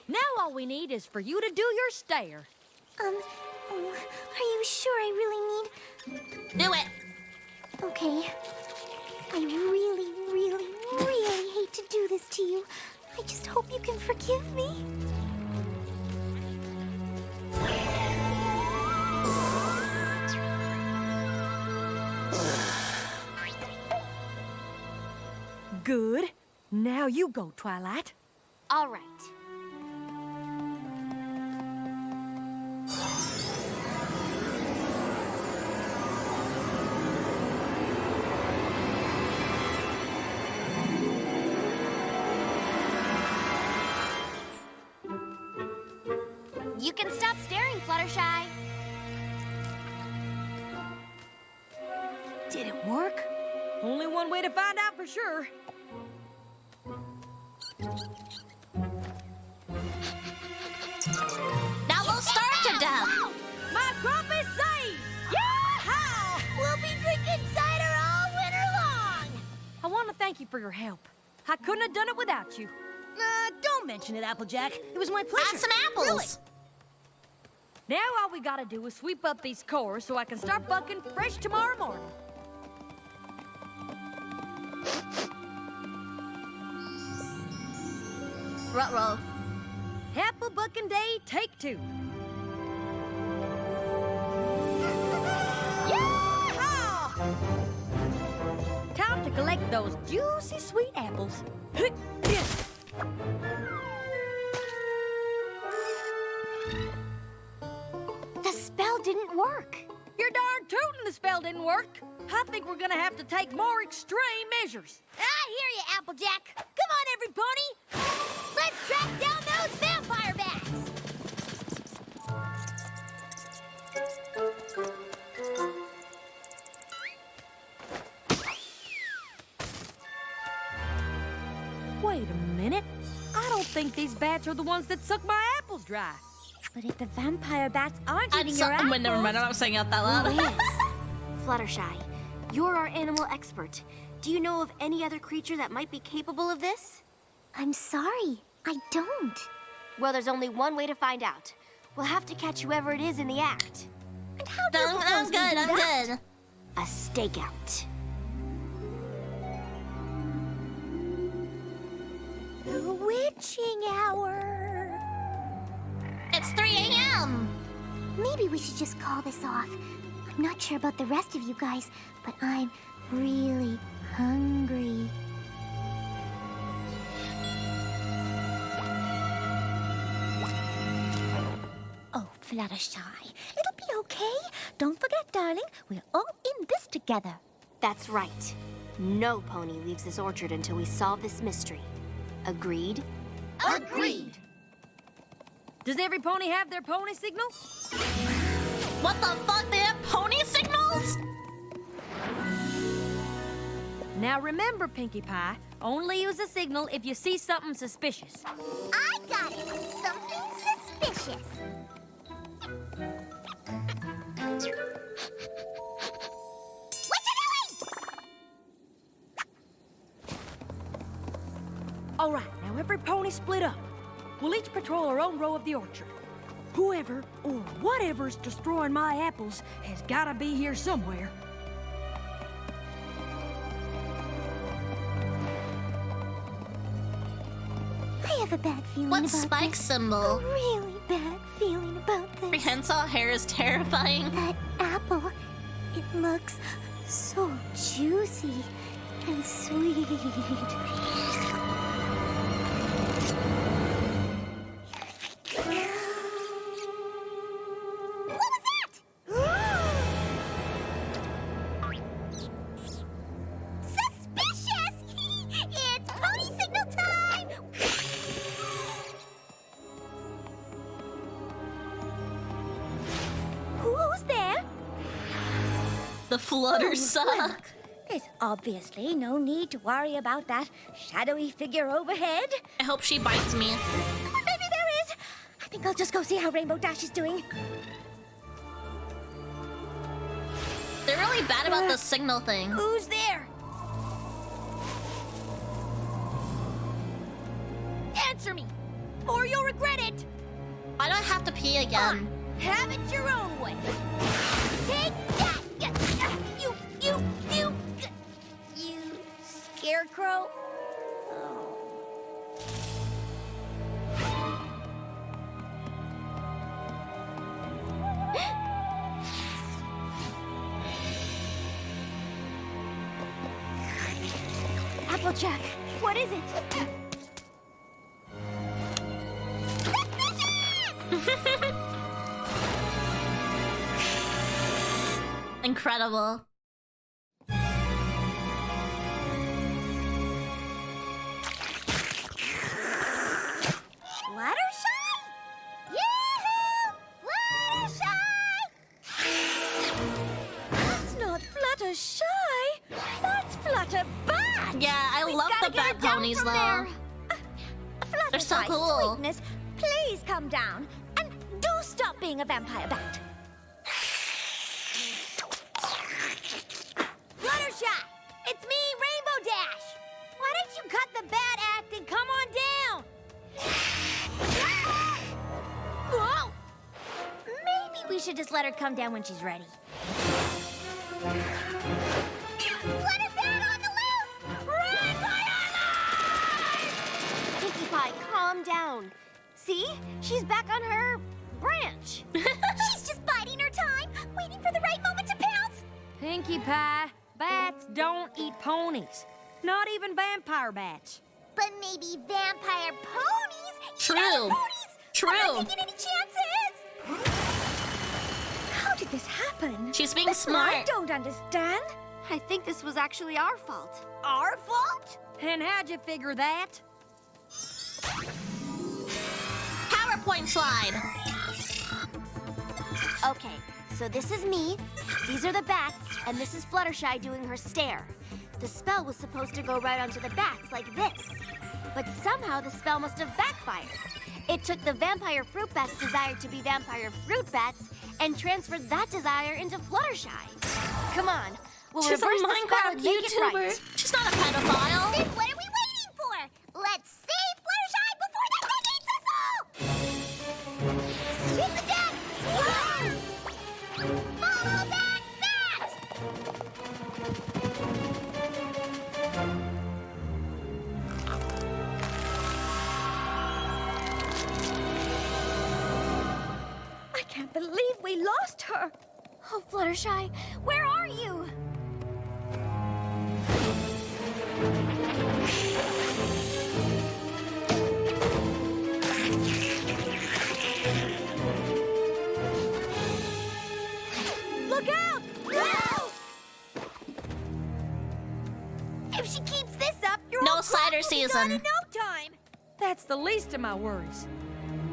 Now all we need is for you to do your stare. Are you sure I really need... Do it. Okay. I really hate to do this to you. I just hope you can forgive me. Good. Now you go, Twilight. All right. You can stop staring, Fluttershy. Did it work? Only one way to find out for sure. Now we'll starve to death. My crop is saved! Yeah! We'll be drinking cider all winter long! I want to thank you for your help. I couldn't have done it without you. Don't mention it, Applejack. It was my pleasure. Add some apples. Now all we gotta do is sweep up these cores so I can start bucking fresh tomorrow morning. Ruh-roh. Apple bucking day, take 2. Yeehaw! Time to collect those juicy sweet apples. The spell didn't work. You're darn tootin' the spell didn't work. I think we're gonna have to take more extreme measures. I hear you, Applejack. Come on, every pony. Let's track down those vampire bats. Wait a minute. I don't think these bats are the ones that suck my apples dry. But if the vampire bats aren't I'd eating your apples... never mind, I'm not saying out that loud. Who is? Fluttershy, you're our animal expert. Do you know of any other creature that might be capable of this? I'm sorry, I don't. Well, there's only one way to find out. We'll have to catch whoever it is in the act. And how do you I'm propose we good, do I'm that? good. A stakeout. The witching hour. It's 3 a.m. Maybe we should just call this off. I'm not sure about the rest of you guys, but I'm really hungry. Oh, Fluttershy, it'll be okay. Don't forget, darling, we're all in this together. That's right. No pony leaves this orchard until we solve this mystery. Agreed? Agreed. Does every pony have their pony signal? What the fuck? They have pony signals? Now remember, Pinkie Pie, only use a signal if you see something suspicious. I got it! Something suspicious. What you doing? All right, now every pony split up. We'll each patrol our own row of the orchard. Whoever or whatever's destroying my apples has got to be here somewhere. I have a bad feeling What's about Spike's this. symbol? A really bad feeling about this. Prehensile hair is terrifying. That apple, it looks so juicy and sweet. What was that? Suspicious! It's pony signal time! Who's there? The Fluttershy. There's obviously no need to worry about that shadowy figure overhead. I hope she bites me. Maybe there is. I think I'll just go see how Rainbow Dash is doing. They're really bad about the signal thing. Who's there? Answer me, or you'll regret it. Why do I have to pee again? Have it your own way. Take that! You scarecrow. Applejack, what is it? Incredible. Fluttershy? Yoo-hoo! Fluttershy! That's not Fluttershy. That's Flutterbat. Yeah, I We've love gotta the get Uh, her bat down ponies from though. there. They're so Fluttershy, cool. Sweetness, please come down and do stop being a vampire bat. Fluttershy, it's me, Rainbow Dash. Why don't you cut the bad act and come on down? Whoa! Maybe we should just let her come down when she's ready. Flutterbat on the loose! Run for your life! Pinkie Pie, calm down. See? She's back on her branch. She's just biding her time, waiting for the right moment to pounce. Pinkie Pie, bats don't eat ponies. Not even vampire bats. But maybe vampire ponies? True. Ponies! True. Am I taking any chances? How did this happen? She's being I smart. don't understand. I think this was actually our fault. Our fault? And how'd you figure that? PowerPoint slide. Okay, so this is me, these are the bats, and this is Fluttershy doing her stare. The spell was supposed to go right onto the bats like this. But somehow the spell must have backfired. It took the vampire fruit bat's desire to be vampire fruit bats and transferred that desire into Fluttershy. Come on, we'll She's a reverse the spell Minecraft and make it YouTuber. right. She's not a pedophile. Then what are we waiting for? Let's save Fluttershy before that thing eats us all! Hit the deck! Follow that bat! I can't believe we lost her. Oh, Fluttershy, where are you? Look out! If she keeps this up, you're No all cider will be season. gone in no time. That's the least of my worries.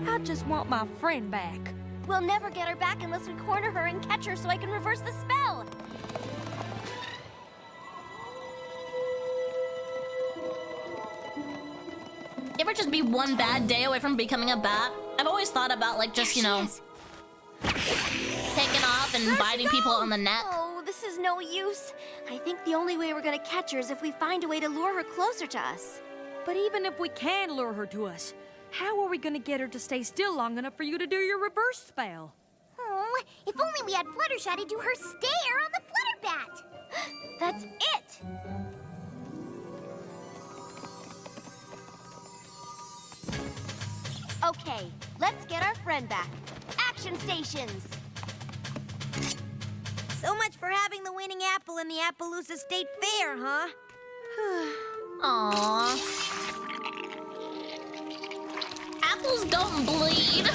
I just want my friend back. We'll never get her back unless we corner her and catch her so I can reverse the spell. You ever just be one bad day away from becoming a bat? I've always thought about like just, you know, taking off and biting people on the neck. Oh, this is no use. I think the only way we're gonna catch her is if we find a way to lure her closer to us. But even if we can lure her to us, how are we gonna get her to stay still long enough for you to do your reverse spell? Oh, if only we had Fluttershy to do her stare on the Flutter Bat. That's it! Okay, let's get our friend back. Action stations! So much for having the winning apple in the Appaloosa State Fair, huh? Aww. Apples don't bleed.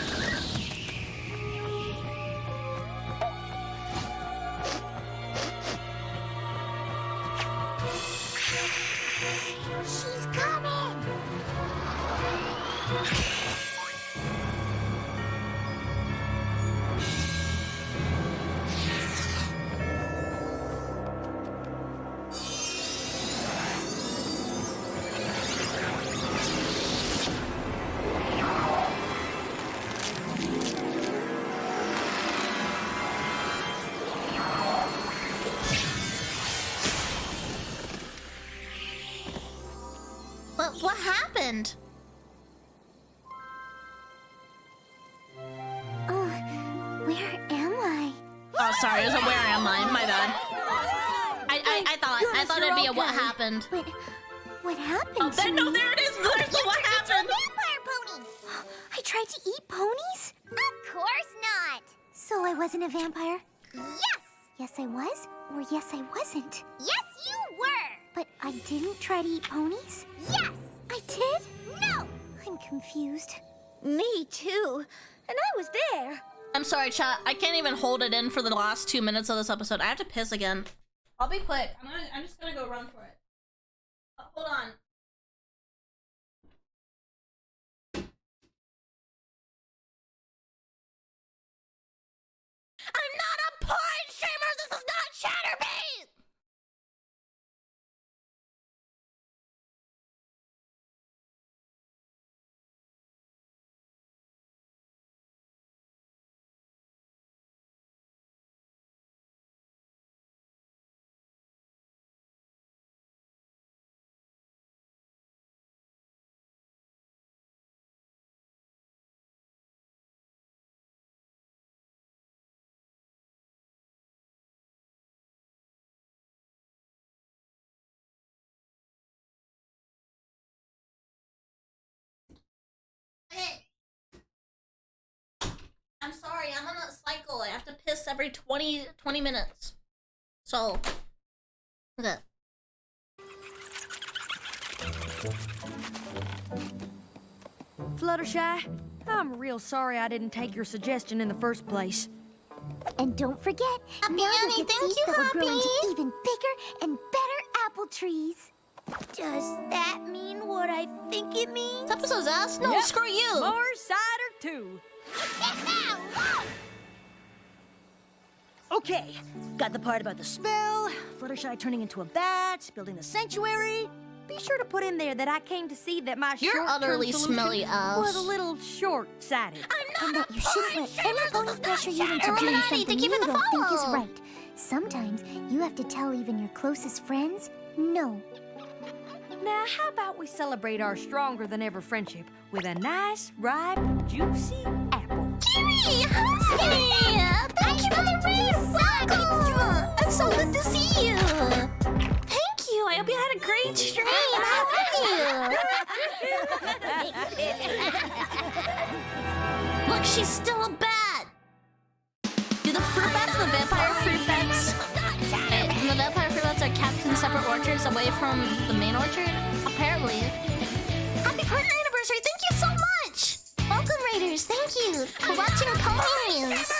She's coming. What happened? Oh, where am I? Oh, sorry. It was a where am I? My bad. I thought it'd be a what happened. What happened Oh, to there, no, me? there it is. There's the what happened. Vampire pony. I tried to eat ponies? Of course not. So I wasn't a vampire? Yes. Yes, I was, or yes, I wasn't. Yes, you were. But I didn't try to eat ponies? Yes. I did? No. I'm confused. Me too. And I was there. I'm sorry, chat. I can't even hold it in for the last 2 minutes of this episode. I have to piss again. I'll be quick. I'm just gonna go run for it. Hold on. I'm not a porn streamer. This is not Chatterbait. I'm sorry, I'm on a cycle. I have to piss every 20 minutes. So, okay. Fluttershy, I'm real sorry I didn't take your suggestion in the first place. And don't forget, Happy now Annie, you'll get thank seeds you, that will grow Happy. into even bigger and better apple trees. Does that mean what I think it means? This episode's ass? No, Yep. screw you. More cider, too. Okay, got the part about the spell, Fluttershy turning into a bat, building the sanctuary. Be sure to put in there that I came to see that my You're short-term utterly solution smelly ass. was a little short-sighted. And that you shouldn't let anyone pressure you into Maddie, doing thank something you you for the don't think is follow. right. Sometimes you have to tell even your closest friends no. Now, how about we celebrate our stronger-than-ever friendship with a nice, ripe, juicy apple? Kitty, hi! Thank you for the race! Welcome! It's so good to see you! Thank you! I hope you had a great stream! How are you? Look, she's still a bat! Do the fruit bats and the vampire fruit bats... the vampire fruit bats are kept in separate orchards away from the main orchard? Apparently. Happy partner anniversary! Thank you so much! Welcome, Raiders! Thank you for watching Ponies!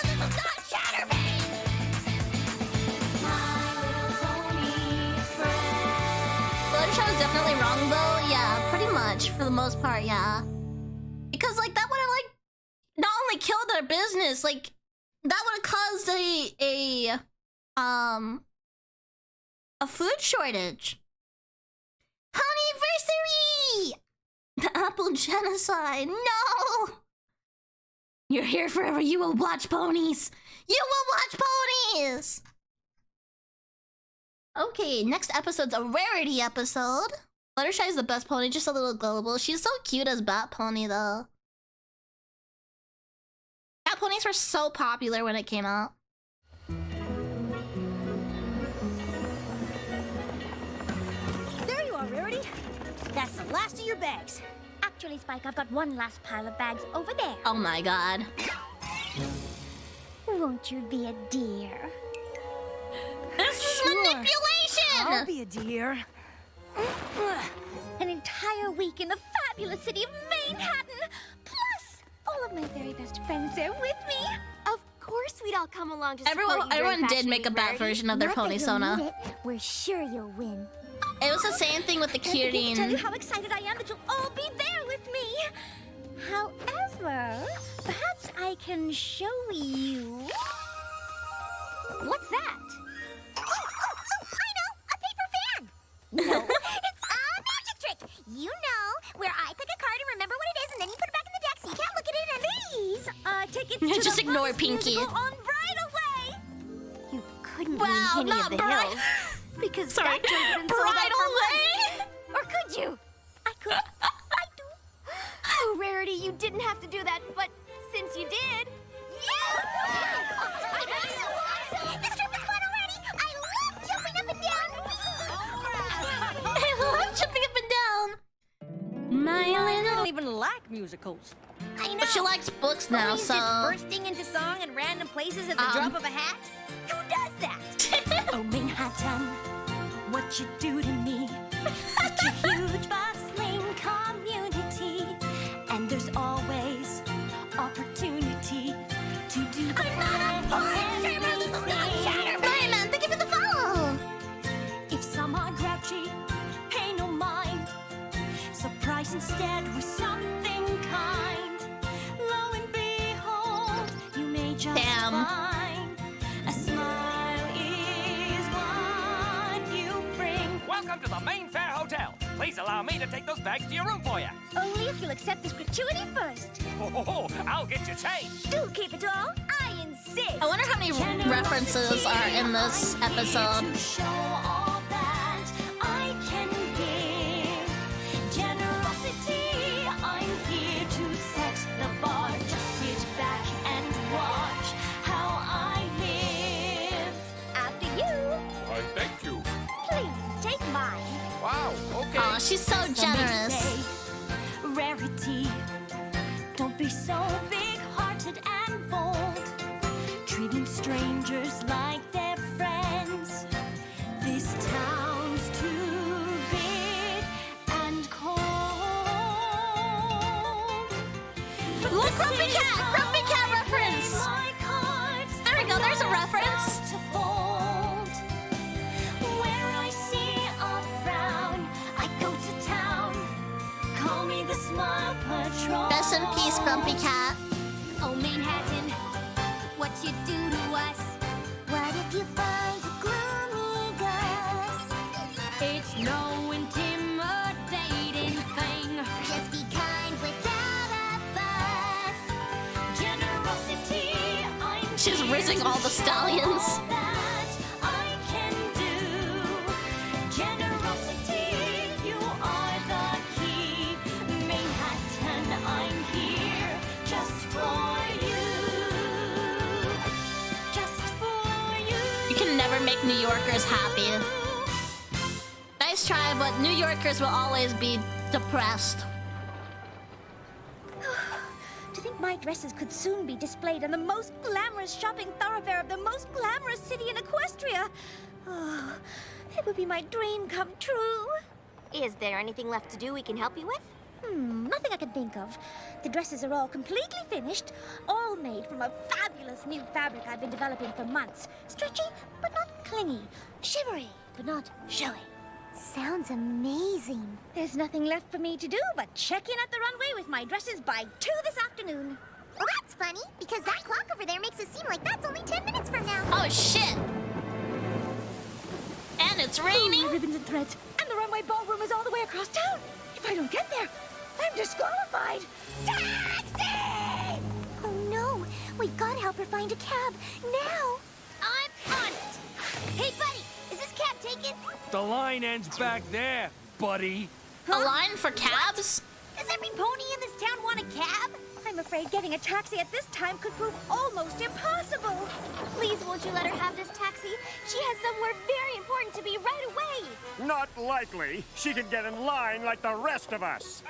Fluttershy was definitely wrong, though. Yeah, pretty much. For the most part, yeah. Because, like, that would have, like, not only killed their business, like, that would have caused a food shortage. Ponyversary! The apple genocide. No! You're here forever. You will watch ponies. You will watch ponies! Okay, next episode's a rarity episode. Fluttershy is the best pony, just a little gullible. She's so cute as Bat Pony, though. Bat ponies were so popular when it came out. There you are, Rarity. That's the last of your bags. Actually, Spike, I've got one last pile of bags over there. Oh my god. Won't you be a dear? This is manipulation! I'll be a dear. An entire week in the fabulous city of Manhattan, plus all of my very best friends there with me. Of course we'd all come along to support you during Everyone did Fashion make a Week, bat Rarity. version of their Not that pony you'll Sona. need it. We're sure you'll win. It was the same thing with the Can't begin to tell you curing. how excited I am that you'll all be there with me. However, perhaps I can show you. What's that? I know, a paper fan. No, it's a magic trick. You know, where I pick a card and remember what it is, and then you put it back in the deck so you can't look at it. And these tickets to Just the ignore Buzz's Pinky. musical on Bridal Way. You couldn't Wow, win any not of the Bri- hills because Sorry, that joke's been sold out Bridal for Way? months. Or could you? I could. I do. Oh, Rarity, you didn't have to do that, but since you did... This trip is fun already. I love jumping up and down. I love jumping up and down. My I little... don't even like musicals. I know. But she likes books now, Ponies so... just bursting into song in random places at the drop of a hat? Who does that? Oh, Manhattan, what you do to me. Such a huge, bustling community. And there's always opportunity to do the Hey man, thank you for the follow! If some are grouchy, pay no mind. Surprise instead with something kind. Lo and behold, you may just Damn. find a smile is what you bring. Welcome to the Main Fair Hotel. Please allow me to take those bags to your room for you. Only if you'll accept this gratuity first. Oh, I'll get you changed. Do keep it all. I insist. I wonder how many references are in this episode. To show all that I can give. Generosity, I'm here to set the bar. Just sit back and watch how I live. After you, I thank you. please take mine. Wow, okay. Aw, she's so Some may generous. say, rarity, don't be so big-hearted and bold, treating strangers like they're friends. This town's too big and cold. Look, Grumpy Cat reference. There we go, there's a reference. Where I see a frown, I go to town. Call me the Smile Patrol. Rest in peace, Grumpy Cat. Oh, Manhattan, what you do to us? What if you find a gloomy gust? It's no intimidating thing. Just be kind without a fuss. Generosity, I'm She's rizzing all the stallions. that I can do. Generosity, you are the key. Manhattan, I'm here just for you. Just for you. You can never make New Yorkers happy. Nice try, but New Yorkers will always be depressed. To think my dresses could soon be displayed on the most glamorous shopping thoroughfare of the most glamorous city in Equestria. Oh, it would be my dream come true. Is there anything left to do we can help you with? Nothing I can think of. The dresses are all completely finished, all made from a fabulous new fabric I've been developing for months. Stretchy, but not clingy. Shivery, but not showy. Sounds amazing. There's nothing left for me to do but check in at the runway with my dresses by 2 this afternoon. Well, that's funny, because that clock over there makes it seem like that's only 10 minutes from now. Oh shit! And it's raining. Ribbons and threads, and the runway ballroom is all the way across town. If I don't get there, I'm disqualified. Taxi! Oh no, we've got to help her find a cab now. I'm on it. Hey, buddy, is this cab taken? The line ends back there, buddy. A line for cabs? Does every pony in this town want a cab? I'm afraid getting a taxi at this time could prove almost impossible. Please, won't you let her have this taxi? She has somewhere very important to be right away. Not likely. She can get in line like the rest of us.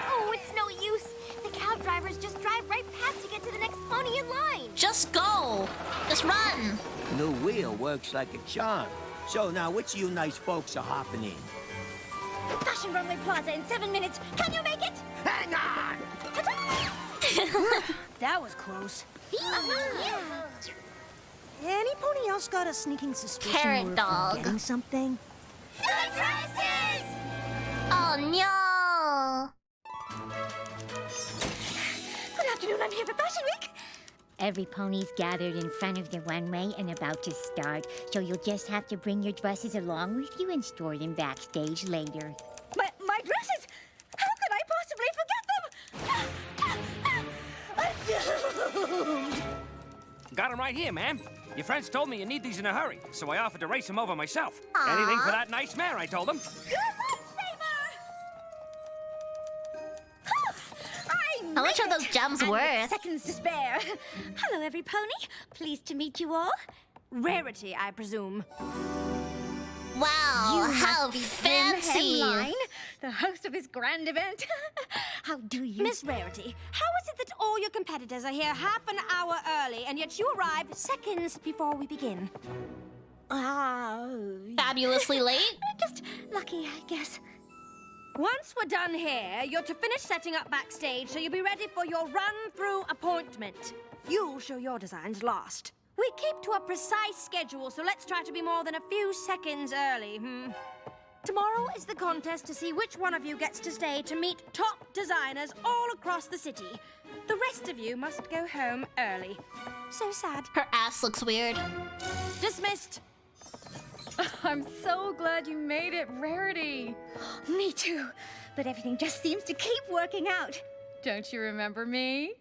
Oh, it's no use. The cab drivers just drive right past to get to the next pony in line. Just go. Just run. New wheel works like a charm. So now which of you nice folks are hopping in? Fashion Runway Plaza in 7 minutes. Can you make it? Hang on! That was close. Yeah. Any pony else got a sneaking suspicion Carrot we're dog. forgetting something? The dresses! Oh no! Good afternoon, I'm here for Fashion Week. Every pony's gathered in front of the runway and about to start, so you'll just have to bring your dresses along with you and store them backstage later. My dresses! How could I possibly forget them? Got them right here, ma'am. Your friends told me you need these in a hurry, so I offered to race them over myself. Anything for that nice mare, I told them. How much are those gems worth? Seconds to spare. Hello, every pony. Pleased to meet you all. Rarity, I presume. Wow, how must be Jim fancy! Hemline, the host of this grand event. How do you... Miss Rarity, how is it that all your competitors are here half an hour early, and yet you arrive seconds before we begin? Fabulously late? Just lucky, I guess. Once we're done here, you're to finish setting up backstage, so you'll be ready for your run-through appointment. You'll show your designs last. We keep to a precise schedule, so let's try to be more than a few seconds early. Tomorrow is the contest to see which one of you gets to stay to meet top designers all across the city. The rest of you must go home early. So sad. Her ass looks weird. Dismissed. I'm so glad you made it, Rarity. Me too. But everything just seems to keep working out. Don't you remember me?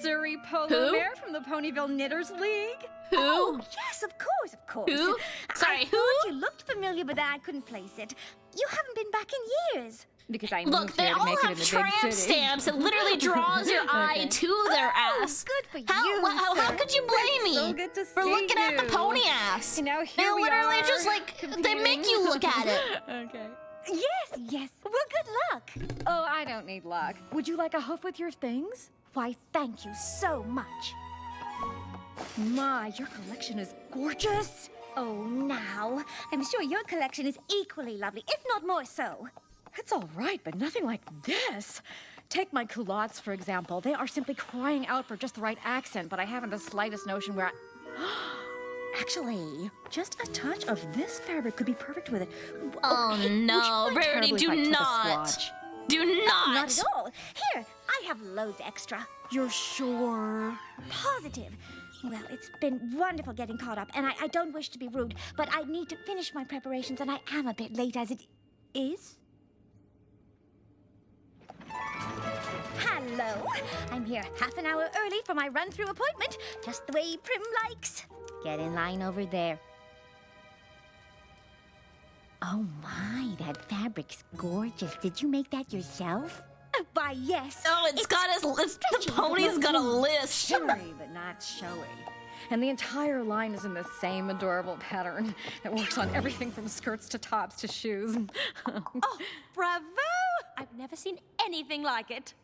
Surrey Polo Who? Mare from the Ponyville Knitters League? Who? Oh, yes, of course, of course. Who? Sorry, I who? thought you looked familiar, but then I couldn't place it. You haven't been back in years. Because I Look, moved they here to all make it in have the big tramp city. stamps. It literally draws your eye to their ass. Good for How, you, how sir. could you blame me so good to for see looking at the you. pony ass? And now They here we literally are, just like they make you look at it. Okay. Yes, yes. Well, good luck. Oh, I don't need luck. Would you like a hoof with your things? Why, thank you so much. My, your collection is gorgeous. Oh, now. I'm sure your collection is equally lovely, if not more so. It's all right, but nothing like this. Take my culottes, for example. They are simply crying out for just the right accent, but I haven't the slightest notion where Actually, just a touch of this fabric could be perfect with it. Oh hey, no, Rarity, do not. Do not. Not at all. Here, I have loads extra. You're sure? Positive. Well, it's been wonderful getting caught up, and I don't wish to be rude, but I need to finish my preparations, and I am a bit late as it is. Hello. I'm here half an hour early for my run-through appointment, just the way Prim likes. Get in line over there. Oh my, that fabric's gorgeous. Did you make that yourself? Why, yes. Oh, it's got his list. The pony's got a list. Shimmery, but not showy. And the entire line is in the same adorable pattern. It works on everything from skirts to tops to shoes. Oh, bravo! I've never seen anything like it.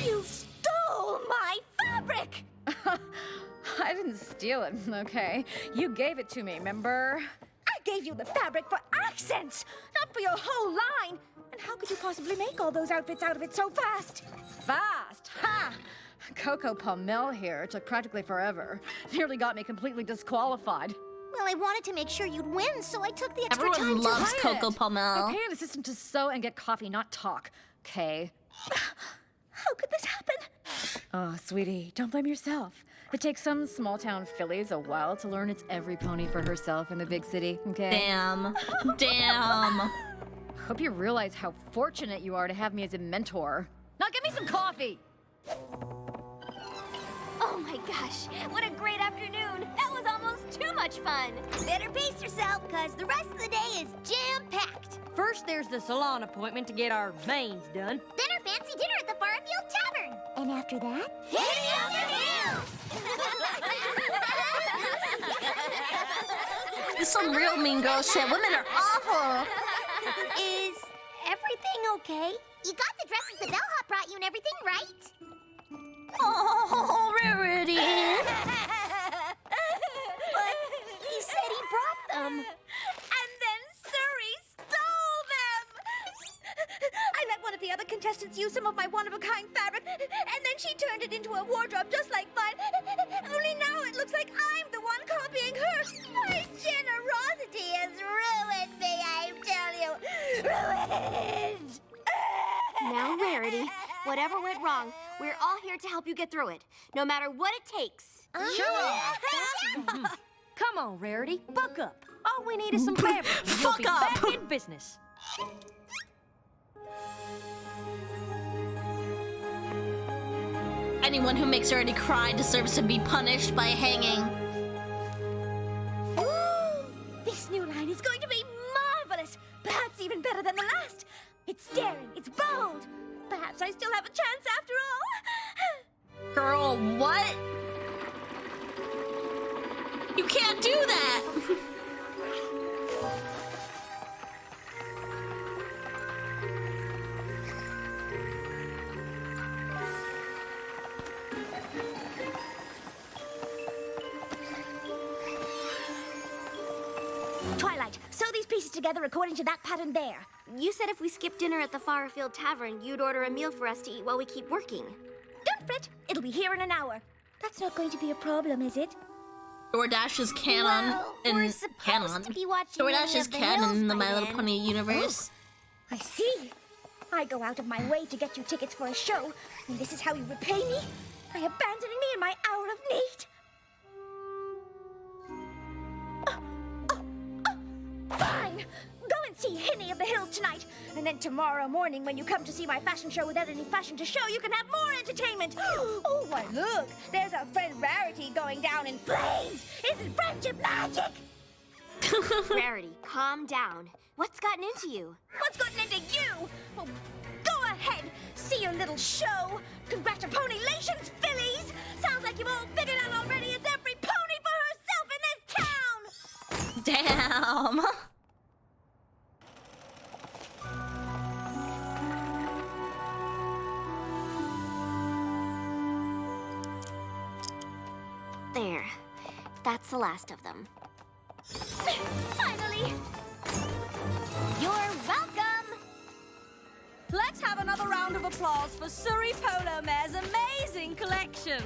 You stole my fabric! I didn't steal it, okay? You gave it to me, remember? I gave you the fabric for accents, not for your whole line. And how could you possibly make all those outfits out of it so fast? Fast? Ha! Coco Palmel here took practically forever. Nearly got me completely disqualified. Well, I wanted to make sure you'd win, so I took the extra Everyone time loves to... Coco I Palmel. pay an assistant to sew and get coffee, not talk. Okay? How could this happen? Oh, sweetie, don't blame yourself. It takes some small-town fillies a while to learn it's every pony for herself in the big city, okay? Damn. Damn. Hope you realize how fortunate you are to have me as a mentor. Now get me some coffee! Oh my gosh, what a great afternoon. That was almost too much fun. Better pace yourself, because the rest of the day is jam-packed. First, there's the salon appointment to get our veins done. Then our fancy dinner at the Farfield Tavern. And after that? Hitting on the hills! This is some real mean girl shit. Women are awful. Is everything okay? You got the dresses the bellhop brought you and everything, right? Oh, Rarity. But he said he brought them. And then Surrey stole them! I let one of the other contestants use some of my one-of-a-kind fabric, and then she turned it into a wardrobe just like mine. Only now it looks like I'm the one copying her. My generosity has ruined me, I tell you. Ruined! Now, Rarity, whatever went wrong, we're all here to help you get through it, no matter what it takes. Come on, Rarity, buck up. All we need is some fabric. and you'll Fuck be up. back in business. Anyone who makes Rarity cry deserves to be punished by hanging. Ooh, this new line is going to be marvelous. Perhaps even better than the last. It's daring, it's bold. Perhaps I still have a chance after all. Girl, what? You can't do that! Twilight, sew these pieces together according to that pattern there. You said if we skip dinner at the Farfield Tavern, you'd order a meal for us to eat while we keep working. Don't fret, it'll be here in an hour. That's not going to be a problem, is it? DoorDash is canon we're in supposed canon. to be watching DoorDash Lily is of the canon Hills in the by My Little then. Pony universe. I see. I go out of my way to get you tickets for a show, and this is how you repay me? By abandoning me in my hour of need? Fine! Go and see Hinny of the Hills tonight, and then tomorrow morning when you come to see my fashion show without any fashion to show, you can have more entertainment! Oh, why look! There's our friend Rarity going down in flames! Isn't friendship magic? Rarity, calm down. What's gotten into you? What's gotten into you? Oh, go ahead! See your little show! Congratulations, fillies! Sounds like you've all figured out already it's every pony for herself in this town! Damn. There. That's the last of them. Finally! You're applause for Surrey Polo Mare's amazing collection.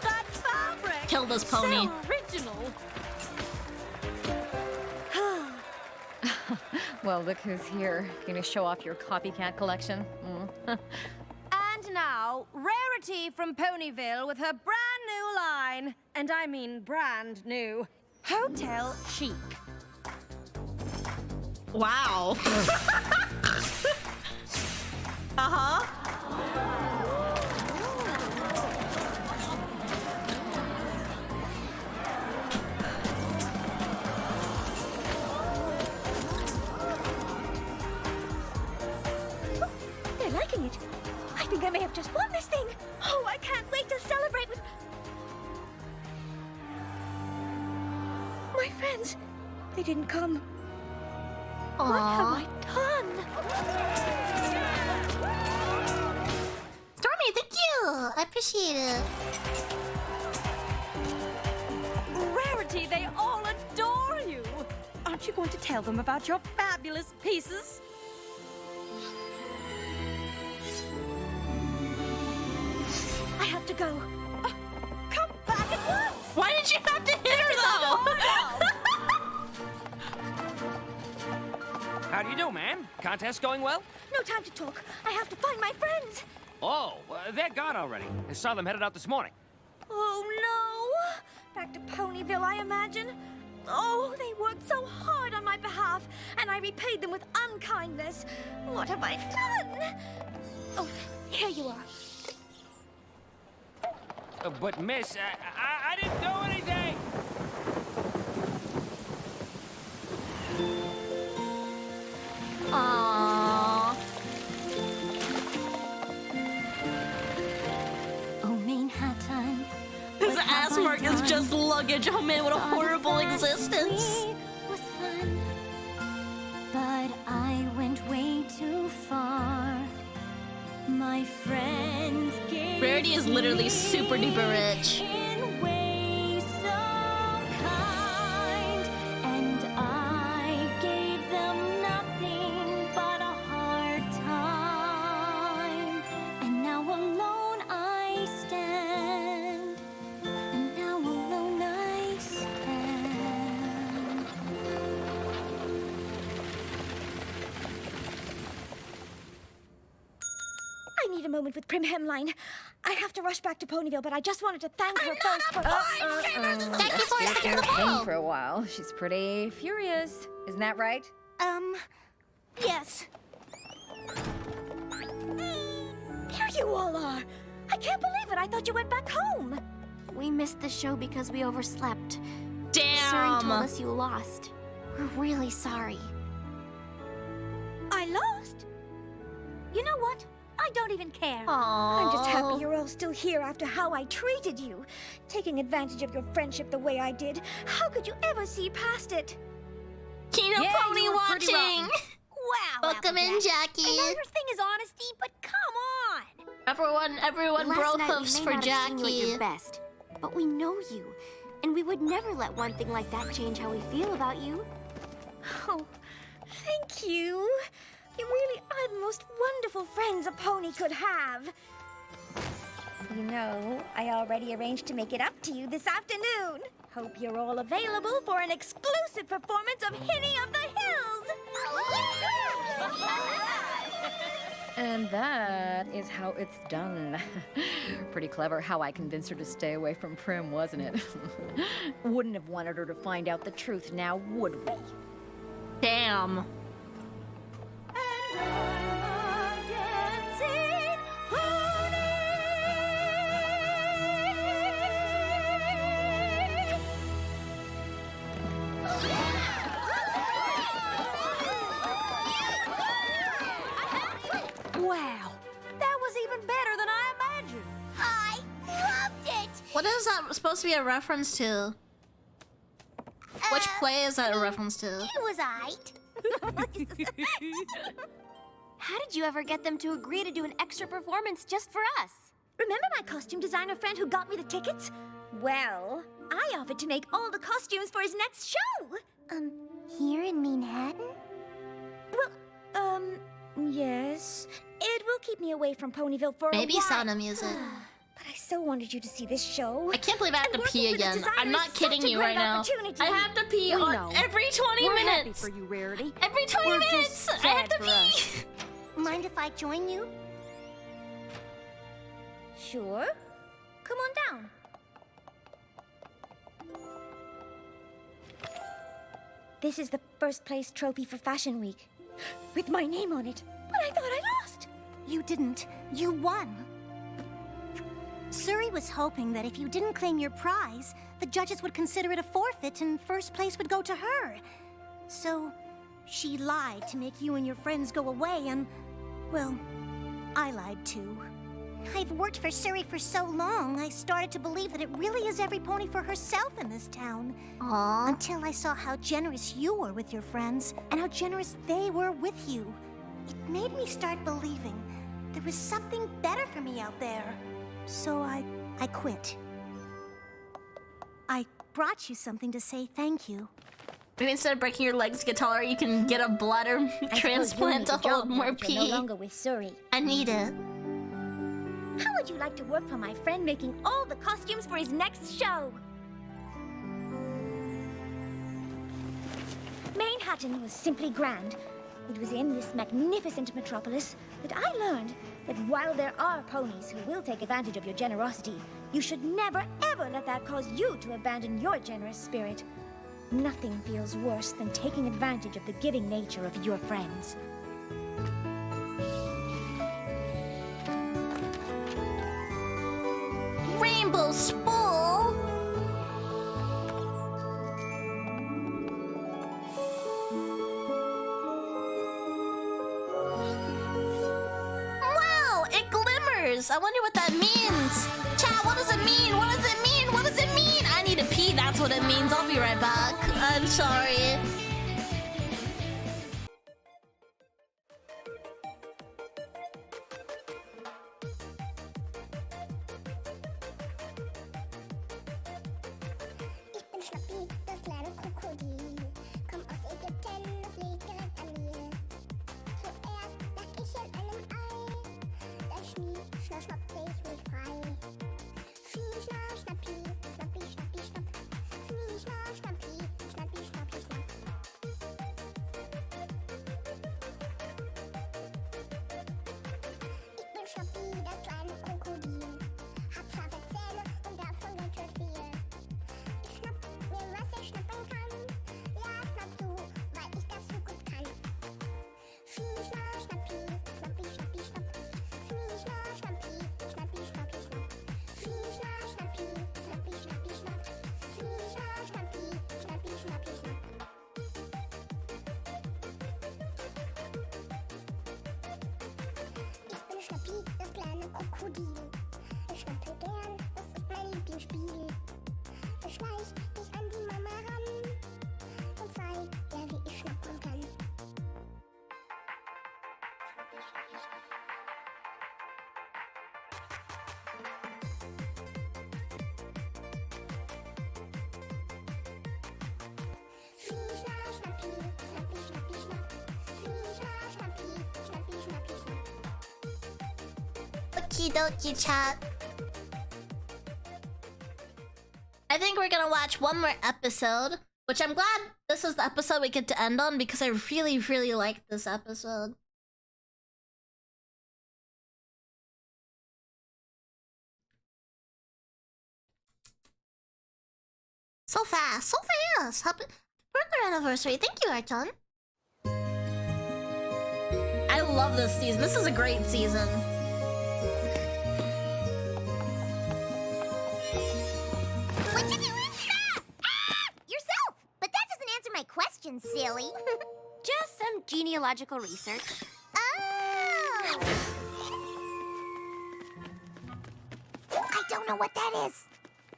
That fabric! Kill this pony. So original. Well, look who's here. Gonna show off your copycat collection? And now, Rarity from Ponyville with her brand new line. And I mean brand new. Hotel Chic. Wow. Uh-huh. They're liking it. I think I may have just won this thing. Oh, I can't wait to celebrate with my friends. They didn't come. What have I done? Stormy, thank you. I appreciate it. Rarity, they all adore you. Aren't you going to tell them about your fabulous pieces? I have to go. Come back at once! Why did you have to hit her, though? How do you do, ma'am? Contest going well? No time to talk. I have to find my friends. Oh, they're gone already. I saw them headed out this morning. Oh, no. Back to Ponyville, I imagine. Oh, they worked so hard on my behalf, and I repaid them with unkindness. What have I done? Oh, here you are. But, miss, I didn't do anything! Aww. Oh, Manhattan. His ass mark is just luggage. Oh man, what a horrible existence. Was fun, but I went way too far. My friends gave Rarity is literally super duper rich. in ways so kind, and I gave them nothing but a hard time. And now alone I stand. And now alone I stand. I need a moment with Prim Hemline. I have to rush back to Ponyville, but I just wanted to thank her first for... Thank you for sticking the King ball. for a while. She's pretty furious. Isn't that right? Yes. Here you all are. I can't believe it. I thought you went back home. We missed the show because we overslept. Surrey Damn. told us you lost. We're really sorry. I lost? You know what? I don't even care. Aww. I'm just happy you're all still here after how I treated you. Taking advantage of your friendship the way I did. How could you ever see past it? Kino Yeah, Pony you were pretty watching. Wow. Welcome in, Applejack. I know Jackie. your thing is honesty, but come on. Everyone Last bro night hoofs we for may not have seen you at Jackie. your best, but we know you, and we would never let one thing like that change how we feel about you. Oh, thank you. You really are the most wonderful friends a pony could have. You know, I already arranged to make it up to you this afternoon. Hope you're all available for an exclusive performance of Hinny of the Hills. And that is how it's done. Pretty clever how I convinced her to stay away from Prim, wasn't it? Wouldn't have wanted her to find out the truth now, would we? Damn. Wow, that was even better than I imagined. I loved it. What is that supposed to be a reference to? Which play is that a reference to? It was aight. How did you ever get them to agree to do an extra performance just for us? Remember my costume designer friend who got me the tickets? Well, I offered to make all the costumes for his next show. Here in Manhattan? Well, yes. It will keep me away from Ponyville for Maybe a while. Sauna music. But I so wanted you to see this show. I can't believe I have to pee again. I'm not kidding you right now. I have to pee every 20 We're happy minutes. for you, Rarity. Every 20 We're minutes, just I have sad to for pee. us. Mind if I join you? Sure. Come on down. This is the first place trophy for Fashion Week. With my name on it. But I thought I lost. You didn't. You won. Suri was hoping that if you didn't claim your prize, the judges would consider it a forfeit and first place would go to her. So, she lied to make you and your friends go away and, well, I lied too. I've worked for Suri for so long, I started to believe that it really is every pony for herself in this town. Aww. Until I saw how generous you were with your friends and how generous they were with you. It made me start believing there was something better for me out there. So I quit. I brought you something to say thank you. Maybe instead of breaking your legs to get taller, you can get a bladder transplant to hold more pee. No longer with Suri. I need it. How would you like to work for my friend making all the costumes for his next show? Manhattan was simply grand. It was in this magnificent metropolis that I learned that while there are ponies who will take advantage of your generosity, you should never, ever let that cause you to abandon your generous spirit. Nothing feels worse than taking advantage of the giving nature of your friends. Rainbow Spool. Wow, it glimmers. I wonder what that means. Chat, what does it mean? What does it mean? What does it mean? I need to pee, that's what it means. I'll be right back. I'm sorry. Ich bin Schnappi, das kleine Krokodil. Komm aus Ägypten, das liegt direkt an mir. Zuerst lag ich in einem Ei. Der Schnie, schnappte ich mich frei. Schnie, Schnappi, Schnappi, Schnappi, Schnapp. Schnie, Schnappi, Schnappi, Schnappi, Schnapp. Ich bin Schnappi, das kleine Krokodil. Hab scharfe Zähne und davon ganz schön viel. Ich schnapp mir, was ich schnappen kann. Ja, schnapp du, weil ich das so gut kann. Schnie, Schnappi, Schnappi, Schnappi, Schnapp. Schnie, Schnappi, Schnappi, Schnappi, Schnapp. Schnie, Schnappi, Schnappi, Schnappi, Schnapp. Schnie, Schnappi, Schnappi, Schnappi, Schnapp. Ich bin Schnappi, das kleine Krokodil. Ich schnappe gern, das ist mein Lieblingsspiel. Ich schleich dich an die Mama ran und zeig dir, wie ich schnappen kann. Schnie, Schnappi, Schnappi, Schnappi, Schnapp. Schnie, Schnappi, Schnappi, Schnappi, Schnapp. Okie dokie, chat. I think we're gonna watch one more episode, which I'm glad this is the episode we get to end on because I really, really liked this episode. So fast, so fast. Happy birthday anniversary. Thank you, Arton. I love this season. This is a great season. Yourself! But that doesn't answer my question, silly. Just some genealogical research. Oh! I don't know what that is.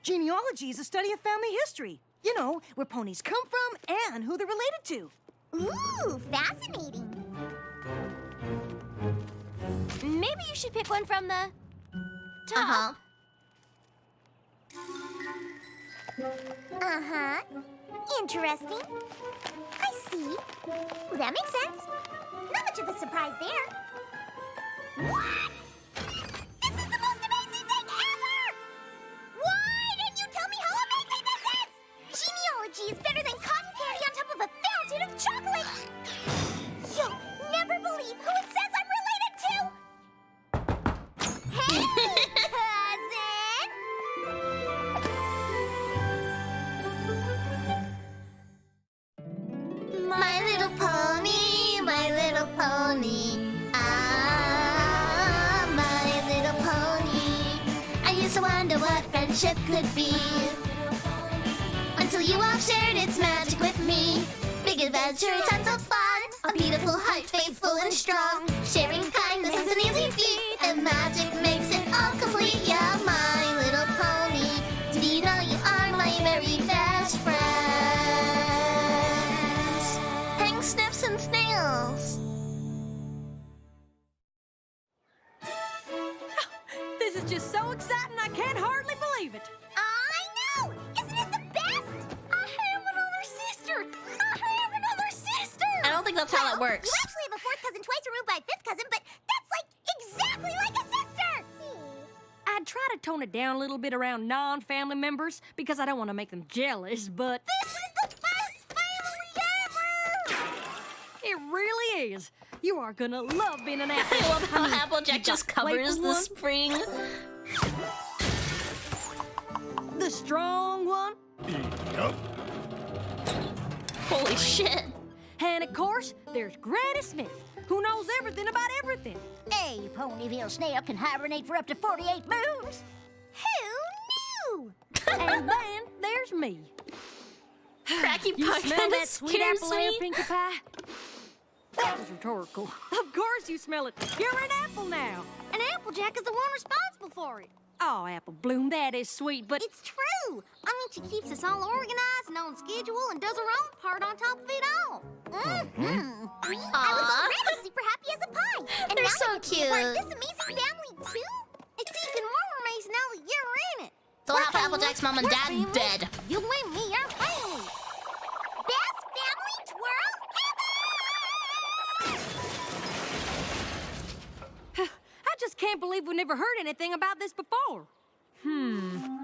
Genealogy is a study of family history. You know, where ponies come from and who they're related to. Ooh, fascinating. Maybe you should pick one from the top. Uh-huh. Interesting. I see. Well, that makes sense. Not much of a surprise there. What? This is the most amazing thing ever! Why didn't you tell me how amazing this is? Genealogy is better than cotton candy on top of a fountain of chocolate. You'll never believe who it says I'm related to. Hey, cousin! My little pony, my little pony. Ah, my little pony. I used to wonder what friendship could be. Until you all shared its magic with me. Big adventure, tons of fun. A beautiful heart, faithful and strong. Sharing kindness is an easy feat. And magic makes it all complete. Yeah, my little pony. Did you know you are my very best friends? Hang sniffs and snails. This is just so exciting, I can't hardly believe it. I know! Isn't it the best? I have another sister! I have another sister! I don't think that's how that works. You actually have a fourth cousin twice removed by a fifth cousin, but that's like exactly like a sister! I'd try to tone it down a little bit around non-family members because I don't want to make them jealous, but This is the best family ever! it really is. You are gonna love being an apple. I love how Applejack You just got covers playful the one, spring. the strong one, Yup. Holy shit. and of course, there's Granny Smith, who knows everything about everything. A Ponyville snail can hibernate for up to 48 moons. Who knew? And then there's me. Cracky You Puck smell kinda that sweet scares apple there, me. Pinkie Pie? That was rhetorical. Of course you smell it. You're an apple now. And Applejack is the one responsible for it. Oh, Apple Bloom, that is sweet, but It's true. I mean, she keeps us all organized and on schedule and does her own part on top of it all. Mm-hmm. I was already super happy as a pie. And They're now so I get to be part of cute. this amazing family, too. It's even more amazing now that you're in it. So half Applejack's mom and We're dad family. dead. You and me are family. Best family twirl ever! I just can't believe we never heard anything about this before.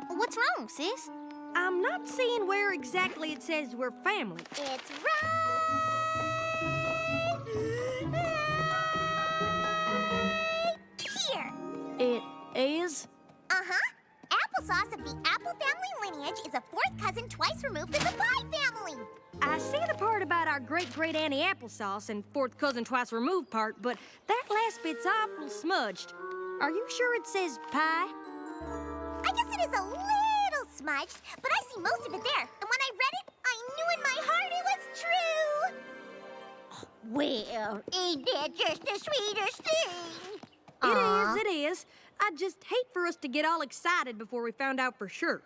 What's wrong, sis? I'm not seeing where exactly it says we're family. It's right here. It is? Uh-huh. Applesauce of the Apple family lineage is a fourth cousin twice removed of the Pie family. I see the part about our great-great Auntie Applesauce and fourth cousin twice removed part, but that last bit's awful smudged. Are you sure it says pie? I guess it is a little smudged, but I see most of it there. And when I read it, I knew in my heart it was true. Well, ain't that just the sweetest thing? It is. I'd just hate for us to get all excited before we found out for sure.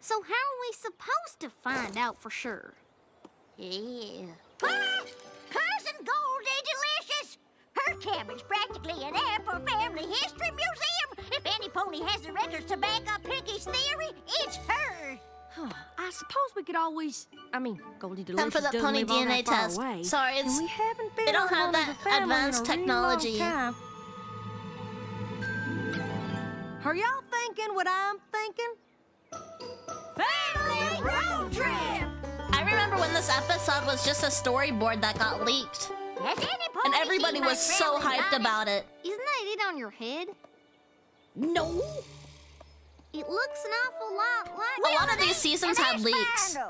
So how are we supposed to find out for sure? Yeah. Cousin Goldie Delicious! Her cabin's practically an Apple family history museum. If any pony has the records to back up Pinky's theory, it's her. I suppose we could always... Goldie Delicious Time for the doesn't pony live all DNA that far test. away, Sorry, and we haven't been they don't on have one as that a family advanced in a real technology. long time. Are y'all thinking what I'm thinking? Family road trip! I remember when this episode was just a storyboard that got leaked. Has any pony And everybody seen my was so family hyped lineage? about it. Isn't that it on your head? No. It looks an awful lot like... A lot of these seasons had leaks. Hey,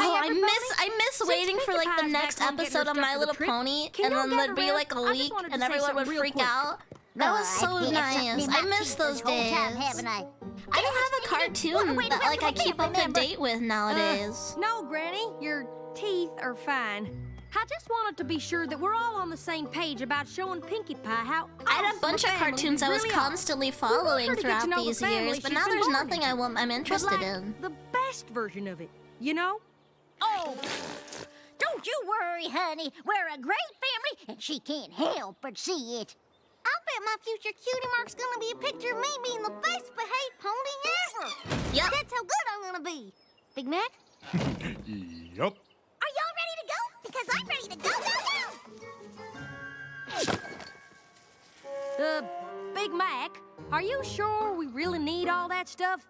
I everybody, miss since waiting for Pinkie like the Pie's next back home getting her episode of stuff My for the Little trip, Pony, can and y'all then gather there'd be around? like a I just leak, wanted to and say everyone would something real freak quick. out. That was so nice. I miss those days. Haven't I? I don't have a cartoon that like I keep up to date with nowadays. No, Granny, your teeth are fine. I just wanted to be sure that we're all on the same page about showing Pinkie Pie how I had a awesome bunch of family cartoons I was really are. constantly We want following her to get to throughout know the these family years, but she's now been there's born nothing into. I'm interested But, like, in. the best version of it, you know? Oh, don't you worry, honey. We're a great family, and she can't help but see it. I'll bet my future cutie mark's gonna be a picture of me being the best behaved pony ever. Yep. That's how good I'm gonna be. Big Mac? Yup. Are y'all ready to go? Because I'm ready to go, Big Mac, are you sure we really need all that stuff?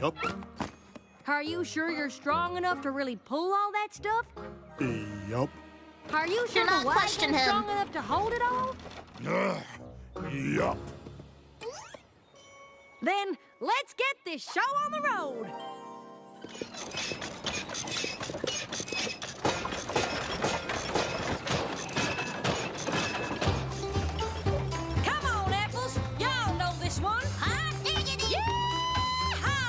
Yup. Are you sure you're strong enough to really pull all that stuff? Yup. Are you sure not the wagon's question him. strong enough to hold it all? Yup. Then let's get this show on the road. Come on, Apples. Y'all know this one. Yeehaw!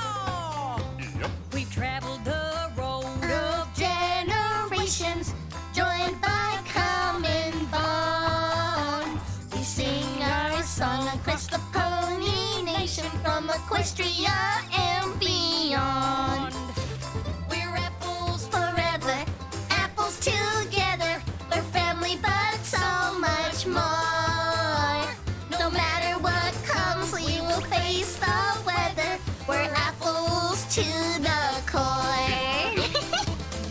Yep. We've traveled the road Of generations, joined by common bonds. We sing our song across the pony nation, from Equestria and beyond. We're apples forever, apples together. We're family, but so much more. No matter what comes, we will face the weather. We're apples to the core.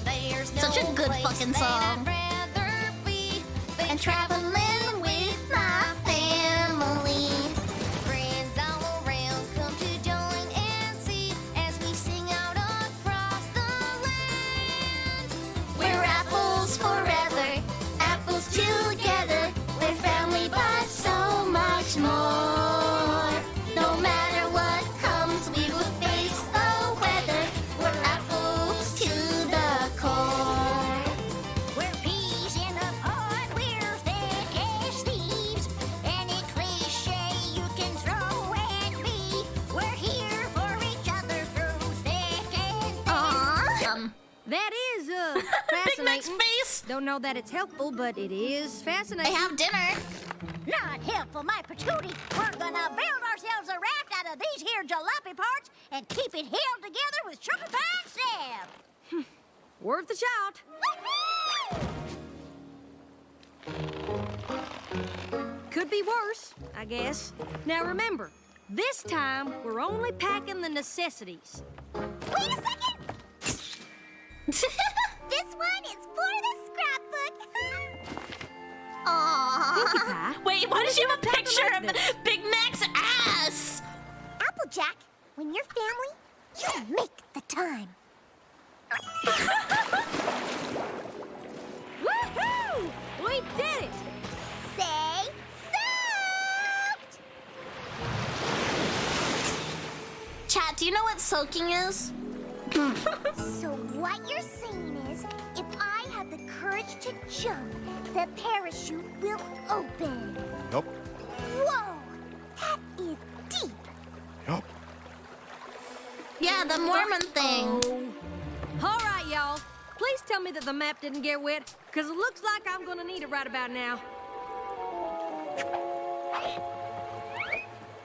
There's no Such a good place fucking that song. I'd rather be than traveling with my family. Friends all around come to join and see as we sing out across the land. We're apples forever, apples together. We're family, but so much more. No matter what comes, we will face the weather. We're apples to the core. We're peas in the pod, we're thick as thieves. Any cliche you can throw at me. We're here for each other through thick and thin. That is Big Mac's fascinating. face. Don't know that it's helpful, but it is fascinating. They have dinner. Not helpful, my patootie. We're gonna build ourselves a raft out of these here jalopy parts and keep it held together with sugar pie and sap. Worth the shot. Could be worse, I guess. Now remember, this time we're only packing the necessities. Wait a second! This one is for the scrapbook. Pinkie Pie. Wait, why does she have a picture of Big Mac's ass? Applejack, when you're family, you make the time. Woohoo! We did it! Say soaked! Chat, do you know what soaking is? So what you're saying is, if I have the courage to jump, the parachute will open. Yup. Whoa! That is deep. Yup. Yeah, the Mormon thing. All right, y'all. Please tell me that the map didn't get wet, because it looks like I'm going to need it right about now.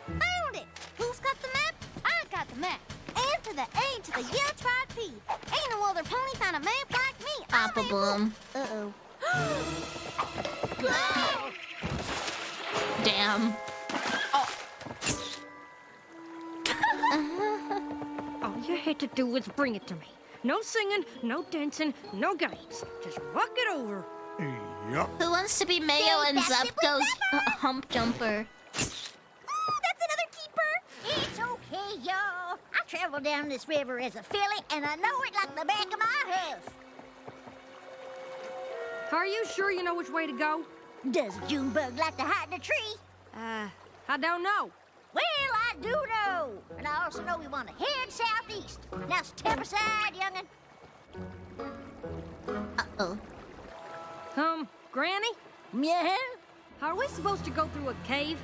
Found it! Who's got the map? I got the map. And to the A to the U tried P. Ain't no other pony found a map like me. Apple Bloom. Uh-oh. Damn. All you had to do was bring it to me. No singing, no dancing, no games. Just walk it over. Yup. Who wants to be Mayo Say and that Zepko's simply hump jumper? Ooh, that's another keeper. It's okay, y'all. I traveled down this river as a filly, and I know it like the back of my hoof. Are you sure you know which way to go? Does Junebug like to hide in a tree? I don't know. Well, I do know. And I also know we want to head southeast. Now step aside, young'un. Uh-oh. Granny? Yeah? Are we supposed to go through a cave?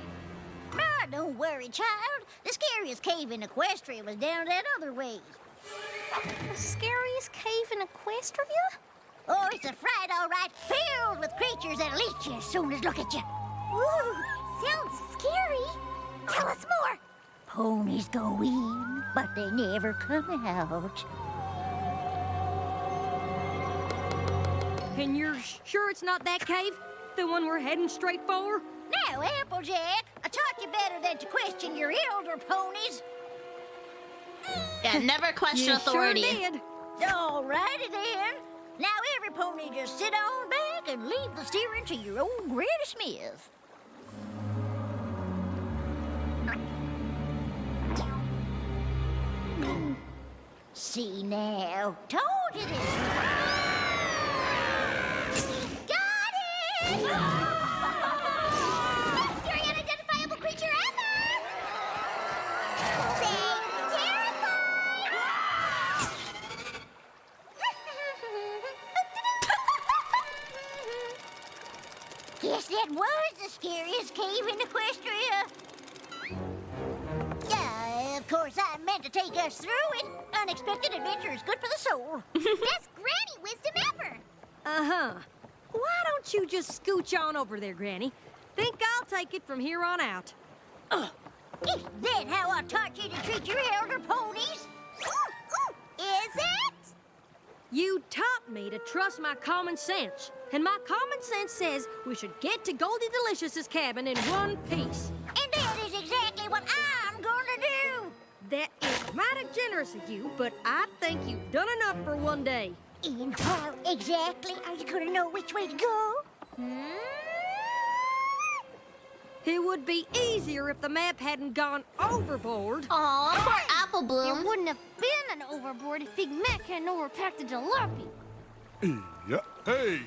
Ah, don't worry, child. The scariest cave in Equestria was down that other way. The scariest cave in Equestria? Oh, it's a fright, all right, filled with creatures that'll eat you as soon as look at you. Ooh, sounds scary. Tell us more. Ponies go in, but they never come out. And you're sure it's not that cave? The one we're heading straight for? Now, Applejack, I taught you better than to question your elder ponies. Yeah, never question authority. Sure did. Alrighty then. Now every pony just sit on back and leave the steering to your old Granny Smith. See now, told you this. Got it! Best scary unidentifiable creature ever! Say terrified! Guess that was the scariest cave in Equestria. Of course, I meant to take us through it. Unexpected adventure is good for the soul. Best granny wisdom ever. Uh-huh. Why don't you just scooch on over there, Granny? Think I'll take it from here on out. Is that how I taught you to treat your elder ponies? Is it? You taught me to trust my common sense. And my common sense says we should get to Goldie Delicious's cabin in one piece. And that is exactly what I'm gonna do. That is mighty generous of you, but I think you've done enough for one day. And how exactly are you gonna know which way to go? It would be easier if the map hadn't gone overboard. Aw, poor Apple It Bloom. wouldn't have been an overboard if Big Mac hadn't overpacked the jalopy. Yeah. Hey!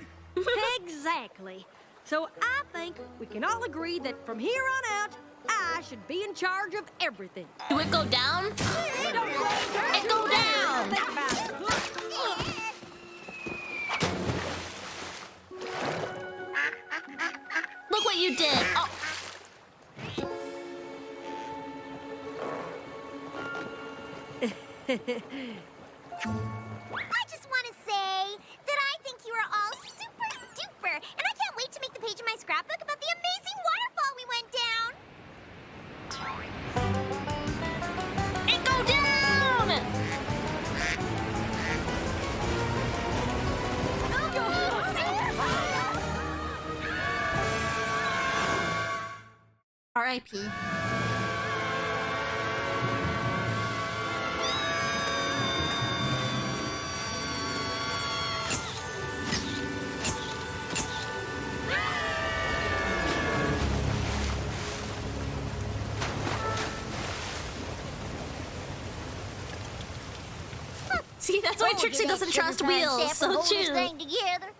Exactly. So I think we can all agree that from here on out, I should be in charge of everything. Do it go down? It go down! Think about it. Look what you did. Oh. I just want to say that I think you are all super duper, and I can't wait to make the page in my scrapbook about the amazing waterfall we went down. It go down! R.I.P. See, that's why Trixie doesn't trust wheels. So hold this true. thing together.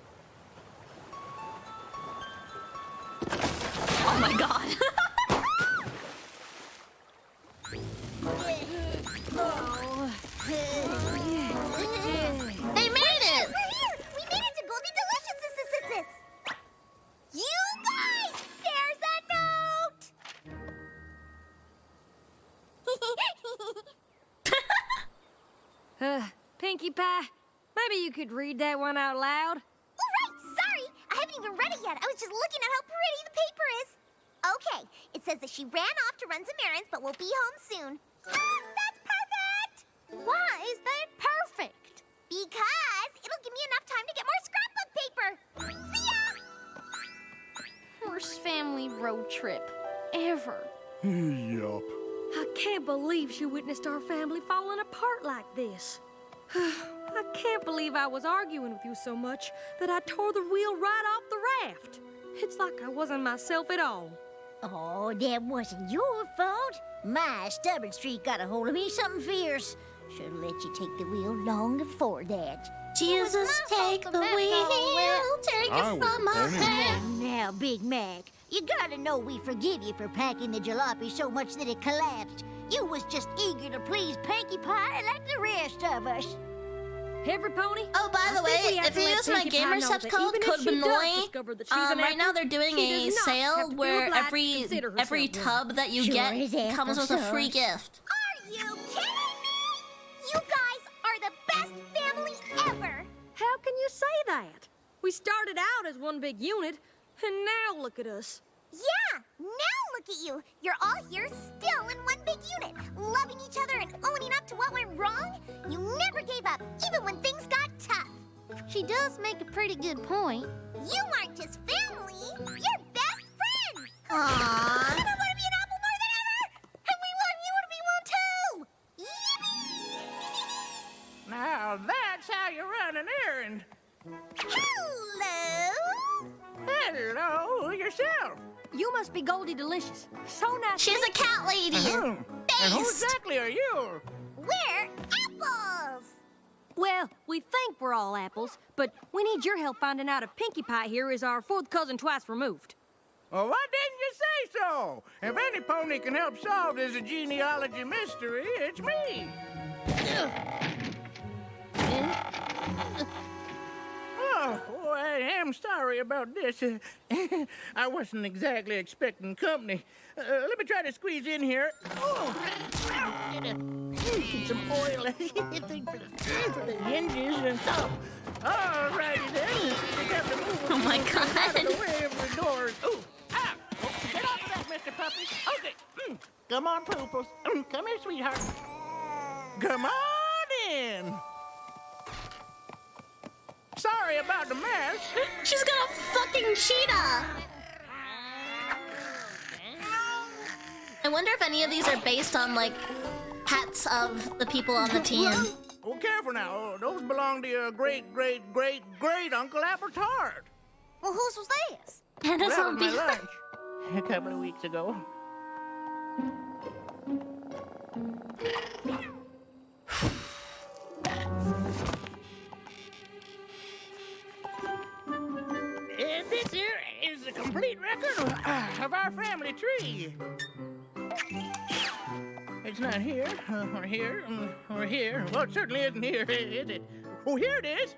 Oh my god. They made it! We're here! We made it to Goldie Delicious! You guys! There's a note! Pinkie Pie, maybe you could read that one out loud? Oh, right! Sorry! I haven't even read it yet. I was just looking at how pretty the paper is. Okay, it says that she ran off to run some errands, but will be home soon. That's perfect! Why is that perfect? Because it'll give me enough time to get more scrapbook paper. See ya! Worst family road trip ever. Yup. I can't believe she witnessed our family falling apart like this. I can't believe I was arguing with you so much that I tore the wheel right off the raft. It's like I wasn't myself at all. Oh, that wasn't your fault. My stubborn streak got a hold of me something fierce. Should've let you take the wheel long before that. Jesus, take the wheel, take it from my hand. Now, Big Mac, you gotta know we forgive you for packing the jalopy so much that it collapsed. You was just eager to please Pinkie Pie like the rest of us. Every pony? Oh, by the way, if you use my gamer subs code Benoy, right now they're doing a sale where every tub that you get comes with a free gift. Are you kidding me? You guys are the best family ever! How can you say that? We started out as one big unit, and now look at us. Yeah, now look at you. You're all here still in one big unit, loving each other and owning up to what went wrong. You never gave up, even when things got tough. She does make a pretty good point. You aren't just family, you're best friends. Aww. I don't want to be an apple more than ever, and we want you to be one too. Yippee! friend. Hello. Hello, yourself. You must be Goldie Delicious. So nice. She's a cat lady. And who exactly are you? We're apples. Well, we think we're all apples, but we need your help finding out if Pinkie Pie here is our fourth cousin twice removed. Well, why didn't you say so? If any pony can help solve this genealogy mystery, it's me. Oh, I am sorry about this. I wasn't exactly expecting company. Let me try to squeeze in here. Oh, get some oil for the hinges and stuff. All righty then. You got to move Oh my God. out of the way of the doors. Ooh, ah, get off of that, Mr. Puppy. Okay, come on, Pooples. Come here, sweetheart. Come on in. Sorry about the mess. She's got a fucking cheetah. I wonder if any of these are based on, like, pets of the people on the team. Oh, careful now. Oh, those belong to your great Uncle Appletard. Well, whose was this? And it's That on was my beef. lunch a couple of weeks ago. And this here is the complete record of our family tree. It's not here, or here, or here. Well, it certainly isn't here, is it? Oh, here it is.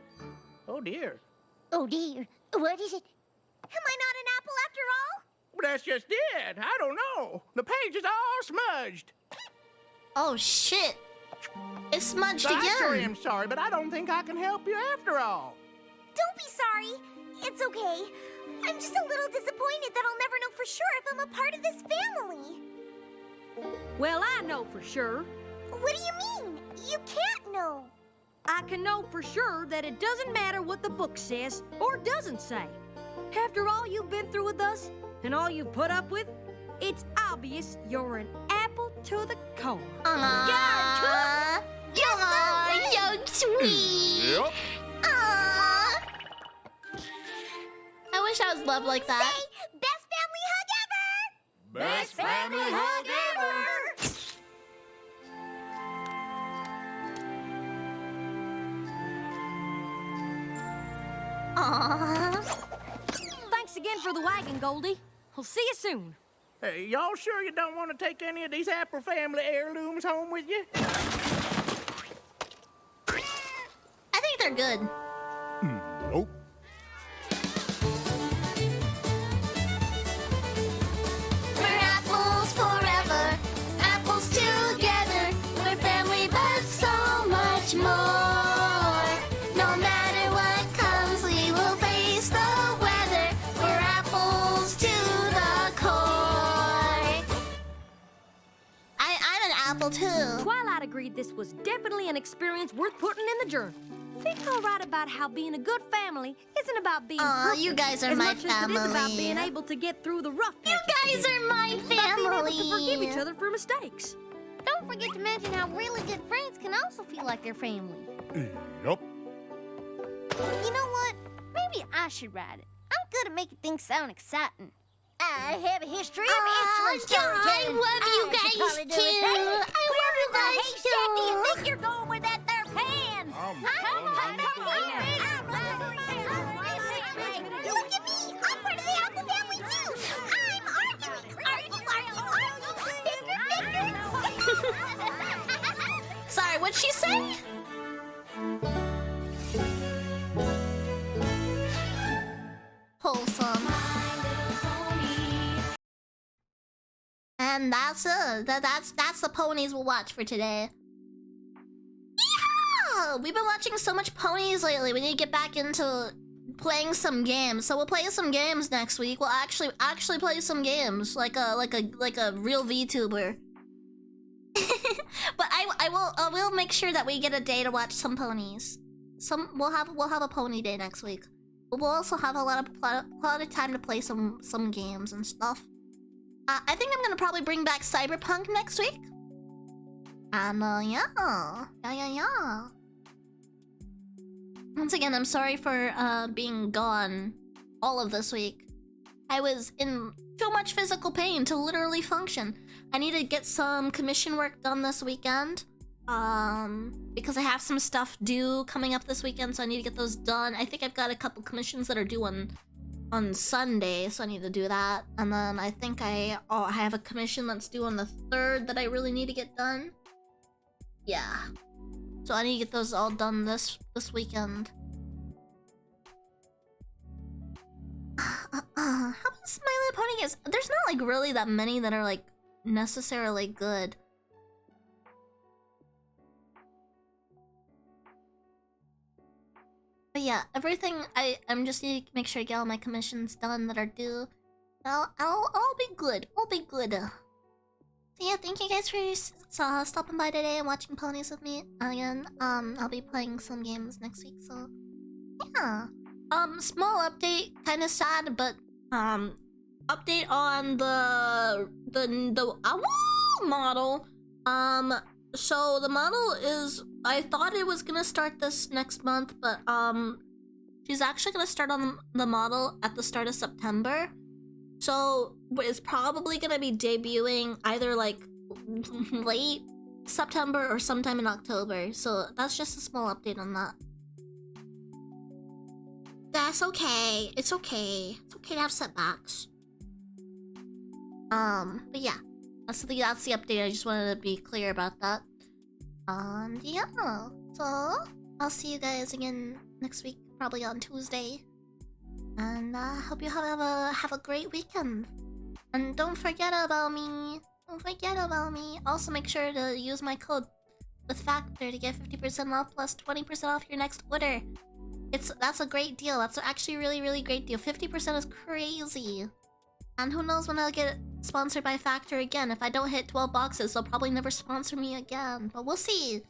Oh, dear. Oh dear, what is it? Am I not an apple after all? Well, that's just it. I don't know. The page is all smudged. Oh shit. It's smudged I sure again. am sorry, but I don't think I can help you after all. Don't be sorry. It's okay. I'm just a little disappointed that I'll never know for sure if I'm a part of this family. Well, I know for sure. What do you mean? You can't know. I can know for sure that it doesn't matter what the book says or doesn't say. After all you've been through with us and all you've put up with, it's obvious you're an apple to the core. Aww. You're so sweet. Yep. Aww. I wish I was loved like that. Say, best family hug ever! Best family hug ever! Aww. Thanks again for the wagon, Goldie. We'll see you soon. Hey, y'all sure you don't want to take any of these Apple family heirlooms home with you? I think they're good. Nope. We're apples forever, apples together. We're family, but so much more. No matter what comes, we will face the weather. We're apples to the core. I'm an apple too. Twilight agreed this was definitely an experience worth putting in the journal. Think I'll write about how being a good family isn't about being Aw, perfect you guys are as my much as it is about family. being able to get through the rough You guys are my About being able family. to forgive each other for mistakes. Don't forget to mention how really good friends can also feel like their family. Nope. You know what? Maybe I should write it. I'm good at making things sound exciting. I have a history of Aw, excellent yeah, storytelling. I love you should guys probably do it too. better. I love Where you in the guys haystack do you too. think you're going with that there pan? Look at me! I'm part of the apple family too! I'm arguing! Sorry, what'd she say? Wholesome. And that's it. That's the ponies we'll watch for today. Yeah! We've been watching so much ponies lately. We need to get back into playing some games. So we'll play some games next week. We'll actually play some games like a real VTuber. But I will make sure that we get a day to watch some ponies. We'll have a pony day next week. But we'll also have a lot of time to play some games and stuff. I think I'm gonna probably bring back Cyberpunk next week. And yeah. Once again, I'm sorry for being gone all of this week. I was in too much physical pain to literally function. I need to get some commission work done this weekend. Because I have some stuff due coming up this weekend, so I need to get those done. I think I've got a couple commissions that are due on Sunday, so I need to do that. And then I think I have a commission that's due on the 3rd that I really need to get done. Yeah. So I need to get those all done this weekend. How about Smiley Pony games? There's not like really that many that are like necessarily good. But yeah, everything I'm just need to make sure I get all my commissions done that are due. I'll be good. I'll be good. So yeah, thank you guys for stopping by today and watching ponies with me again. I'll be playing some games next week, so yeah. Small update, kind of sad, but update on the model. So the model is, I thought it was gonna start this next month, but she's actually gonna start on the model at the start of September. So it's probably gonna be debuting either like late September or sometime in October. So that's just a small update on that. That's okay. It's okay. It's okay to have setbacks. But yeah. That's the update. I just wanted to be clear about that. Yeah. So I'll see you guys again next week, probably on Tuesday. And hope you have a great weekend. And don't forget about me. Don't forget about me. Also, make sure to use my code with Factor to get 50% off plus 20% off your next order. That's a great deal. That's actually a really, really great deal. 50% is crazy. And who knows when I'll get sponsored by Factor again. If I don't hit 12 boxes, they'll probably never sponsor me again. But we'll see.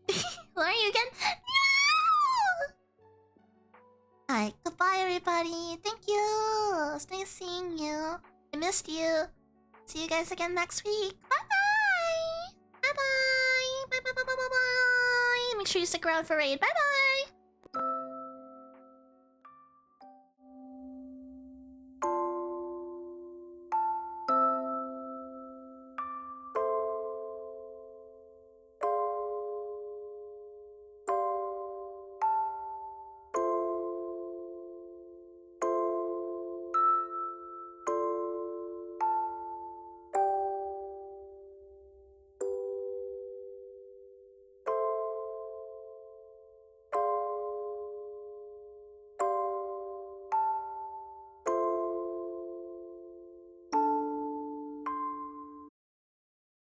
Who are you again? No! Alright, goodbye everybody. Thank you. It's nice seeing you. I missed you. See you guys again next week. Bye-bye. Bye-bye. Bye-bye. Bye-bye. Make sure you stick around for Raid. Bye-bye.